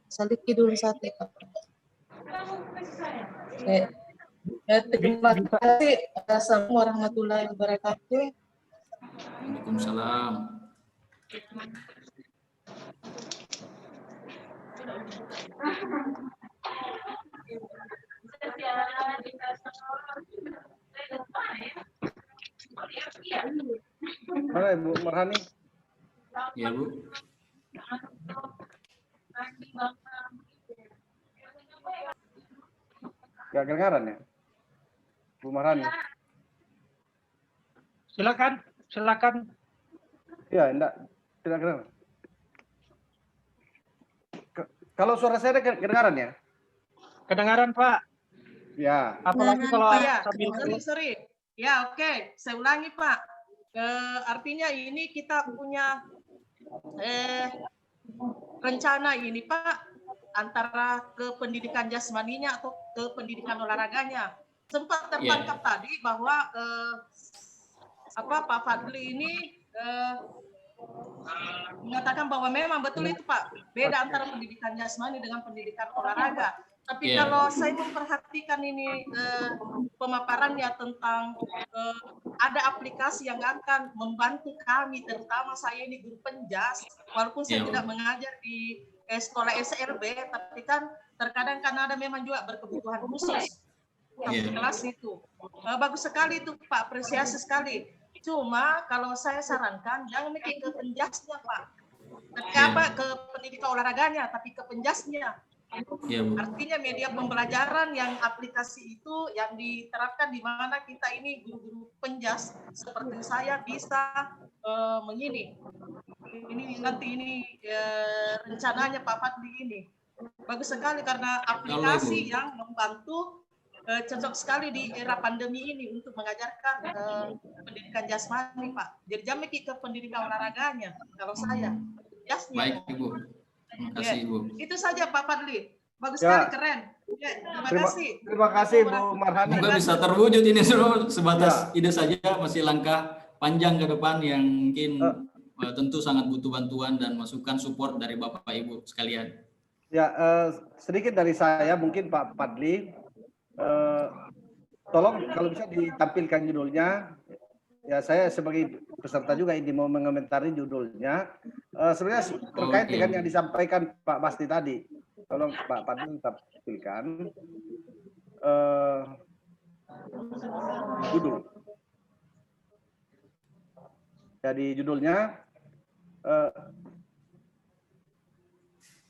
Salib dulu satu. Terima kasih. Assalamualaikum warahmatullahi wabarakatuh. Waalaikumsalam. Mana Ibu Marhani? Ya, Bu. Gak kedengaran ya? Bu Marhani? Silakan. Ya, tidak kedengaran. Kalau suara saya kedengaran ya? Kedengaran, Pak. Ya. Apalagi kalau sambil Sorry. Ya, oke. Saya ulangi, Pak. Artinya ini kita punya rencana ini, Pak, antara ke pendidikan jasmaninya atau ke pendidikan olahraganya. Sempat tertangkap tadi bahwa Pak Fadli ini mengatakan bahwa memang betul itu, Pak, beda antara pendidikan jasmani dengan pendidikan olahraga. Tapi kalau saya memperhatikan ini pemaparannya tentang ada aplikasi yang akan membantu kami, terutama saya ini guru penjas, walaupun saya tidak mengajar di sekolah SRB, tapi kan terkadang kan ada memang juga berkebutuhan khusus di kelas itu. Bagus sekali itu, Pak, apresiasi sekali. Cuma kalau saya sarankan jangan mikir ke penjasnya, Pak. Ke pendidikan olahraganya, tapi ke penjasnya. Artinya media pembelajaran yang aplikasi itu yang diterapkan di mana kita ini guru-guru penjas seperti saya bisa mengini. Ini nanti rencananya Pak Fadli ini bagus sekali karena aplikasi yang membantu cocok sekali di era pandemi ini untuk mengajarkan pendidikan jasmani, Pak. Jadi jangan ke pendidikan olahraganya kalau saya. Baik, Ibu. Terima kasih, Ibu. Itu saja Pak Fadli. Bagus sekali, keren. Terima kasih. Terima kasih Bu Marhani. Semoga bisa terwujud ini sebatas ide saja, masih langkah panjang ke depan yang mungkin tentu sangat butuh bantuan dan masukan support dari Bapak Ibu sekalian. Ya, sedikit dari saya mungkin Pak Fadli. Tolong kalau bisa ditampilkan judulnya. Ya, saya sebagai peserta juga ini mau mengomentari judulnya. Sebenarnya terkait dengan yang disampaikan Pak Basti tadi. Tolong Pak Fadli tampilkan judul. Jadi judulnya,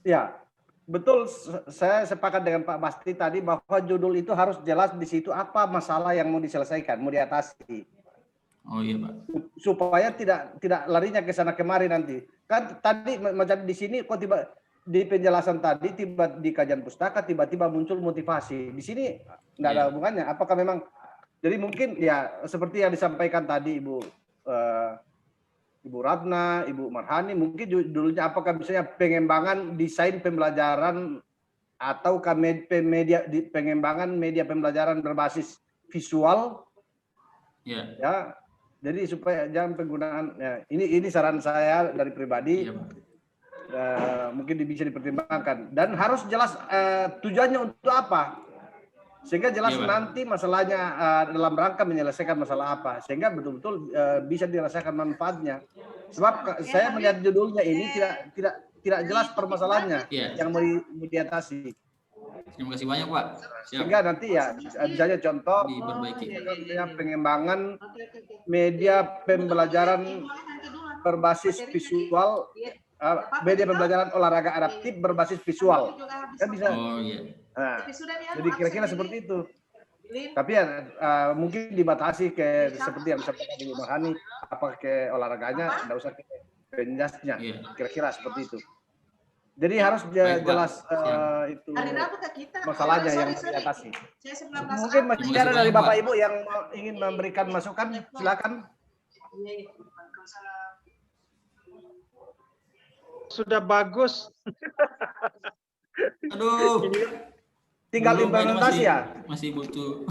ya. Betul, saya sepakat dengan Pak Basti tadi bahwa judul itu harus jelas di situ apa masalah yang mau diselesaikan, mau diatasi. Oh iya, Pak. Supaya tidak larinya ke sana kemari nanti. Kan tadi macam di sini kok tiba di penjelasan tadi tiba di kajian pustaka tiba-tiba muncul motivasi. Di sini enggak ada hubungannya. Apakah memang jadi mungkin ya seperti yang disampaikan tadi Ibu Ratna, Ibu Marhani, mungkin judulnya apakah misalnya pengembangan desain pembelajaran atau pengembangan media pembelajaran berbasis visual, ya. Jadi supaya jangan penggunaan, ya, ini saran saya dari pribadi, mungkin bisa dipertimbangkan dan harus jelas tujuannya untuk apa. Sehingga jelas nanti masalahnya dalam rangka menyelesaikan masalah apa, sehingga betul-betul bisa dirasakan manfaatnya. Sebab saya melihat judulnya ini tidak jelas permasalahannya yang mau diatasi. Terima kasih banyak, Pak. Sehingga nanti ya misalnya contoh pengembangan media pembelajaran berbasis visual, media pembelajaran olahraga adaptif berbasis visual, kan bisa. Nah, jadi kira-kira seperti itu. Tapi ya mungkin dibatasi ke seperti yang disampaikan Ibu Marhani, apa ke olahraganya, tidak usah ke penjasnya, kira-kira seperti itu. Jadi harus jelas itu masalahnya yang diatasi. Mungkin masih ada dari Bapak Ibu yang ingin memberikan masukan, silakan. Sudah bagus. Aduh. Tinggal implementasi ya. Masih butuh.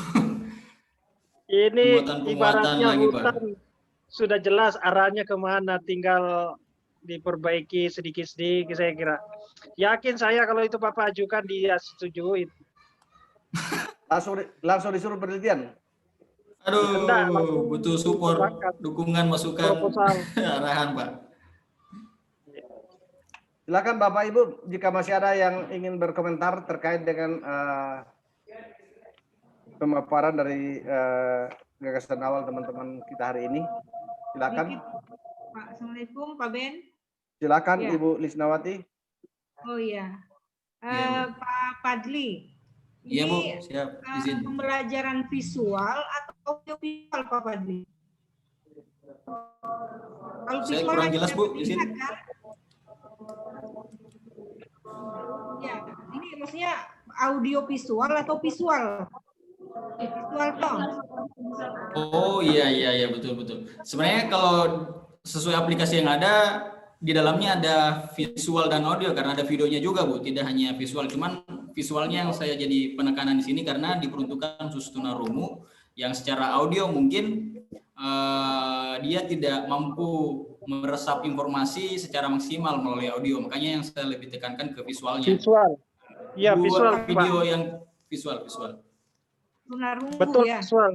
Ini penguatan ibaratnya lagi, hutan sudah jelas arahnya kemana, tinggal diperbaiki sedikit-sedikit saya kira. Yakin saya kalau itu Bapak ajukan dia setujui. Langsung disuruh penelitian. Aduh, butuh support, dukungan, masukan, arahan, Pak. Silakan Bapak Ibu, jika masih ada yang ingin berkomentar terkait dengan pemaparan dari gagasan awal teman-teman kita hari ini, silakan. Pak, Assalamualaikum Pak Ben. Silakan Ya. Ibu Lisnawati. Oh iya, Iya, Bu. Pak Padli. Iya, Bu, Ini siap. Izin. pembelajaran visual atau audiovisual Pak Padli? Kalau Saya visual kurang kan jelas, tidak Bu, terlihat, izin. kan? Ya, ini maksudnya audio visual atau visual? Visual toh. Oh iya betul. Sebenarnya kalau sesuai aplikasi yang ada di dalamnya ada visual dan audio karena ada videonya juga Bu, tidak hanya visual. Cuman visualnya yang saya jadi penekanan di sini karena diperuntukkan khusus tunarungu yang secara audio mungkin dia tidak mampu meresap informasi secara maksimal melalui audio. Makanya yang saya lebih tekankan ke visualnya. Visual. Iya, Buat visual, video Pak. yang visual. Tunarungu Betul, ya. visual.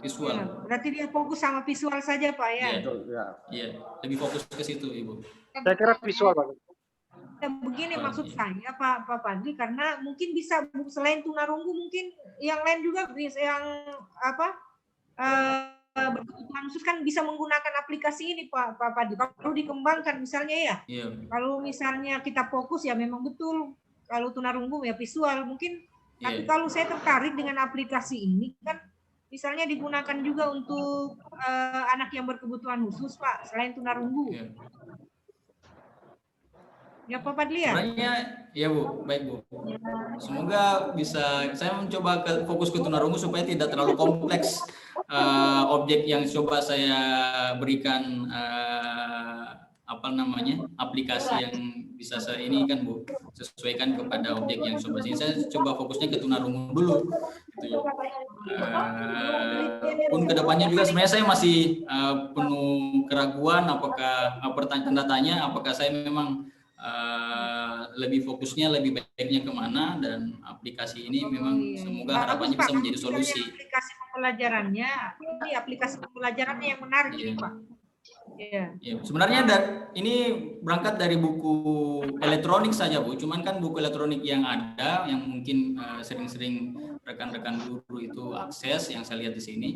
Visual. Ya, berarti dia fokus sama visual saja Pak ya. Iya, lebih fokus ke situ Ibu. Saya kira visual, Pak. Ya, begini maksud saya Pak Padli, karena mungkin bisa selain tunarungu mungkin yang lain juga bisa yang berkebutuhan khusus kan bisa menggunakan aplikasi ini Pak Padli. Kalau dikembangkan misalnya ya. Iya. Kalau misalnya kita fokus ya memang betul. Kalau tunarungu ya visual mungkin. Tapi kalau saya tertarik dengan aplikasi ini kan misalnya digunakan juga untuk anak yang berkebutuhan khusus Pak, selain tunarungu. Ya Pak Padli ya? Sebenarnya ya Bu, baik Bu. Semoga bisa, saya mencoba fokus ke tunarungu supaya tidak terlalu kompleks objek yang coba saya berikan aplikasi yang bisa saya ini kan Bu, sesuaikan kepada objek yang coba sini. Saya coba fokusnya ke tunarungu dulu. Gitu. Pun kedepannya juga sebenarnya saya masih penuh keraguan apakah pertanyaan tanya apakah saya memang lebih fokusnya lebih baiknya kemana, dan aplikasi ini memang semoga harapannya bisa menjadi solusi. Aplikasi pembelajarannya, ini aplikasi pembelajarannya yang menarik ini Pak. Ya, sebenarnya ini berangkat dari buku elektronik saja Bu, cuman kan buku elektronik yang ada yang mungkin sering-sering rekan-rekan guru itu akses, yang saya lihat di sini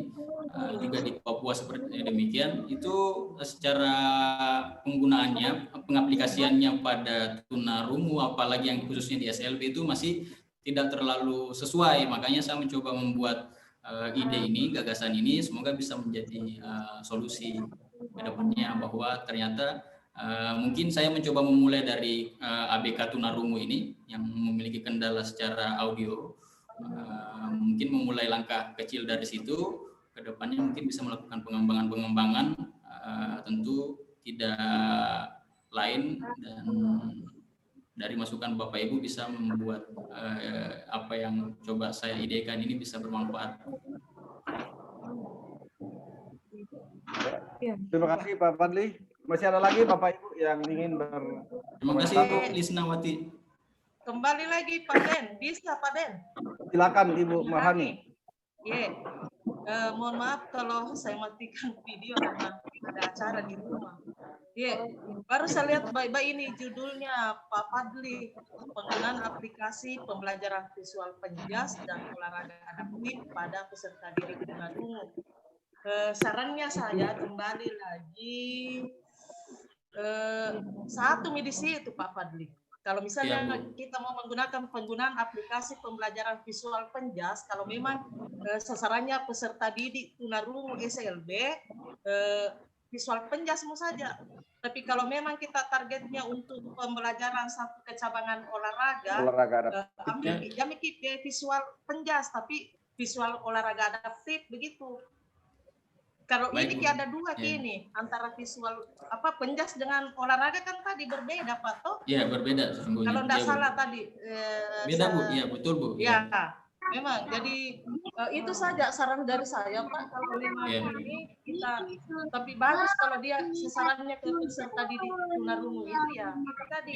juga di Papua seperti demikian, itu secara penggunaannya, pengaplikasiannya pada tunarungu apalagi yang khususnya di SLB itu masih tidak terlalu sesuai. Makanya saya mencoba membuat ide ini, gagasan ini, semoga bisa menjadi solusi ke depannya, bahwa ternyata mungkin saya mencoba memulai dari ABK tunarungu ini yang memiliki kendala secara audio, mungkin memulai langkah kecil dari situ, ke depannya mungkin bisa melakukan pengembangan tentu tidak lain, dan dari masukan Bapak Ibu bisa membuat apa yang coba saya idekan ini bisa bermanfaat. Terima kasih Pak Padli. Masih ada lagi Bapak Ibu yang ingin Terima kasih Bu Lisnawati. Kembali lagi Pak Den, bisa Pak Den? Silakan Ibu Mahani. Iya. Mohon maaf kalau saya matikan video karena ada acara di rumah. Iya, baru saya lihat baik-baik ini judulnya Pak Padli, penggunaan aplikasi pembelajaran visual penjas dan olahraga adaptif pada peserta didik tunarungu. Sarannya saya kembali lagi satu medisi itu Pak Padli. Kalau misalnya kita mau menggunakan penggunaan aplikasi pembelajaran visual penjas, kalau memang sasarannya peserta didik tunarungu SLB, visual penjas semua saja. Tapi kalau memang kita targetnya untuk pembelajaran satu kecabangan olahraga ambil visual penjas, tapi visual olahraga adaptif begitu. Kalau Baik, ini ada dua kini antara visual penjas dengan olahraga kan tadi berbeda Pak toh? Iya berbeda sesungguhnya. Kalau tidak salah tadi. Beda Bu, iya betul Bu. Ya, memang. Jadi itu saja saran dari saya Pak. Kalau memang ini kita, tapi bagus kalau dia sasarannya ke peserta didik tunarungu itu ya. Itu tadi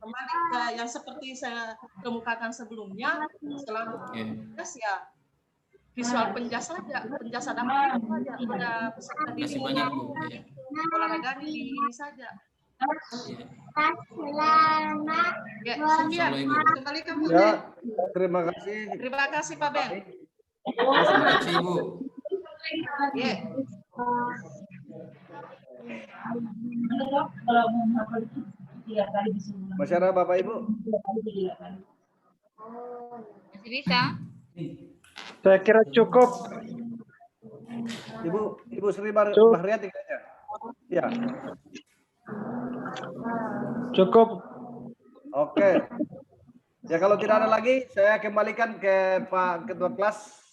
kembali ke yang seperti saya kemukakan sebelumnya. Selalu ya. Visual penjas saja, penjas adaptif saja pada peserta didik olahraga ini saja. Ya, sekian. Halo, Ibu. Kembalikan Bu Ya, Ben. terima kasih. Terima kasih Pak Ben. Terima kasih Ibu. Ya. Masih ada Bapak Ibu? Masih bisa? Saya kira cukup. Ibu Sri Bahriati kayaknya. Ya. Cukup. Oke. Ya kalau tidak ada lagi, saya kembalikan ke Pak Ketua Kelas